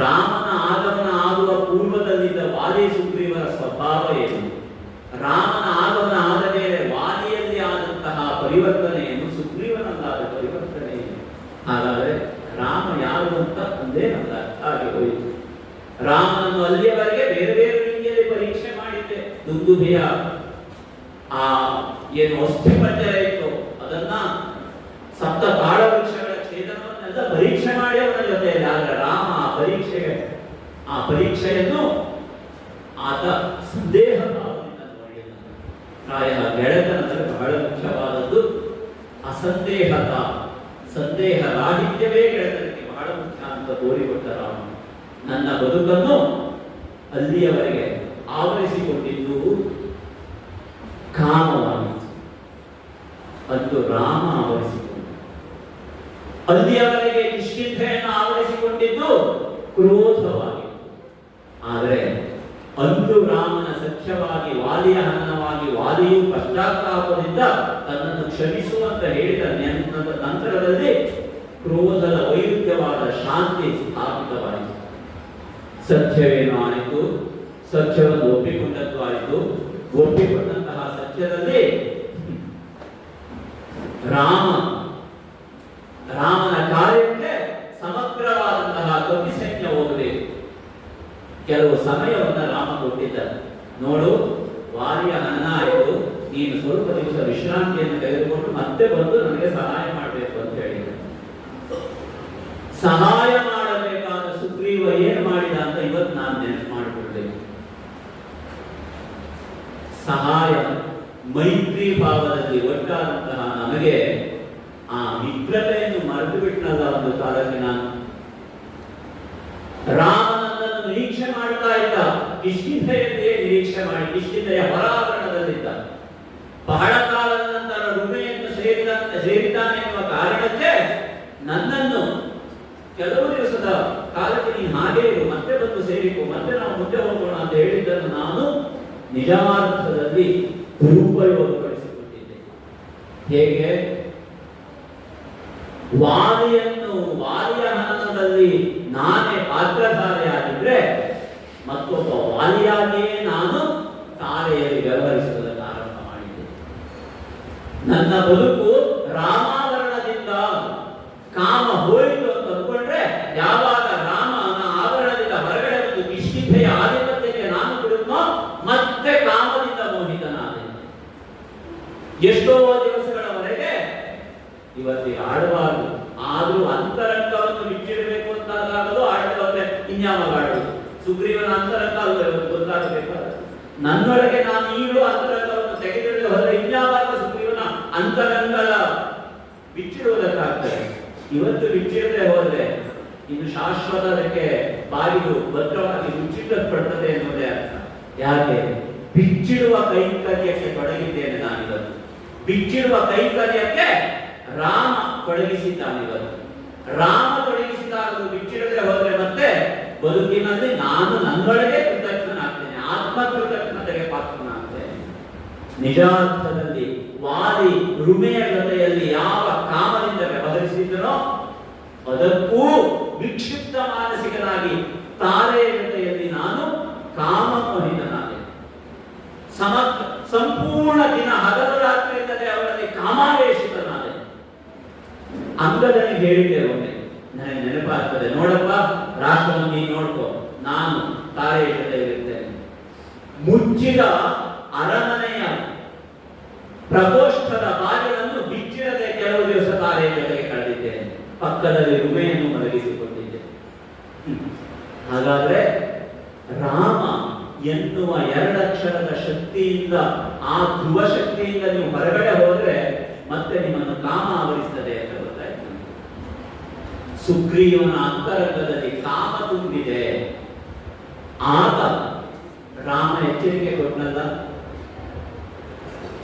ರಾಮನ ಆಗಮನ ಆಗುವ ಪೂರ್ವದಲ್ಲಿದ್ದ ವಾಲಿ ಸುಗ್ರೀವರ ಸ್ವಭಾವ ಏನು, ರಾಮನ ಆಗಮನ ಆದ ಮೇಲೆ ವಾಲಿಯಲ್ಲಿ ಆದಂತಹ ಪರಿವರ್ತನೆಯನ್ನು ಸುಗ್ರೀವನಲ್ಲಾದ ಪರಿವರ್ತನೆ ಏನು? ಹಾಗಾದರೆ ರಾಮ ಯಾರು ಅಂತ ಒಂದೇ ನನ್ನ ಅರ್ಥ ಆಗಿ ಹೋಯಿತು. ರಾಮನನ್ನು ಅಲ್ಲಿಯವರೆಗೆ ಬೇರೆ ಬೇರೆ ರೀತಿಯಲ್ಲಿ ಪರೀಕ್ಷೆ ಮಾಡಿದ್ದೆ. ದುಂದುಭಿಯ ಆ ಏನು ಅಸ್ಥಿ ಪಂಜರ ಇತ್ತು ಅದನ್ನ ಸಪ್ತ ತಾಳ ವೃಕ್ಷಗಳ ಛೇದನವನ್ನೆಲ್ಲ ಪರೀಕ್ಷೆ ಮಾಡಿ ಅವನ ಜೊತೆಯಲ್ಲಿ. ಆದ್ರೆ ರಾಮ ಆ ಪರೀಕ್ಷೆಯನ್ನು ಆತ ಸಂದೇಹ ಭಾವದಿಂದ ನೋಡಿದ. ಪ್ರಾಯ ಗೆಳೆತನದಲ್ಲಿ ಬಹಳ ಮುಖ್ಯವಾದದ್ದು ಅಸಂದೇಹದ ಸಂದೇಹ ರಾಹಿತ್ಯವೇ ಗೆಳೆತನಕ್ಕೆ ಬಹಳ ಮುಖ್ಯ ಅಂತ ತೋರಿಕೊಟ್ಟ ರಾಮ. ನನ್ನ ಬದುಕನ್ನು ಅಲ್ಲಿಯವರೆಗೆ ಆವರಿಸಿಕೊಂಡಿದ್ದು ಕಾಮವಾಗಿತ್ತು, ಅದು ರಾಮ ಆವರಿಸಿಕೊಂಡು. ಅಲ್ಲಿಯವರೆಗೆ ಕಿಷ್ಕಿಂಧೆಯನ್ನು ಆವರಿಸಿಕೊಂಡಿದ್ದು ಕ್ರೋಧವಾಗಿತ್ತು. ಆದರೆ ಅಂದು ರಾಮನ ಸಖ್ಯವಾಗಿ ವಾಲಿಯ ಹನನವಾಗಿ ವಾಲಿಯು ಪಶ್ಚಾತ್ತಾಪದಿಂದ ತನ್ನನ್ನು ಕ್ಷಮಿಸುವಂತ ಹೇಳಿದ ನಂತರದಲ್ಲಿ ಕ್ರೋಧದ ವೈರುಧ್ಯವಾದ ಶಾಂತಿ ಸ್ಥಾಪಿತವಾಯಿತು. ಸತ್ಯವೇನು ಆಯಿತು, ಸತ್ಯವನ್ನು ಒಪ್ಪಿಕೊಂಡದ್ದು ಆಯಿತು. ಒಪ್ಪಿಕೊಂಡಂತಹ ಸತ್ಯದಲ್ಲಿ ರಾಮನ ಕಾರ್ಯಕ್ಕೆ ಸಮಗ್ರವಾದಂತಹ ಕಪಿಸೈನ್ಯ ಹೋಗಬೇಕು. ಕೆಲವು ಸಮಯವನ್ನು ರಾಮ ಕೊಟ್ಟಿದ್ದ. ನೋಡು, ವಾಲಿಯ ಹನನ ಆಯಿತು, ನೀನು ಸ್ವಲ್ಪ ದಿವಸ ವಿಶ್ರಾಂತಿಯನ್ನು ತೆಗೆದುಕೊಂಡು ಮತ್ತೆ ಬಂದು ನನಗೆ ಸಹಾಯ ಮಾಡಬೇಕು ಅಂತ ಹೇಳಿದ. ಸಹಾಯ ಮಾಡಬೇಕಾದ ಸುಗ್ರೀವ ಏನು ಮಾಡಿದ ಅಂತ ಇವತ್ತು ನಾನು ನೆನಪು ಮಾಡಿಕೊಳ್ಬೇಕು. ಸಹಾಯ ಮೈತ್ರಿ ಭಾವದಲ್ಲಿ ಒಟ್ಟಾದಂತಹ ನಮಗೆ ಆ ಮಿತ್ರತೆಯನ್ನು ಮರೆತು ಬಿಟ್ಟನಲ್ಲ ಒಂದು ಕಾಲಕ್ಕೆ. ನಾನು ರಾಮನನ್ನು ನಿರೀಕ್ಷೆ ಮಾಡ್ತಾ ಇದ್ದ, ಕಿಷ್ಕಿಂಧೆಯನ್ನೇ ನಿರೀಕ್ಷೆ ಮಾಡಿ ಕಿಷ್ಕಿಂಧೆಯ ಹೊರಾವರಣದಲ್ಲಿದ್ದ. ಬಹಳ ಕಾಲದ ನಂತರ ಋಮೆಯನ್ನು ಸೇರಿದ್ದಾನೆ ಎನ್ನುವ ಕಾರಣಕ್ಕೆ ನನ್ನನ್ನು ಕೆಲವು ದಿವಸದ ಕಾಲಕ್ಕೆ ನೀನು ಹಾಗೆ ಇರು, ಮತ್ತೆ ಬಂದು ಸೇರಿಕೊ, ಮತ್ತೆ ನಾವು ಮುಂದೆ ಹೋಗೋಣ ಅಂತ ಹೇಳಿದ್ದನ್ನು ನಾನು ನಿಜಾರ್ಥದಲ್ಲಿ ದುರುಪಯೋಗಪಡಿಸಿಕೊಂಡಿದ್ದೆ. ಹೇಗೆ? ವಾಲಿಯ ಹನನದಲ್ಲಿ ನಾನೇ ಪಾತ್ರಧಾರೆಯಾಗಿದ್ರೆ ಮತ್ತೊಬ್ಬ ವಾಲಿಯಾಗಿಯೇ ನಾನು ತಾರೆಯಲ್ಲಿ ವ್ಯವಹರಿಸುವುದನ್ನು ಆರಂಭ ಮಾಡಿದ್ದೆ. ನನ್ನ ಬದುಕು ರಾಮಾವರಣದಿಂದ ಕಾಮ ಹೋಯಿತು ಅಂತ ಅಂದ್ಕೊಂಡ್ರೆ, ಯಾವಾಗ ರಾಮನ ಆವರಣದಿಂದ ಹೊರಗಡೆ ಒಂದು ಕಿಷ್ಕಿಂಧೆಯ ಆಧಿಪತ್ಯಕ್ಕೆ ನಾನು ಬಿಡುತ್ತೋ ಮತ್ತೆ ಕಾಮದಿಂದ ಮೋಹಿತನಾದೆ. ಎಷ್ಟೋ ದಿವಸಗಳವರೆಗೆ ಇವತ್ತಿಗೆ ಆಡಬಾರದು, ಆದ್ರೂ ಅಂತರಂಗವನ್ನು ಬಿಚ್ಚಿಡಬೇಕು ಅಂತಾಗಲು ಆಡಬಾರ್ದೆ. ಇನ್ಯಾವಾಗ ಆಡುವುದು? ಸುಗ್ರೀವನ ಅಂತರಂಗ ಅಲ್ವೇ ಗೊತ್ತಾಗಬೇಕು. ನನ್ನೊಳಗೆ ನಾನು ಈಗಲೂ ಅಂತರಂಗವನ್ನು ತೆಗೆದಿಡಲು ಹೋದರೆ ಇನ್ಯಾವಾಗ ಸುಗ್ರೀವನ ಅಂತರಂಗದ ಬಿಚ್ಚಿಡುವುದಕ್ಕಾಗ್ತದೆ? ಇವತ್ತು ಬಿಚ್ಚಿಡದೆ ಹೋದ್ರೆ ಇನ್ನು ಶಾಶ್ವತ ಅದಕ್ಕೆ ಬಾಗಿಲು ಭದ್ರವಾಗಿ ಮುಚ್ಚಿಟ್ಟಲ್ಪಡ್ತದೆ ಎನ್ನುವುದೇ ಅರ್ಥ. ಯಾಕೆ? ಬಿಚ್ಚಿಡುವ ಕೈಂಕರ್ಯಕ್ಕೆ ತೊಡಗಿದ್ದೇನೆ ನಾನಿವತ್ತು. ಬಿಚ್ಚಿಡುವ ಕೈಂಕರ್ಯಕ್ಕೆ ರಾಮ ತೊಡಗಿಸಿದ್ದಾನಿವತ್ತು. ರಾಮ ತೊಡಗಿಸಿದಾಗ ಬಿಚ್ಚಿಡದೆ ಹೋದ್ರೆ ಮತ್ತೆ ಬದುಕಿನಲ್ಲಿ ನಾನು ನನ್ನೊಳಗೆ ಕೃತಜ್ಞನಾಗ್ತೇನೆ, ಆತ್ಮ ಕೃತಜ್ಞತೆಗೆ ಪಾತ್ರನಾಗ್ತೇನೆ. ನಿಜಾರ್ಥದಲ್ಲಿ ವಾದಿ ಋಮೆಯ ಜೊತೆಯಲ್ಲಿ ಯಾವ ಕಾಮದಿಂದ ವ್ಯವಹರಿಸಿದನೋ ಅದಕ್ಕೂ ವಿಕ್ಷಿಪ್ತ ಮಾನಸಿಕನಾಗಿ ತಾರೆಯ ಜೊತೆಯಲ್ಲಿ ನಾನು ಕಾಮಮೋಹಿತನಾದೆ. ಸಂಪೂರ್ಣ ದಿನ ಹಗಲು ರಾತ್ರಿ ಇಲ್ಲದೆ ಅವರಲ್ಲಿ ಕಾಮಾವೇಶಿತನಾದೆ. ಅಂಗದಲ್ಲಿ ಹೇಳಿದ್ದೆ ಒಮ್ಮೆ, ನನಗೆ ನೆನಪಾಗ್ತದೆ, ನೋಡಪ್ಪ ರಾಷ್ಟ್ರವನ್ನು ನೀನು ನೋಡ್ಕೋ, ನಾನು ತಾರೆಯ ಜೊತೆ ಇರ್ತೇನೆ. ಮುಚ್ಚಿದ ಅರಮನೆಯ ಪ್ರಕೋಷ್ಠದ ಬಾಗಿಲನ್ನು ಬಿಚ್ಚಿಡದೆ ಕೆಲವು ದಿವಸ ತಾರೆಯ ಜೊತೆಗೆ ಕಳೆದಿದ್ದೇನೆ. ಪಕ್ಕದಲ್ಲಿ ಋಮೆಯನ್ನು ಮಲಗಿಸಿಕೊಂಡಿದ್ದೆ. ಹಾಗಾದ್ರೆ ರಾಮ ಎನ್ನುವ ಎರಡಕ್ಷರದ ಶಕ್ತಿಯಿಂದ, ಆ ಧ್ರುವ ಶಕ್ತಿಯಿಂದ ನೀವು ಹೊರಗಡೆ ಹೋದ್ರೆ ಮತ್ತೆ ನಿಮ್ಮನ್ನು ಕಾಮ ಆವರಿಸ್ತದೆ ಅಂತ ಗೊತ್ತಾಯ್ತು. ಸುಗ್ರೀವನ ಅಂತರಂಗದಲ್ಲಿ ಕಾಮ ತುಂಬಿದೆ. ಆಗ ರಾಮ ಎಚ್ಚರಿಕೆ ಕೊಟ್ಟನಲ್ಲ,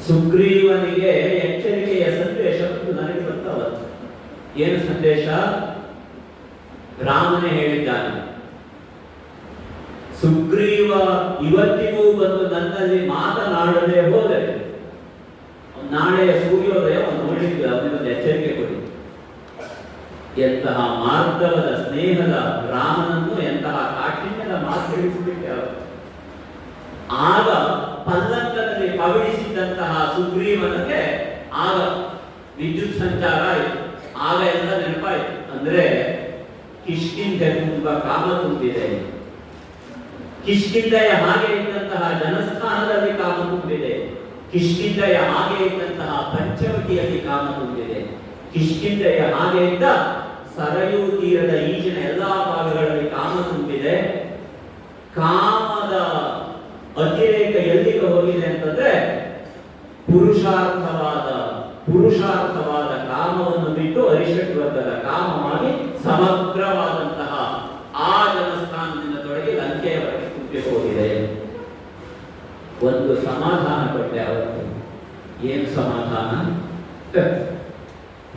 ಸುಗ್ರೀವನಿಗೆ ಎಚ್ಚರಿಕೆಯ ಸಂದೇಶ ನನಗೆ ಗೊತ್ತವತ್ತು. ಏನು ಸಂದೇಶ? ರಾಮನೇ ಹೇಳಿದ್ದಾನೆ, ಸುಗ್ರೀವ ಇವತ್ತಿಗೂ ಬಂದು ನನ್ನಲ್ಲಿ ಮಾತನಾಡದೆ ಹೋದರೆ ನಾಳೆಯ ಸೂರ್ಯೋದಯ ನೋಡಲಿಕ್ಕೆ ಅವನಿಗೊಂದು ಎಚ್ಚರಿಕೆ ಕೊಡಿ. ಎಂತಹ ಮಾರ್ಧವದ ಸ್ನೇಹದ ರಾಮನನ್ನು ಎಂತಹ ಕಾಠಿಣ್ಯದ ಮಾತು ಹೇಳಿಸಲಿಕ್ಕೆ ಅವರು. ಆಗ ಪಲ್ಲಂಕದಲ್ಲಿ ಪವಡಿಸಿದ್ದಂತಹ ಸುಗ್ರೀವನಿಗೆ ಆಗ ವಿದ್ಯುತ್ ಸಂಚಾರ ಆಯಿತು. ಆಗ ಎಲ್ಲ ನೆನಪಾಯಿತು. ಅಂದ್ರೆ ಕಿಷ್ಕಿಂಧೆ ತುಂಬ ಕಾಮ ತುಂಬಿದೆ. ಕಿಷ್ಕಿಂಧೆಯ ಹಾಗೆ ಇದ್ದಂತಹ ಜನಸ್ಥಾನದಲ್ಲಿ ಕಾಮ ತುಂಬಿದೆ. ಕಿಷ್ಕಿಂಧೆಯ ಹಾಗೆ ಇದ್ದಂತಹ ಪಂಚವಟಿಯಲ್ಲಿ ಕಾಮ ತುಂಬಿದೆ. ಕಿಷ್ಕಿಂಧೆಯ ಹಾಗೆ ಇದ್ದ ಸರಯೂ ತೀರದ ಈಚಿನ ಎಲ್ಲಾ ಭಾಗಗಳಲ್ಲಿ ಕಾಮ ತುಂಬಿದೆ. ಕಾಮದ ಅತಿರೇಕ ಎಲ್ಲಿಗೆ ಹೋಗಿದೆ ಅಂತಂದ್ರೆ ಪುರುಷಾರ್ಥವಾದ ಕಾಮವನ್ನು ಬಿಟ್ಟು ಅರಿಷಟ್ ವರ್ಗದ ಕಾಮವಾಗಿ ಸಮಗ್ರವಾದಂತಹ ಆ ಜನಸ್ಥಾನದಿಂದ ತೊಡಗಿ ಲಂಕೆಯವರೆಗೆ ತುಂಬಿ ಹೋಗಿದೆ. ಒಂದು ಸಮಾಧಾನ ಕೊಟ್ಟೆ ಅವತ್ತು. ಏನು ಸಮಾಧಾನ?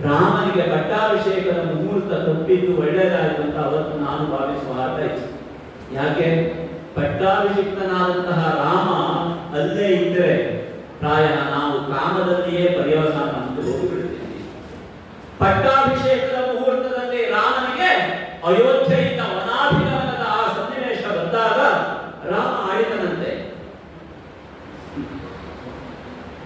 ರಾಮನಿಗೆ ಪಟ್ಟಾಭಿಷೇಕದ ಮುಹೂರ್ತ ತಪ್ಪಿದ್ದು ಒಳ್ಳೆಯದಾಯಿತು ಅಂತ ಅವತ್ತು ನಾನು ಭಾವಿಸುವ ಹಾಗೆ. ಯಾಕೆ? ಪಟ್ಟಾಭಿಷಿಕ್ತನಾದಂತಹ ರಾಮ ಅಲ್ಲೇ ಇದ್ದರೆ ಪ್ರಾಯ ನಾವು ಕಾಮದಲ್ಲಿಯೇ ಪರ್ಯವಸಾನ ಅಂತ ಹೋಗಿಬಿಡ್ತೀವಿ. ಪಟ್ಟಾಭಿಷೇಕದ ಮುಹೂರ್ತದಲ್ಲಿ ರಾಮನಿಗೆ ಅಯೋಧ್ಯೆಯಿಂದ ವನಾಭಿಗಮನದ ಆ ಸನ್ನಿವೇಶ ಬಂದಾಗ ರಾಮ ಆಡಿದನಂತೆ,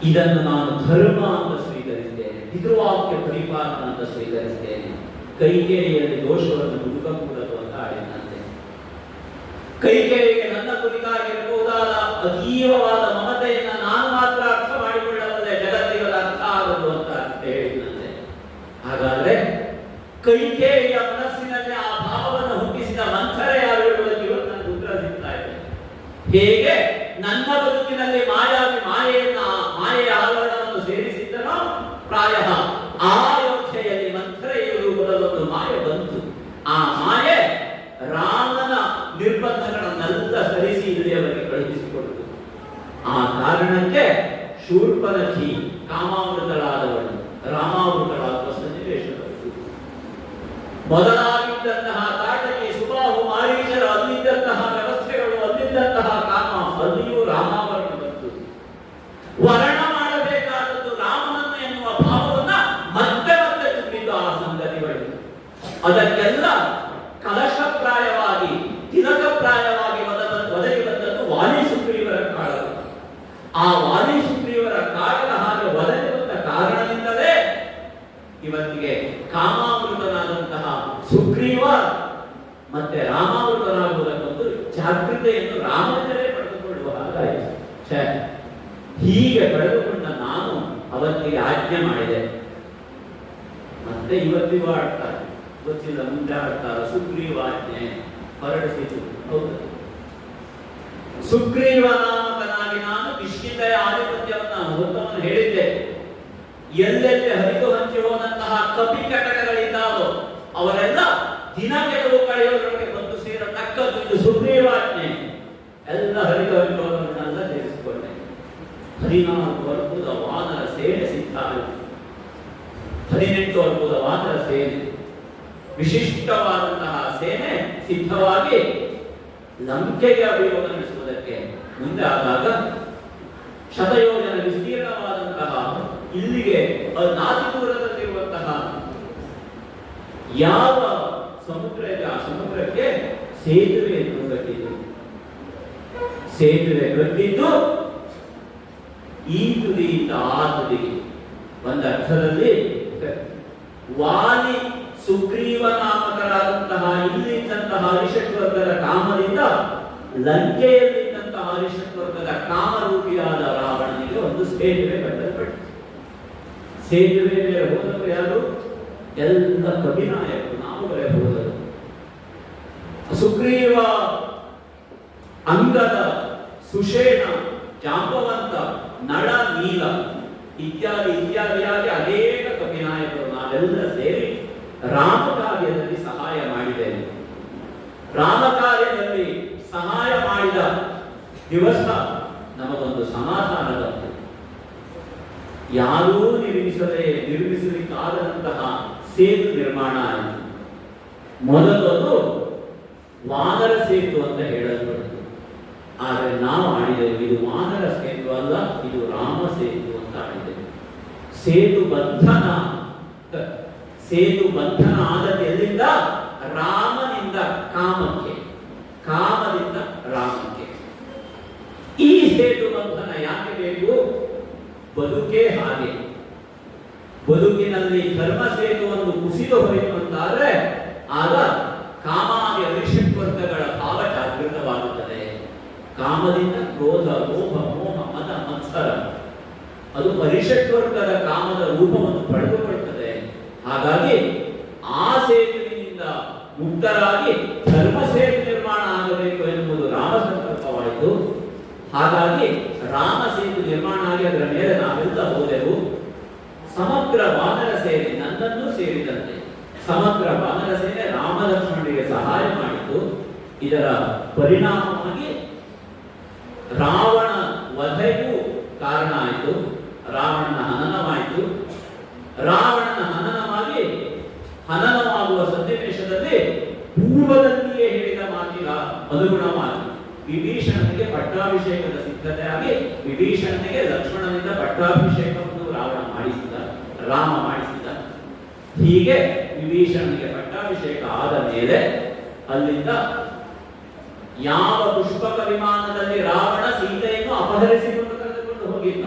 ಇದನ್ನು ನಾನು ಧರ್ಮ ಅಂತ ಸ್ವೀಕರಿಸ್ತೇನೆ, ಪಿತೃವಾಕ್ಯ ಪರಿಪಾಲನ ಅಂತ ಸ್ವೀಕರಿಸ್ತೇನೆ, ಕೈಕೇಯಿಯಲ್ಲಿ ದೋಷವನ್ನು ಹುಡುಕಕೂಡದು ಅಂತ ಆಡಿದಂತೆ. ಕೈಕೇಯಿಗೆ ನನ್ನ ಕುರಿತಾಗಿರಬಹುದಾದ ಅತೀವವಾದ ಮಮತೆಯನ್ನ ನಾನು ಮಾತ್ರ ಅರ್ಥ ಮಾಡಿಕೊಳ್ಳಬಲ್ಲೆ, ಜಗತ್ತಿಗೆ ಅರ್ಥ ಆಗದು ಅಂತ ಹೇಳಿದಂತೆ. ಹಾಗಾದ್ರೆ ಕೈಕೇಯಿಯ ಮನಸ್ಸಿನಲ್ಲಿ ಆ ಭಾವವನ್ನು ಹುಟ್ಟಿಸಿದ ಮಂಥರ ಯಾರು ಹೇಳುವುದಕ್ಕೆ ಇವತ್ತು ನನಗೆ ಉತ್ತರ ಸಿಗ್ತಾ ಇದೆ. ಹೇಗೆ ನನ್ನ ಬದುಕಿನಲ್ಲಿ ಮಾಯೆಯ ಆವರಣವನ್ನು ಸೇರಿಸಿದ್ದನೋ ಪ್ರಾಯಃ ಆ ಯೋಚನೆಯಲ್ಲಿ ಮಂಥರೆಯ ರೂಪದಲ್ಲೊಂದು ಮಾಯೆ ಬಂತು. ಆ ಮಾಯೆ ರಾಮನ ನಿರ್ಬಂಧಗಳನ್ನೆಲ್ಲ ಸರಿಸಿ ಇಲ್ಲಿಯವರೆಗೆ ಕಳುಹಿಸಿಕೊಡುವುದು. ಆ ಕಾರಣಕ್ಕೆ ಶೂರ್ಪನಖಿ ಕಾಮಾಮೃತಳಾದವಳು ರಾಮಾಮೃತಳಾಗುವ ಸನ್ನಿವೇಶಗಳು. ಮೊದಲಾಗಿದ್ದಂತಹ ತಾಟಕಿ ಸುಬಾಹು ಮಾರೀಚರ ಅಲ್ಲಿದ್ದಂತಹ ವ್ಯವಸ್ಥೆಗಳು, ಅಲ್ಲಿದ್ದಂತಹ ಕಾಮ, ಅಲ್ಲಿಯೂ ರಾಮಾವರಣ ಬಂತು. ವರ್ಣ ಮಾಡಬೇಕಾದದ್ದು ರಾಮನನ್ನು ಎನ್ನುವ ಭಾವವನ್ನ ಮತ್ತೆ ಮತ್ತೆ ತುಂಬಿದ್ದು ಆ ಸಂಗತಿಗಳು. ಅದಕ್ಕೆಲ್ಲ ಕಲಶಪ್ರಾಯವಾಗಿ ತಿಲಕಪ್ರಾಯವಾಗಿ ಒದಗಿ ಬಂದದ್ದು ವಾಲಿ ಸುಗ್ರೀವರ ಕಾಳ. ಆ ವಾಲಿ ಸುಗ್ರೀವರ ಕಾಳದ ಹಾಗೆ ಒದಗಿ ಬಂದ ಕಾರಣದಿಂದಲೇ ಇವತ್ತಿಗೆ ಕಾಮಾಮೃತನಾದಂತಹ ಸುಗ್ರೀವ ಮತ್ತೆ ರಾಮಾಮೃತನಾಗುವುದಕ್ಕೊಂದು ಜಾಗೃತೆಯನ್ನು ರಾಮಚರೇ ಪಡೆದುಕೊಳ್ಳುವ ಹಾಗಾಯಿತು. ಹೀಗೆ ಪಡೆದುಕೊಂಡ ನಾನು ಅವತ್ತಿಗೆ ಆಜ್ಞೆ ಮಾಡಿದೆ. ಮತ್ತೆ ಇವತ್ತಿಗೂ ಆಡ್ತಾರೆ, ಗೊತ್ತಿಲ್ಲ ಮುಂದೆ ಆಡ್ತಾರೆ. ಸುಗ್ರೀವಾಜ್ಞೆ ಹೊರಡಿಸಿತು. ಹೌದು, ಸುಗ್ರೀವ ನಾಮಕನಾಗಿ ನಾನು ಕಿಷ್ಕಿಂಧೆಯ ಆಧಿಪತ್ಯವನ್ನು ಹೊತ್ತವನ್ನು ಹೇಳಿದ್ದೆ. ಎಲ್ಲೆಲ್ಲಿ ಹರಿದು ಹಂಚಿ ಹೋದಂತಹ ಕಪಿ ಕಟಕಗಳಿದ್ದಾವೋ ಅವರೆಲ್ಲ ದಿನ ಕೆಲವು ಕಳೆಯೋದ್ರೊಳಗೆ ಬಂದು ಸೇರತಕ್ಕದ್ದು ಇದು ಸುಗ್ರೀವಾಜ್ಞೆ. ಎಲ್ಲ ಹರಿದವನ್ನೆಲ್ಲ ಸೇರಿಸಿಕೊಂಡೆ. 14 ಅರ್ಬುದ ವಾನರ ಸೇನೆ ಸಿದ್ಧ ಆಯಿತು. 18 ಅರ್ಬುದ ವಾನರ ಸೇನೆ, ವಿಶಿಷ್ಟವಾದಂತಹ ಸೇನೆ ಸಿದ್ಧವಾಗಿ ಲಂಕೆಗೆ ಅಭಿಯೋಗ ನಡೆಸುವುದಕ್ಕೆ ಮುಂದೆ ಆದಾಗ, ಶತಯೋಜನ ವಿಸ್ತೀರ್ಣವಾದಂತಹ ಇಲ್ಲಿಗೆ ನಾತಿ ದೂರದಲ್ಲಿರುವಂತಹ ಯಾವ ಸಮುದ್ರ ಇದೆ ಆ ಸಮುದ್ರಕ್ಕೆ ಸೇತುವೆಯನ್ನು ಕಟ್ಟಿದ್ದು. ಸೇತುವೆ ಕಟ್ಟಿದ್ದು ಈ ತುದಿಯಿಂದ ಆ ತುದಿಗೆ. ಒಂದು ಅರ್ಥದಲ್ಲಿ ವಾಲಿ ಸುಗ್ರೀವ ನಾಮಕರಾದಂತಹ ಇಲ್ಲಿದ್ದಂತಹ ಹರಿಷಡ್ವರ್ಗದ ಕಾಮದಿಂದ ಲಂಕೆಯಲ್ಲಿದ್ದಂತಹ ಹರಿಷಡ್ವರ್ಗದ ಕಾಮರೂಪಿಯಾದ ರಾವಣನಿಗೆ ಒಂದು ಸೇತುವೆ ಕಟ್ಟಲ್ಪಟ್ಟಿತು. ಸೇತುವೆ ಮೇಲೆ ಹೋದವರು ಯಾರು? ಎಲ್ಲ ಕವಿನಾಯಕರು, ನಾವುಗಳೇ ಹೋದರು. ಸುಗ್ರೀವ, ಅಂಗದ, ಸುಷೇಣ, ಜಾಂಬವಂತ, ನಳ, ನೀಲ ಇತ್ಯಾದಿ ಇತ್ಯಾದಿಯಾಗಿ ಅನೇಕ ಕವಿನಾಯಕರು ನಾವೆಲ್ಲ ಸೇರಿ ರಾಮ ಕಾರ್ಯದಲ್ಲಿ ಸಹಾಯ ಮಾಡಿದ್ದೇವೆ. ರಾಮ ಕಾರ್ಯದಲ್ಲಿ ಸಹಾಯ ಮಾಡಿದ ದಿವಸ ನಮಗೊಂದು ಸಮಾಧಾನದ, ಯಾರೂ ನಿರ್ಮಿಸಲಿಕ್ಕಾದಂತಹ ಸೇತು ನಿರ್ಮಾಣ ಆಯಿತು. ಮೊದಲದು ವಾನರ ಸೇತು ಅಂತ ಹೇಳಲ್ಪಡುತ್ತೆ. ಆದರೆ ನಾವು ಆಡಿದೆವು ಇದು ವಾನರ ಸೇತು ಅಲ್ಲ, ಇದು ರಾಮ ಸೇತು ಅಂತ ಆಡಿದೆವು. ಸೇತು ಬಂಧನ ಆದದ್ದು ಎಲ್ಲಿಂದ? ರಾಮನಿಂದ ಕಾಮಕ್ಕೆ, ಕಾಮದಿಂದ ರಾಮಕ್ಕೆ. ಈ ಸೇತು ಬಂಧನ ಯಾಕೆ ಬೇಕು? ಬದುಕೇ ಹಾಗೆ. ಬದುಕಿನಲ್ಲಿ ಧರ್ಮ ಸೇತುವನ್ನು ಕುಸಿದು ಹೋಯಿತು ಅಂತಾದ್ರೆ ಆಗ ಕಾಮಾದಿ ಅರಿಷಡ್ವರ್ಗಗಳ ಭಾವ ಜಾಗೃತವಾಗುತ್ತದೆ. ಕಾಮದಿಂದ ಕ್ರೋಧ, ಲೋಭ, ಮೋಹ, ಮದ, ಮತ್ಸರ ಅದು ಅರಿಷಡ್ವರ್ಗದ ಕಾಮದ ರೂಪವನ್ನು ಪಡೆದುಕೊಳ್ಳುತ್ತದೆ. ಹಾಗಾಗಿ ಆ ಸೇತುವಿನಿಂದ ಮುಕ್ತರಾಗಿ ಧರ್ಮ ಸೇತು ನಿರ್ಮಾಣ ಆಗಬೇಕು ಎನ್ನುವುದು ರಾಮ ಸಂಕಲ್ಪವಾಯಿತು. ಹಾಗಾಗಿ ರಾಮ ಸೇತು ನಿರ್ಮಾಣ ಆಗಿ ಅದರ ಮೇಲೆ ನಾವೆಲ್ಲ ಹೋದೆವು. ಸಮಗ್ರ ವಾನರ ಸೇನೆ, ನನ್ನನ್ನು ಸೇರಿದಂತೆ ಸಮಗ್ರ ವಾನರ ಸೇನೆ ರಾಮ ಲಕ್ಷ್ಮಣರಿಗೆ ಸಹಾಯ ಮಾಡಿತು. ಇದರ ಪರಿಣಾಮವಾಗಿ ರಾವಣ ವಧೆಗೂ ಕಾರಣ ಆಯಿತು. ರಾವಣನ ಹನನವಾಯಿತು. ರಾವಣನ ಹನನವಾಗಿ ಹನನವಾಗುವ ಸನ್ನಿವೇಶದಲ್ಲಿ ಪೂರ್ವದಲ್ಲಿಯೇ ಹೇಳಿದ ಮಾತಿನ ಅನುಗುಣವಾಗಿ ವಿಭೀಷಣನಿಗೆ ಪಟ್ಟಾಭಿಷೇಕದ ಸಿದ್ಧತೆ ಆಗಿ ವಿಭೀಷಣನಿಗೆ ಲಕ್ಷ್ಮಣನಿಂದ ಪಟ್ಟಾಭಿಷೇಕವನ್ನು ರಾಮ ಮಾಡಿಸಿದ. ಹೀಗೆ ವಿಭೀಷಣನಿಗೆ ಪಟ್ಟಾಭಿಷೇಕ ಆದ ಮೇಲೆ ಅಲ್ಲಿಂದ ಯಾವ ಪುಷ್ಪಕ ವಿಮಾನದಲ್ಲಿ ರಾವಣ ಸೀತೆಯನ್ನು ಅಪಹರಿಸಿಕೊಂಡು ಕರೆದುಕೊಂಡು ಹೋಗಿದ್ದ,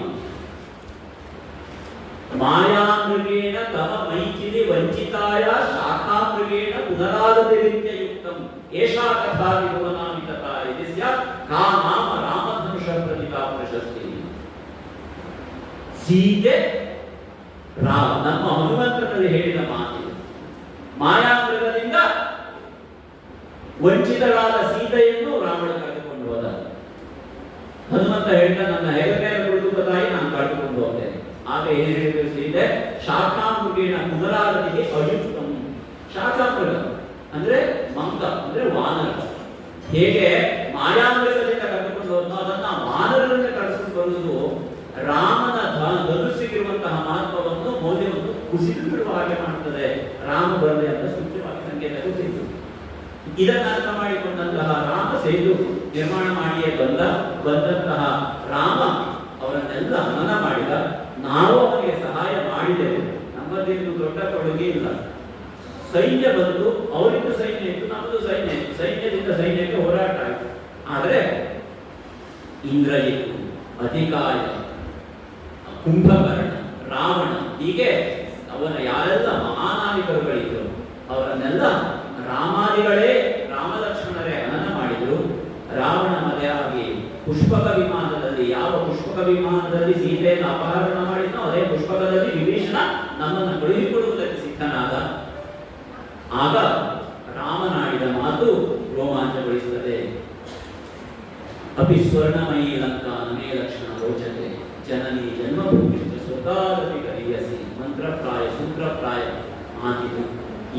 ಮಾಯಾಮೃಗೇಣ ತವ ಮೈಥಿಲಿ ವಂಚಿತಾಯ ಶಾಖಾಮೃಗೇಣ ಪುನರಾಗತಿರಿತ್ಯಯುಕ್ತಂ ಏಷಾ ಕಥಾ ವಿಭವನಾಮಿತತಾ ಯಸ್ಯ ಕಾ ನಾಮ ರಾಮಧನುಷ ಪ್ರತಿಭಾ ಪ್ರಶಸ್ತಿ. ಸೀತೆ ನಮ್ಮ ಹನುಮಂತನಲ್ಲಿ ಹೇಳಿದ ಮಾತು. ಮಾಯಾಮೃಗದಿಂದ ವಂಚಿತರಾದ ಸೀತೆಯನ್ನು ರಾವಣ ಕರೆದುಕೊಂಡು ಹೋದ. ಹನುಮಂತ ಹೇಳಿದ, ನನ್ನ ಹೆಗಲ ಮೇಲೆ ಕುಳಿತುಕ ತಾಯಿ ನಾನು ಕಳೆದುಕೊಂಡು ಹೋಗ್ತೇನೆ. ಆಗ ಏನ್ ಹೇಳಿದ್ರು ಸೀತೆ? ಶಾಖಾಮೃಗೇಣ ಪುನರಾಗತಿಗೆ ಅಯುಕ್ತಂ. ಶಾಖಾಮೃಗ ಅಂದ್ರೆ ಮಂಗ ಅಂದ್ರೆ ವಾನರ. ಹೇಗೆ ಮಾಯಾಮೃಗದಿಂದ ಕರೆದುಕೊಂಡು ಹೋದ್ನೋ ಅದನ್ನ ವಾನರರಿಂದ ಕರೆದುಕೊಂಡು ಬರುವುದು ರಾಮನ ಧನುಸ್ಸಿಗಿರುವಂತಹ ಮಹತ್ವವನ್ನು, ಮೌಲ್ಯವನ್ನು ಕುಸಿದು ಬಿಡುವ ಹಾಗೆ ಮಾಡುತ್ತದೆ. ರಾಮ ಬರಲಿ ಅಂತ ಸೂಚ್ಯವಾಗಿ ಸಂಕೇತ ಗೊತ್ತಿತ್ತು. ಇದನ್ನು ಅರ್ಥ ಮಾಡಿಕೊಂಡಂತಹ ರಾಮ ಸೇತು ನಿರ್ಮಾಣ ಮಾಡಿಯೇ ಬಂದಂತಹ ರಾಮ ಅವರನ್ನೆಲ್ಲ ಹನನ ಮಾಡಿದ. ನಾವು ಅವರಿಗೆ ಸಹಾಯ ಮಾಡಿದೆವು. ನಮ್ಮದೇನು ದೊಡ್ಡ ಕೊಡುಗೆ ಇಲ್ಲ. ಸೈನ್ಯ ಬಂದು ಅವರಿಗೂ ಸೈನ್ಯ ಇತ್ತು, ನಮ್ಮದು ಸೈನ್ಯ ಇತ್ತು. ಸೈನ್ಯದಿಂದ ಸೈನ್ಯಕ್ಕೆ ಹೋರಾಟ ಆಯಿತು. ಆದರೆ ಇಂದ್ರಜಿತ್ತು, ಅಧಿಕಾಯ, ಕುಂಭಕರ್ಣ, ರಾವಣ ಹೀಗೆ ಅವರ ಯಾರೆಲ್ಲ ಮಹಾನಾಯಕರುಗಳಿದ್ರು ಅವರನ್ನೆಲ್ಲ ರಾಮಾದಿಗಳೇ ರಾಮಲಕ್ಷ್ಮಣರೇ ಹನನ ಮಾಡಿದ್ರು. ರಾವಣ ಮದೆಯಾಗಿ ಪುಷ್ಪಕ ವಿಮಾನದಲ್ಲಿ, ಯಾವ ಪುಷ್ಪಕ ವಿಮಾನದಲ್ಲಿ ಸೀತೆಯನ್ನು ಅಪಹರಣ ಮಾಡಿದ್ನೋ ಅದೇ ಪುಷ್ಪಕದಲ್ಲಿ ವಿಭೀಷಣ ನಮ್ಮನ್ನು ಕಳುಹಿಕೊಡುವುದಕ್ಕೆ ಸಿದ್ಧನಾದ. ಆಗ ರಾಮನಾಡಿದ ಮಾತು ರೋಮಾಂಚಗೊಳಿಸುತ್ತದೆ. ಅಪಿ ಸ್ವರ್ಣಮಯೀ ಲಂಕಾ ನಮೇ ಲಕ್ಷ್ಮಣ ರೋಚತೆ ಜನನಿ ಜನ್ಮಭೂಮಿ ಸ್ವರ್ಗಾದಪಿ ಕರಿಯಸಿ ಮಂತ್ರಪ್ರಾಯ ಸೂತ್ರಪ್ರಾಯ ಮಾತಿದು.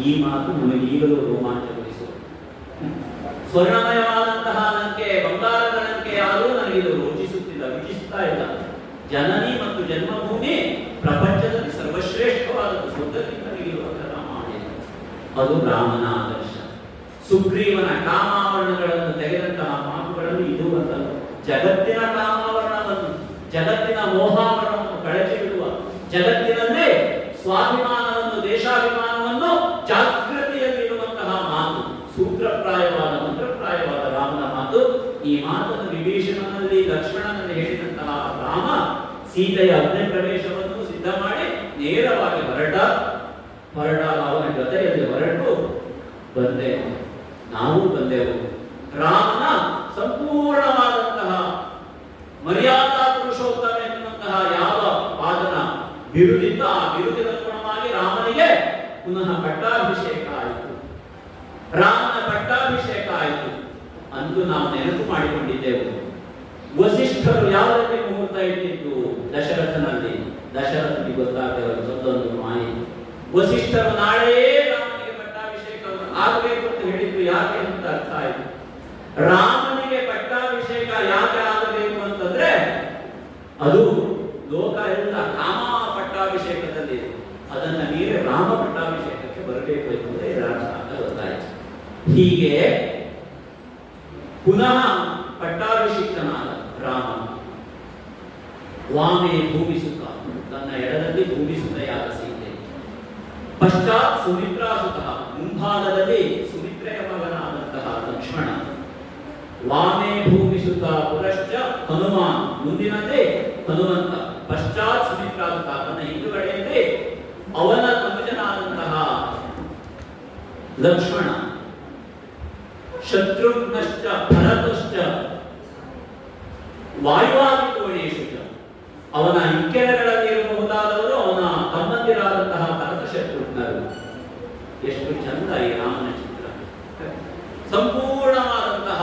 ಈ ಮಾತು ನಮಗೆ ಈಗಲೂ ರೋಮಾಂಚಗೊಳಿಸುವ. ಸ್ವರ್ಣಮಯವಾದಂತಹ ಲಂಕೆ, ಬಂಗಾರದ ಲಂಕೆ ಯಾರೂ ನನಗಿದು ರೋಚಿಸುತ್ತಿಲ್ಲ, ವಿಚಿಸ್ತಾ ಇಲ್ಲ. ಜನನಿ ಮತ್ತು ಜನ್ಮಭೂಮಿ ಪ್ರಪಂಚದಲ್ಲಿ ಸರ್ವಶ್ರೇಷ್ಠವಾದದ್ದು, ಸ್ವರ್ಗದಿಂದ ಮಿಗಿಲುವಂತಹ ರಾಮಾಯಣ. ಅದು ರಾಮನ ಆದರ್ಶ. ಸುಗ್ರೀವನ ಕಾಮಾವರಣಗಳನ್ನು ತೆಗೆದಂತಹ ಮಾತುಗಳಲ್ಲಿ ಇದು ಒಂದಲ್ಲ. ಜಗತ್ತಿನ ಕಾಮಾವರಣವನ್ನು, ಜಗತ್ತಿನ ಮೋಹಾವರಣವನ್ನು ಕಳಚಿ ಬಿಡುವ, ಜಗತ್ತಿನಲ್ಲೇ ಸ್ವಾಭಿಮಾನವನ್ನು, ದೇಶಾಭಿಮಾನವನ್ನು ಜಾಗೃತಿಯಲ್ಲಿರುವಂತಹ ಮಾತು, ಸೂತ್ರಪ್ರಾಯವಾದ, ಮಂತ್ರಪ್ರಾಯವಾದ ರಾಮನ ಮಾತು. ಈ ಮಾತನ್ನು ವಿಭೀಷಣನಲ್ಲಿ, ಲಕ್ಷ್ಮಣನಲ್ಲಿ ಹೇಳಿದಂತಹ ರಾಮ ಸೀತೆಯ ಅಗ್ನಿ ಪ್ರವೇಶವನ್ನು ಸಿದ್ಧ ಮಾಡಿ ನೇರವಾಗಿ ಹೊರಟಾಗ ಅವನ ಜೊತೆಯಲ್ಲಿ ಹೊರಟು ಬಂದೆವು, ನಾವು ಬಂದೆವು. ರಾಮನ ಸಂಪೂರ್ಣವಾದಂತಹ ಮರ್ಯಾದಾ ಪುರುಷೋತ್ತಮ ಎನ್ನುವಂತಹ ಯಾವ ವಾದನ ಬಿರುದಿತ್ತು, ಆ ಬಿರುದಿನನುಗುಣವಾಗಿ ರಾಮನಿಗೆ ಪುನಃ ಪಟ್ಟಾಭಿಷೇಕ ಆಯಿತು. ರಾಮನ ಪಟ್ಟಾಭಿಷೇಕ ಆಯಿತು ಅಂದು ನಾವು ನೆನಪು ಮಾಡಿಕೊಂಡಿದ್ದೆವು. ವಸಿಷ್ಠರು ಯಾವುದಕ್ಕೆ ಮುಹೂರ್ತ ಇಟ್ಟಿದ್ದು? ದಶರಥನಲ್ಲಿ. ದಶರಥನಿಗೆ ಗೊತ್ತಾಗ್ತೇವೆ ಮತ್ತೊಂದು ಮಾಹಿತಿ. ವಸಿಷ್ಠರು ನಾಳೆಯೇ ರಾಮನಿಗೆ ಪಟ್ಟಾಭಿಷೇಕ ಆಗಬೇಕು ಅಂತ ಹೇಳಿದ್ರು. ಯಾಕೆ ಅಂತ ಅರ್ಥ ಆಯಿತು. ರಾಮನಿಗೆ ಪಟ್ಟಾಭಿಷೇಕ ಯಾಕೆ ಆಗಬೇಕು ಅಂತಂದ್ರೆ ಅದು ಲೋಕ ಎಲ್ಲ ಕಾಮ ಪಟ್ಟಾಭಿಷೇಕದಲ್ಲಿ, ಅದನ್ನ ಮೀರಿ ರಾಮ ಪಟ್ಟಾಭಿಷೇಕಕ್ಕೆ ಬರಬೇಕು ಎಂಬುದೇ ಅಂತ ಗೊತ್ತಾಯಿತು. ಹೀಗೆ ಪುನಃ ಪಟ್ಟಾಭಿಷಿಕ್ತನಾದ ರಾಮ ವಾಮೇ ಭೂಮಿಸುತ, ತನ್ನ ಎಡದಲ್ಲಿ ಭೂಮಿಸುತೆಯಾದ ಸೀತೆ, ಪಶ್ಚಾತ್ ಸುಮಿತ್ರಾಸುತ, ಮುಂಭಾಗದಲ್ಲಿ ಸುಮಿತ್ರೆಯ ಮಗನಾದಂತಹ ಲಕ್ಷ್ಮಣ, ವಾಮೇ ಭೂಮಿಸುತ ಪುರಶ್ಚ ಹನುಮಾನ್, ಮುಂದಿನದೇ ಹನುಮಂತ, ಪಶ್ಚಾತ್ ಸುಮಿತ್ರಾಸುತ, ತನ್ನ ಹಿಂದುಗಡೆಯಲ್ಲಿ ಅವನ ಮನುಜನಾದಂತಹ ಲಕ್ಷ್ಮಣ, ಶತ್ರುಘ್ನಶ್ಚ ಭರತಶ್ಚ ವಾಯುವಾದಿಕೋಣೇಶು ಚ, ಅವನ ಇಕ್ಕೆಲಗಳಲ್ಲಿ ಇರಬಹುದಾದವರು ಅವನ ತಮ್ಮಂದಿರಾದಂತಹ ಭರತ ಶತ್ರುಘ್ನರು. ಎಷ್ಟು ಚಂದ ಈ ರಾಮನ ಚಿತ್ರ. ಸಂಪೂರ್ಣವಾದಂತಹ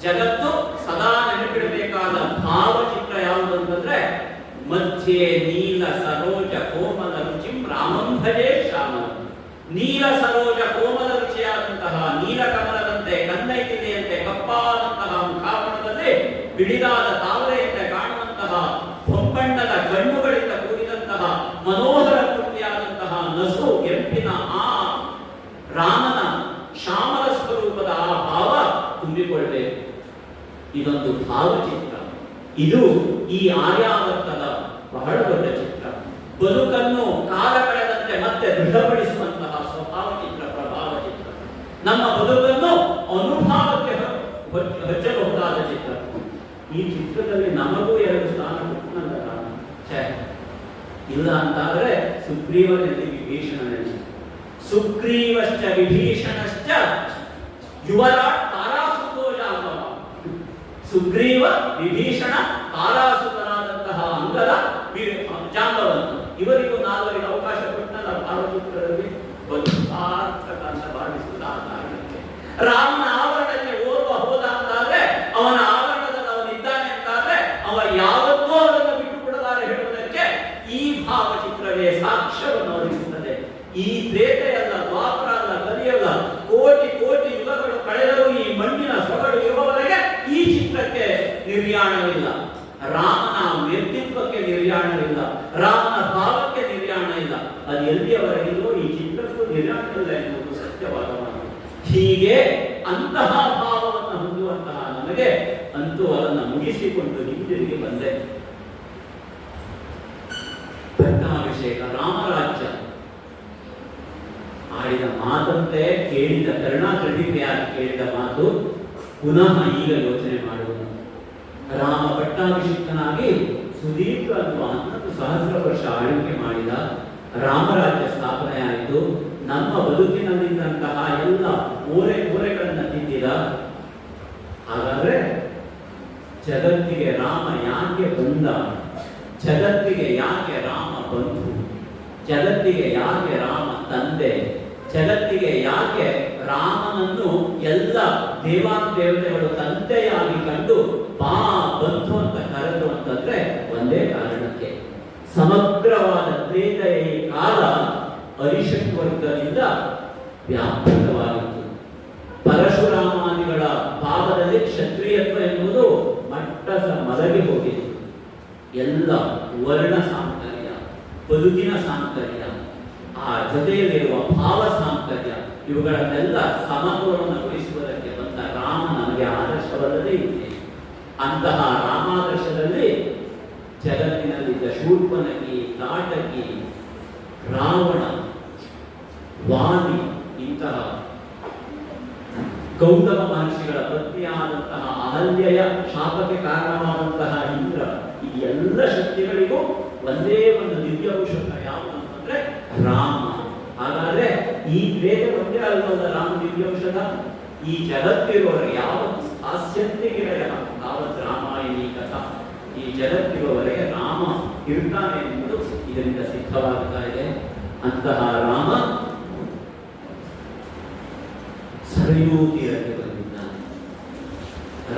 ಜಗತ್ತು ಸದಾ ನೆನಪಿಡಬೇಕಾದ ಭಾವಚಿತ್ರ ಯಾವುದು ಅಂತಂದ್ರೆ ಮಧ್ಯೆ ನೀಲ ಸರೋಜ ಕೋಮಲ ರುಚಿಂ ರಾಮಂ ಭಜೆ ಶ್ಯಾಮಂ. ನೀಲ ಸರೋಜ ಕೋಮಲ ರುಚಿಯಾದಂತಹ ನೀಲಕಮಲದಂತೆ, ಕನ್ನೈತಿದೆಯಂತೆ ಕಪ್ಪಾದಂತಹ ಮುಖಾವರಣದಲ್ಲಿ ಬಿಡಿದಾದ ತಾವರೆಯಂತೆ ಕಾಣುವಂತಹ ಹೊಂಬಣ್ಣದ ಕಣ್ಣುಗಳಿಂದ ಕೂಡಿದಂತಹ ಮನೋಹರ ಮೂರ್ತಿಯಾದಂತಹ ನಸು ಕೆಂಪಿನ ಆ ರಾಮನ ಶ್ಯಾಮಲ ಸ್ವರೂಪದ ಆ ಭಾವ ತುಂಬಿಕೊಳ್ಳಬೇಕು. ಇದೊಂದು ಭಾವಚಿತ್ರ. ಇದು ಈ ಆರ್ಯಾವರ್ತದ ಬಹಳ ದೊಡ್ಡ ಚಿತ್ರ. ಬದುಕನ್ನು ಕಾಲ ಕಳೆದಂತೆ ಮತ್ತೆ ದೃಢಪಡಿಸುವಂತಹ ಸ್ವಭಾವ ಚಿತ್ರ, ಪ್ರಭಾವ ಚಿತ್ರ. ನಮ್ಮ ಬದುಕನ್ನು ಅನುಭವಕ್ಕೆ ಹಚ್ಚಬಹುದಾದ ಚಿತ್ರ. ಈ ಚಿತ್ರದಲ್ಲಿ ನಮಗೂ 2 ಸ್ಥಾನ ಕೊಟ್ಟನಲ್ಲ ರಾಮ. ಇಲ್ಲ ಅಂತಾದ್ರೆ ಸುಗ್ರೀವನಲ್ಲಿ ವಿಭೀಷಣನಲ್ಲಿ. ಸುಗ್ರೀವಶ್ಚ ವಿಭೀಷಣಶ್ಚ ಯುವರಾಟ್ ತಾರಾಸುತೋ ಜಾಂಬವ. ಸುಗ್ರೀವ, ವಿಭೀಷಣ, ತಾರಾಸುತನಾದಂತಹ ಅಂಗದ ಜಾಂಬವಂತ, ಇವರಿಗೂ 4 ಅವಕಾಶ ಕೊಟ್ಟನಲ್ಲ ಭಾವಚಿತ್ರದಲ್ಲಿ. ಒಂದು ಸಾರ್ಥಕ ಅಂತ ಭಾವಿಸುವುದಾದ ಕಾರಣಕ್ಕೆ ರಾಮನ ಆವರಣಕ್ಕೆ ಹೋದ ಅಂತಾದ್ರೆ, ಅವನ ಆವರಣದಲ್ಲಿ ಅವನಿದ್ದಾನೆ ಅಂತಾದ್ರೆ ಅವ ಯಾವತ್ತೂ ಅದನ್ನು ಬಿಟ್ಟು ಕೊಡಲಾರೆ ಹೇಳುವುದಕ್ಕೆ ಈ ಭಾವಚಿತ್ರವೇ ಸಾಕ್ಷ್ಯವನ್ನು ಒದಗಿಸುತ್ತದೆ. ಈ ತ್ರೇತೆಯಲ್ಲ, ದ್ವಾಪರ ಅಲ್ಲ, ಕಲಿಯಲ್ಲ, ಕೋಟಿ ಕೋಟಿ ಯುಗಗಳು ಕಳೆದರೂ ಈ ಮಣ್ಣಿನ ಸೊಗಡು ಇರುವವರೆಗೆ ಈ ಚಿತ್ರಕ್ಕೆ ನಿರ್ಯಾಣವಿಲ್ಲ. ರಾಮನ ವ್ಯಕ್ತಿತ್ವಕ್ಕೆ ನಿರ್ಯಾಣವಿಲ್ಲ, ರಾಮನ ಭಾವಕ್ಕೆ ನಿರ್ಯಾಣ ಇಲ್ಲ. ಅದು ಎಲ್ಲಿಯವರೆಗಿಲ್ಲೋ ಈ ಚಿತ್ರಕ್ಕೂ ನಿರ್ಯಾಣವಿಲ್ಲ ಎನ್ನುವುದು ಸತ್ಯವಾದ ಮಾತು. ಹೀಗೆ ಅಂತಹ ಭಾವವನ್ನು ಹೊಂದುವಂತಹ ನಮಗೆ ಅಂತೂ ಅದನ್ನು ಮುಗಿಸಿಕೊಂಡು ಹಿಂದಿರುಗಿ ಬಂದೆ. ಪಟ್ಟಾಭಿಷೇಕ, ರಾಮರಾಜ್ಯ ಆಡಿದ ಮಾತಂತೆ ಕೇಳಿದ ಕರುಣಾಕೃತಿಯಾಗಿ ಕೇಳಿದ ಮಾತು ಪುನಃ ಈಗ ಯೋಚನೆ ಮಾಡುವುದು. ರಾಮ ಪಟ್ಟಾಭಿಷಿಕ್ತನಾಗಿ ಸುದೀರ್ಘ 11 ಸಹಸ್ರ ವರ್ಷ ಆಳ್ವಿಕೆ ಮಾಡಿದ, ರಾಮರಾಜ್ಯ ಸ್ಥಾಪನೆಯಾಯಿತು. ನಮ್ಮ ಬದುಕಿನಲ್ಲಿದ್ದಂತಹ ಎಲ್ಲ ಮೂರೆಗಳನ್ನು ತಿದ್ದಿದ. ಹಾಗಾದ್ರೆ ಜಗತ್ತಿಗೆ ರಾಮ ಯಾಕೆ ಬಂದ? ಜಗತ್ತಿಗೆ ಯಾಕೆ ರಾಮ ಬಂಧು? ಜಗತ್ತಿಗೆ ಯಾಕೆ ರಾಮ ತಂದೆ? ಜಗತ್ತಿಗೆ ಯಾಕೆ ರಾಮನನ್ನು ಎಲ್ಲ ದೇವಾದೇವತೆಗಳು ತಂದೆಯಾಗಿ ಕಂಡು ಬಾ ಬಂಧು ಅಂತ ಕರೆದು ಅಂತಂದ್ರೆ ಒಂದೇ ಕಾರಣಕ್ಕೆ. ಸಮಗ್ರವಾದ ತ್ರೇತೆಯ ಕಾಲ ಅರಿಷಟ್ ವರ್ಗದಿಂದ ವ್ಯಾಪಕವಾಗಿತ್ತು. ಪರಶುರಾಮಾದಿಗಳ ಭಾವದಲ್ಲಿ ಕ್ಷತ್ರಿಯತ್ವ ಎನ್ನುವುದು ಮಟ್ಟದ ಮಲಗಿ ಹೋಗಿತ್ತು. ಎಲ್ಲ ವರ್ಣ ಸಾಂಕರ್ಯ, ಬದುಕಿನ ಸಾಂಕರ್ಯ, ಆ ಜೊತೆಯಲ್ಲಿರುವ ಭಾವ ಸಾಂಕರ್ಯ, ಇವುಗಳನ್ನೆಲ್ಲ ಸಮತೋಲನಗೊಳಿಸುವುದಕ್ಕೆ ಬಂದ ರಾಮ ನಮಗೆ ಆದರ್ಶವಲ್ಲದೇ ಇದೆ. ಅಂತಹ ರಾಮಾದರ್ಶದಲ್ಲಿ ಜಗತ್ತಿನಲ್ಲಿದ್ದ ಶೂರ್ಪನಖಿ, ತಾಟಕಿ, ರಾವಣ, ವಾಲಿ, ಇಂತಹ ಗೌತಮ ಮಹರ್ಷಿಗಳ ಪತ್ನಿಯಾದಂತಹ ಅಹಲ್ಯೆಯ ಶಾಪಕ್ಕೆ ಕಾರಣವಾದಂತಹ ಇಂದ್ರ, ಈ ಎಲ್ಲ ಶಕ್ತಿಗಳಿಗೂ ಒಂದೇ ಒಂದು ದಿವ್ಯ ಔಷಧ ಯಾವುದು ಅಂತಂದ್ರೆ ರಾಮ. ಹಾಗಾದ್ರೆ ಈ ವೇದ ಒಂದೇ ಅಲ್ವಲ್ಲ ರಾಮ ದಿವ್ಯ ಔಷಧ. ಈ ಜಗತ್ತಿರುವವರೆಗೆ ಯಾವ ಹಾಸ್ಯತೆಗಿರಲ್ಲ ತಾವತ್ ರಾಮಾಯಣಿ ಕಥಾ. ಈ ಜಗತ್ತಿರುವವರೆಗೆ ರಾಮ ಇರ್ತಾನೆ ಎನ್ನುವುದು ಇದರಿಂದ ಸಿದ್ಧವಾಗ್ತಾ ಇದೆ. ಅಂತಹ ರಾಮ ಸರಿಯೂ ತೀರಕ್ಕೆ ಬಂದಿದ್ದಾನೆ.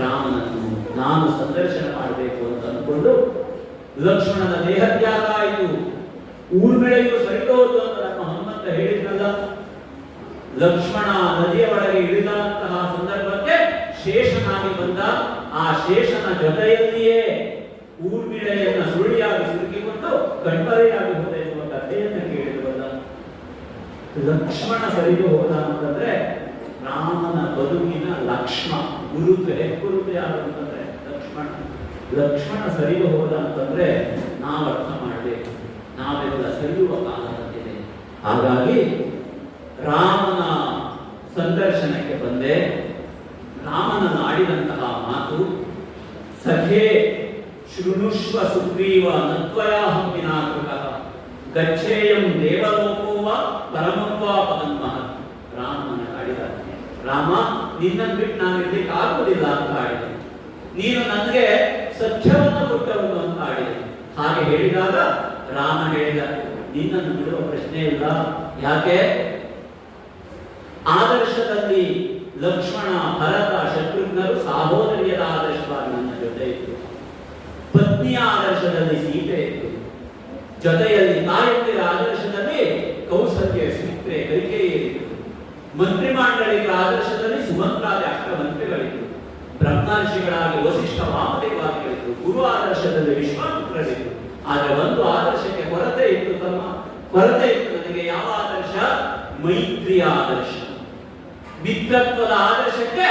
ರಾಮನನ್ನು ನಾನು ಸಂದರ್ಶನ ಮಾಡಬೇಕು ಅಂತ ಅಂದ್ಕೊಂಡು ಲಕ್ಷ್ಮಣನ ದೇಹತ್ಯಾಗ ಆಯಿತು. ಊರ್ಮಿಳೆಯು ಸರಿದೋದು ಅಂತ ನಮ್ಮ ಹನುಮಂತ ಹೇಳಿದ್ರಲ್ಲ. ಲಕ್ಷ್ಮಣ ನದಿಯ ಒಳಗೆ ಇಳಿದಂತಹ ಸಂದರ್ಭಕ್ಕೆ ಶೇಷನಾಗಿ ಬಂದ. ಆ ಶೇಷನ ಜೊತೆಯಲ್ಲಿಯೇ ಊರ್ಮಿಳೆಯನ್ನ ಸುಳಿಯಾಗಿ ಸಿಲುಕಿಕೊಂಡು ಕಣ್ಮರೆಯಾಗಿ ಹೋದ ಎನ್ನುವ ಕಥೆಯನ್ನು ಕೇಳಿದ್ರಲ್ಲ. ಲಕ್ಷ್ಮಣ ಸರಿದು ಹೋದ ಅಂತಂದ್ರೆ ರಾಮನ ಬದುಕಿನ ಲಕ್ಷ್ಮ ಗುರುತು ಹೆಗ್ಗುರುತು ಯಾರು ಅಂತಂದ್ರೆ ಲಕ್ಷ್ಮಣ. ಲಕ್ಷ್ಮಣ ಸರಿದು ಹೋದ ಅಂತಂದ್ರೆ ನಾವು ಅರ್ಥ ಮಾಡಬೇಕು, ನಾವೆಲ್ಲ ಸರಿಯುವ ಕಾಲ ಬಂದಿದೆ. ಹಾಗಾಗಿ ರಾಮನ ಸಂದರ್ಶನಕ್ಕೆ ಬಂದೆ. ರಾಮನನ್ನು ಆಡಿದಂತಹ ಮಾತು, ಸಖೇ ಶೃಣುಷ್ವ ಸುಗ್ರೀವ ನತ್ವಯಾಹಂ ವಿನಾಕೃತಃ ಗಚ್ಚೇಯಂ ದೇವಲೋಕೋವ ಪರಮತ್ವ ಪದನ್ಮಃ. ರಾಮನ ಆಡಿದ, ರಾಮ ನಿನ್ನನ್ನು ಬಿಟ್ಟು ನಾನು ಇರ್ಲಿಕ್ಕೆ ಆಗುವುದಿಲ್ಲ ಅಂತ ಆಡಿದೆ. ನೀನು ನನಗೆ ಸತ್ಯವನ್ನು ಕೊಟ್ಟವನು ಅಂತ ಆಡಿದೆ. ಹಾಗೆ ಹೇಳಿದಾಗ ರಾಮ ಹೇಳಿದ, ನಿನ್ನನ್ನು ಬಿಡುವ ಪ್ರಶ್ನೆ ಇಲ್ಲ. ಯಾಕೆ? ಆದರ್ಶದಲ್ಲಿ ಲಕ್ಷ್ಮಣ, ಭರತ, ಶತ್ರುಘ್ನರು ಸಹೋದರಿಯರ ಆದರ್ಶವಾಗಿ ನನ್ನ ಜೊತೆ ಇತ್ತು. ಪತ್ನಿಯ ಆದರ್ಶದಲ್ಲಿ ಸೀತೆ ಇತ್ತು. ಜೊತೆಯಲ್ಲಿ ತಾಯಂದಿರ ಆದರ್ಶದಲ್ಲಿ ಕೌಸಲ್ಯ, ಸುಮಿತ್ರೆ, ಕೈಕೇಯಿಯಿತ್ತು. ಮಂತ್ರಿ ಮಂಡಳಿಗಳ ಆದರ್ಶದಲ್ಲಿ ಸುಮಂತ್ರಾದಿ ಅಷ್ಟಮಂತ್ರಿಗಳಿತ್ತು. ಬ್ರಹ್ಮರ್ಷಿಗಳಾಗಿ ವಸಿಷ್ಠ, ವಾಮದೇವಾದಿಗಳಿತ್ತು. ಗುರು ಆದರ್ಶದಲ್ಲಿ ವಿಶ್ವಾಮಿತ್ರರಿತ್ತು. ಆದರೆ ಒಂದು ಆದರ್ಶಕ್ಕೆ ಕೊರತೆ ಇತ್ತು. ತಮ್ಮ ಕೊರತೆ ಇತ್ತು ನನಗೆ. ಯಾವ ಆದರ್ಶ? ಮೈತ್ರಿಯ ಆದರ್ಶ. ಮಿತ್ರತ್ವದ ಆದರ್ಶಕ್ಕೆ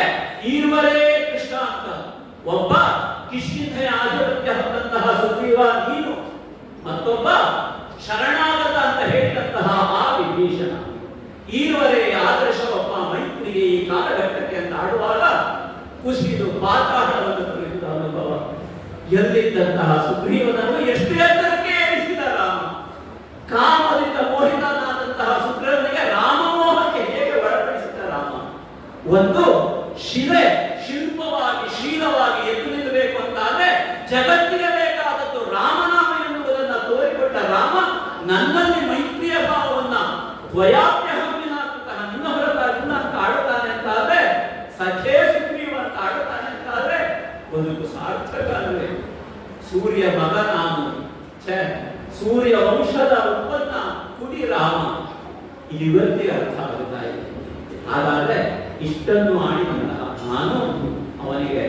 ಈರುವರೇ ಕೃಷ್ಣ ಅಂತ. ಒಬ್ಬ ಕಿಷ್ಕಿಂಧೆಯ ಆಧಿಪತ್ಯ ಹೊಂದಂತಹ ಸುಗ್ರೀವ ನೀನು, ಮತ್ತೊಬ್ಬ ಶರಣಾಗತ ಅಂತ ಹೇಳಿದಂತಹ ಆ ವಿಭೀಷಣ. ಈರುವರೆ ಆದರ್ಶ ಒಬ್ಬ ಮೈತ್ರಿಗೆ ಈ ಕಾಲಘಟ್ಟಕ್ಕೆ ಅಂತ ಆಡುವಾಗ ಕುಸಿದು ಪಾತಾಳವನ್ನು ಕುರಿತ ಅನುಭವ. ಎಲ್ಲಿದ್ದಂತಹ ಸುಗ್ರೀವನನ್ನು ಎಷ್ಟು ಎತ್ತರಕ್ಕೆ ಏರಿಸಿದ ರಾಮ. ಕಾಮದಿಂದ ಮೋಹಿತನಾದಂತಹ ಸುಗ್ರೀವನಿಗೆ ರಾಮಮೋಹಕ್ಕೆ ಹೇಗೆ ಒಳಪಡಿಸಿದ ರಾಮ. ಒಂದು ಶಿಲೆ ಶಿಲ್ಪವಾಗಿ ಶೀಲವಾಗಿ ಎದ್ದು ನಿಲ್ಲಬೇಕು ಅಂತಾದ್ರೆ ಜಗತ್ತಿಗೆ ಬೇಕಾದದ್ದು ರಾಮನಾಮ ಎನ್ನುವುದನ್ನು ತೋರಿಕೊಟ್ಟ ರಾಮ ನನ್ನಲ್ಲಿ ಮೈತ್ರಿಯ ಭಾವವನ್ನ ದ್ವಯಾಪ್ಯಹಮ್ಮಿನಾಗ್ತಾನೆ, ನಿನ್ನ ಹೊರತಾಗಿ ಅಂತ ಆಡುತ್ತಾನೆ ಅಂತಾದ್ರೆ, ಸಖೇ ಸುಗ್ರೀವ ಅಂತ ಆಡುತ್ತಾನೆ ಅಂತಾದ್ರೆ ಬದುಕು ಸಾರ್ಥಕ ಅಲ್ವೇ? ಸೂರ್ಯ ಮಗ ನಾನು, ಸೂರ್ಯ ವಂಶದ ಉತ್ಪನ್ನ ಕುಡಿ ರಾಮ. ಇವತ್ತಿಗೆ ಅರ್ಥ ಆಗುತ್ತಾ ಇದೆ. ಹಾಗಾದ್ರೆ ಇಷ್ಟನ್ನು ಆಡಿದಂತಹ ನಾನು ಅವನಿಗೆ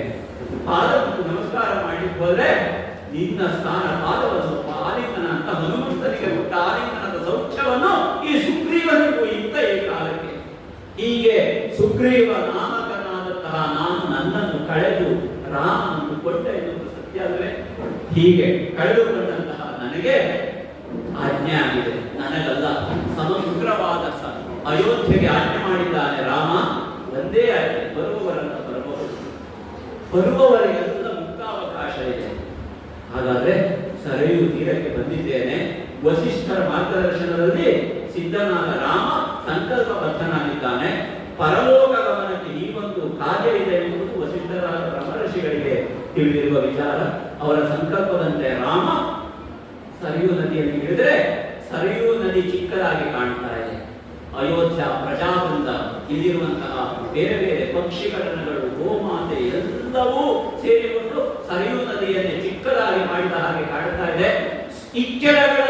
ಪಾದಕ್ಕೆ ನಮಸ್ಕಾರ ಮಾಡಿ ಹೋದ್ರೆ, ನಿನ್ನ ಸ್ಥಾನ ಪಾದವನ್ನು ಆಲಿಂಗನ ಅಂತ ಹನುಮಂತನಿಗೆ ಕೊಟ್ಟ ಆಲಿಂಗನದ ಸೌಖ್ಯವನ್ನು ಈ ಸುಗ್ರೀವನಿಗೂ ಇತ್ತ ಈ ಕಾಲಕ್ಕೆ. ಹೀಗೆ ಸುಗ್ರೀವ ನಾಮಕನಾದಂತಹ ನಾನು ನನ್ನನ್ನು ಕಳೆದು ರಾಮನನ್ನು ಕೊಟ್ಟ ಎನ್ನುವುದು ಸತ್ಯ ಅಲ್ವೇ? ಹೀಗೆ ಕಳೆದುಕೊಂಡಂತಹ ನನಗೆ ಆಜ್ಞೆ ಆಗಿದೆ. ನನಗಲ್ಲ, ಸಮಗ್ರವಾದ ಅಯೋಧ್ಯೆಗೆ ಆಜ್ಞೆ ಮಾಡಿದ್ದಾನೆ ರಾಮ. ಒಂದೇ ಆಜ್ಞೆ, ಬರುವವರನ್ನ ಬರುವವರಿಗೆಲ್ಲ ಮುಕ್ತಾವಕಾಶ ಇದೆ. ಹಾಗಾದ್ರೆ ಸರಿಯು ತೀರಕ್ಕೆ ಬಂದಿದ್ದೇನೆ. ವಸಿಷ್ಠರ ಮಾರ್ಗದರ್ಶನದಲ್ಲಿ ಸಿದ್ಧನಾದ ರಾಮ ಸಂಕಲ್ಪಬದ್ಧನಾಗಿದ್ದಾನೆ. ಪರಲೋಕ ಗಮನಕ್ಕೆ ಈ ಒಂದು ಕಾರ್ಯ ಇದೆ ಎನ್ನುವುದು ವಸಿಷ್ಠರಾದ ಬ್ರಹ್ಮರ್ಷಿಗಳಿಗೆ ತಿಳಿದಿರುವ ವಿಚಾರ. ಅವರ ಸಂಕಲ್ಪದಂತೆ ರಾಮ ಸರಿಯು ನದಿಯಲ್ಲಿ ಇಳಿದ್ರೆ ಸರಿಯು ನದಿ ಚಿಕ್ಕದಾಗಿ ಕಾಣ್ತಾ ಇದೆ. ಅಯೋಧ್ಯ ಪ್ರಜಾವೃಂದ, ಇಲ್ಲಿರುವಂತಹ ಬೇರೆ ಬೇರೆ ಪಕ್ಷಿಗಣಗಳು, ಗೋಮಾತೆ ಎಲ್ಲವೂ ಸೇರಿಕೊಂಡು ಸರಿಯು ನದಿಯನ್ನೇ ಚಿಕ್ಕದಾಗಿ ಮಾಡಿದ ಹಾಗೆ ಕಾಣ್ತಾ ಇದೆ. ಇಕ್ಕೆಲಗಳ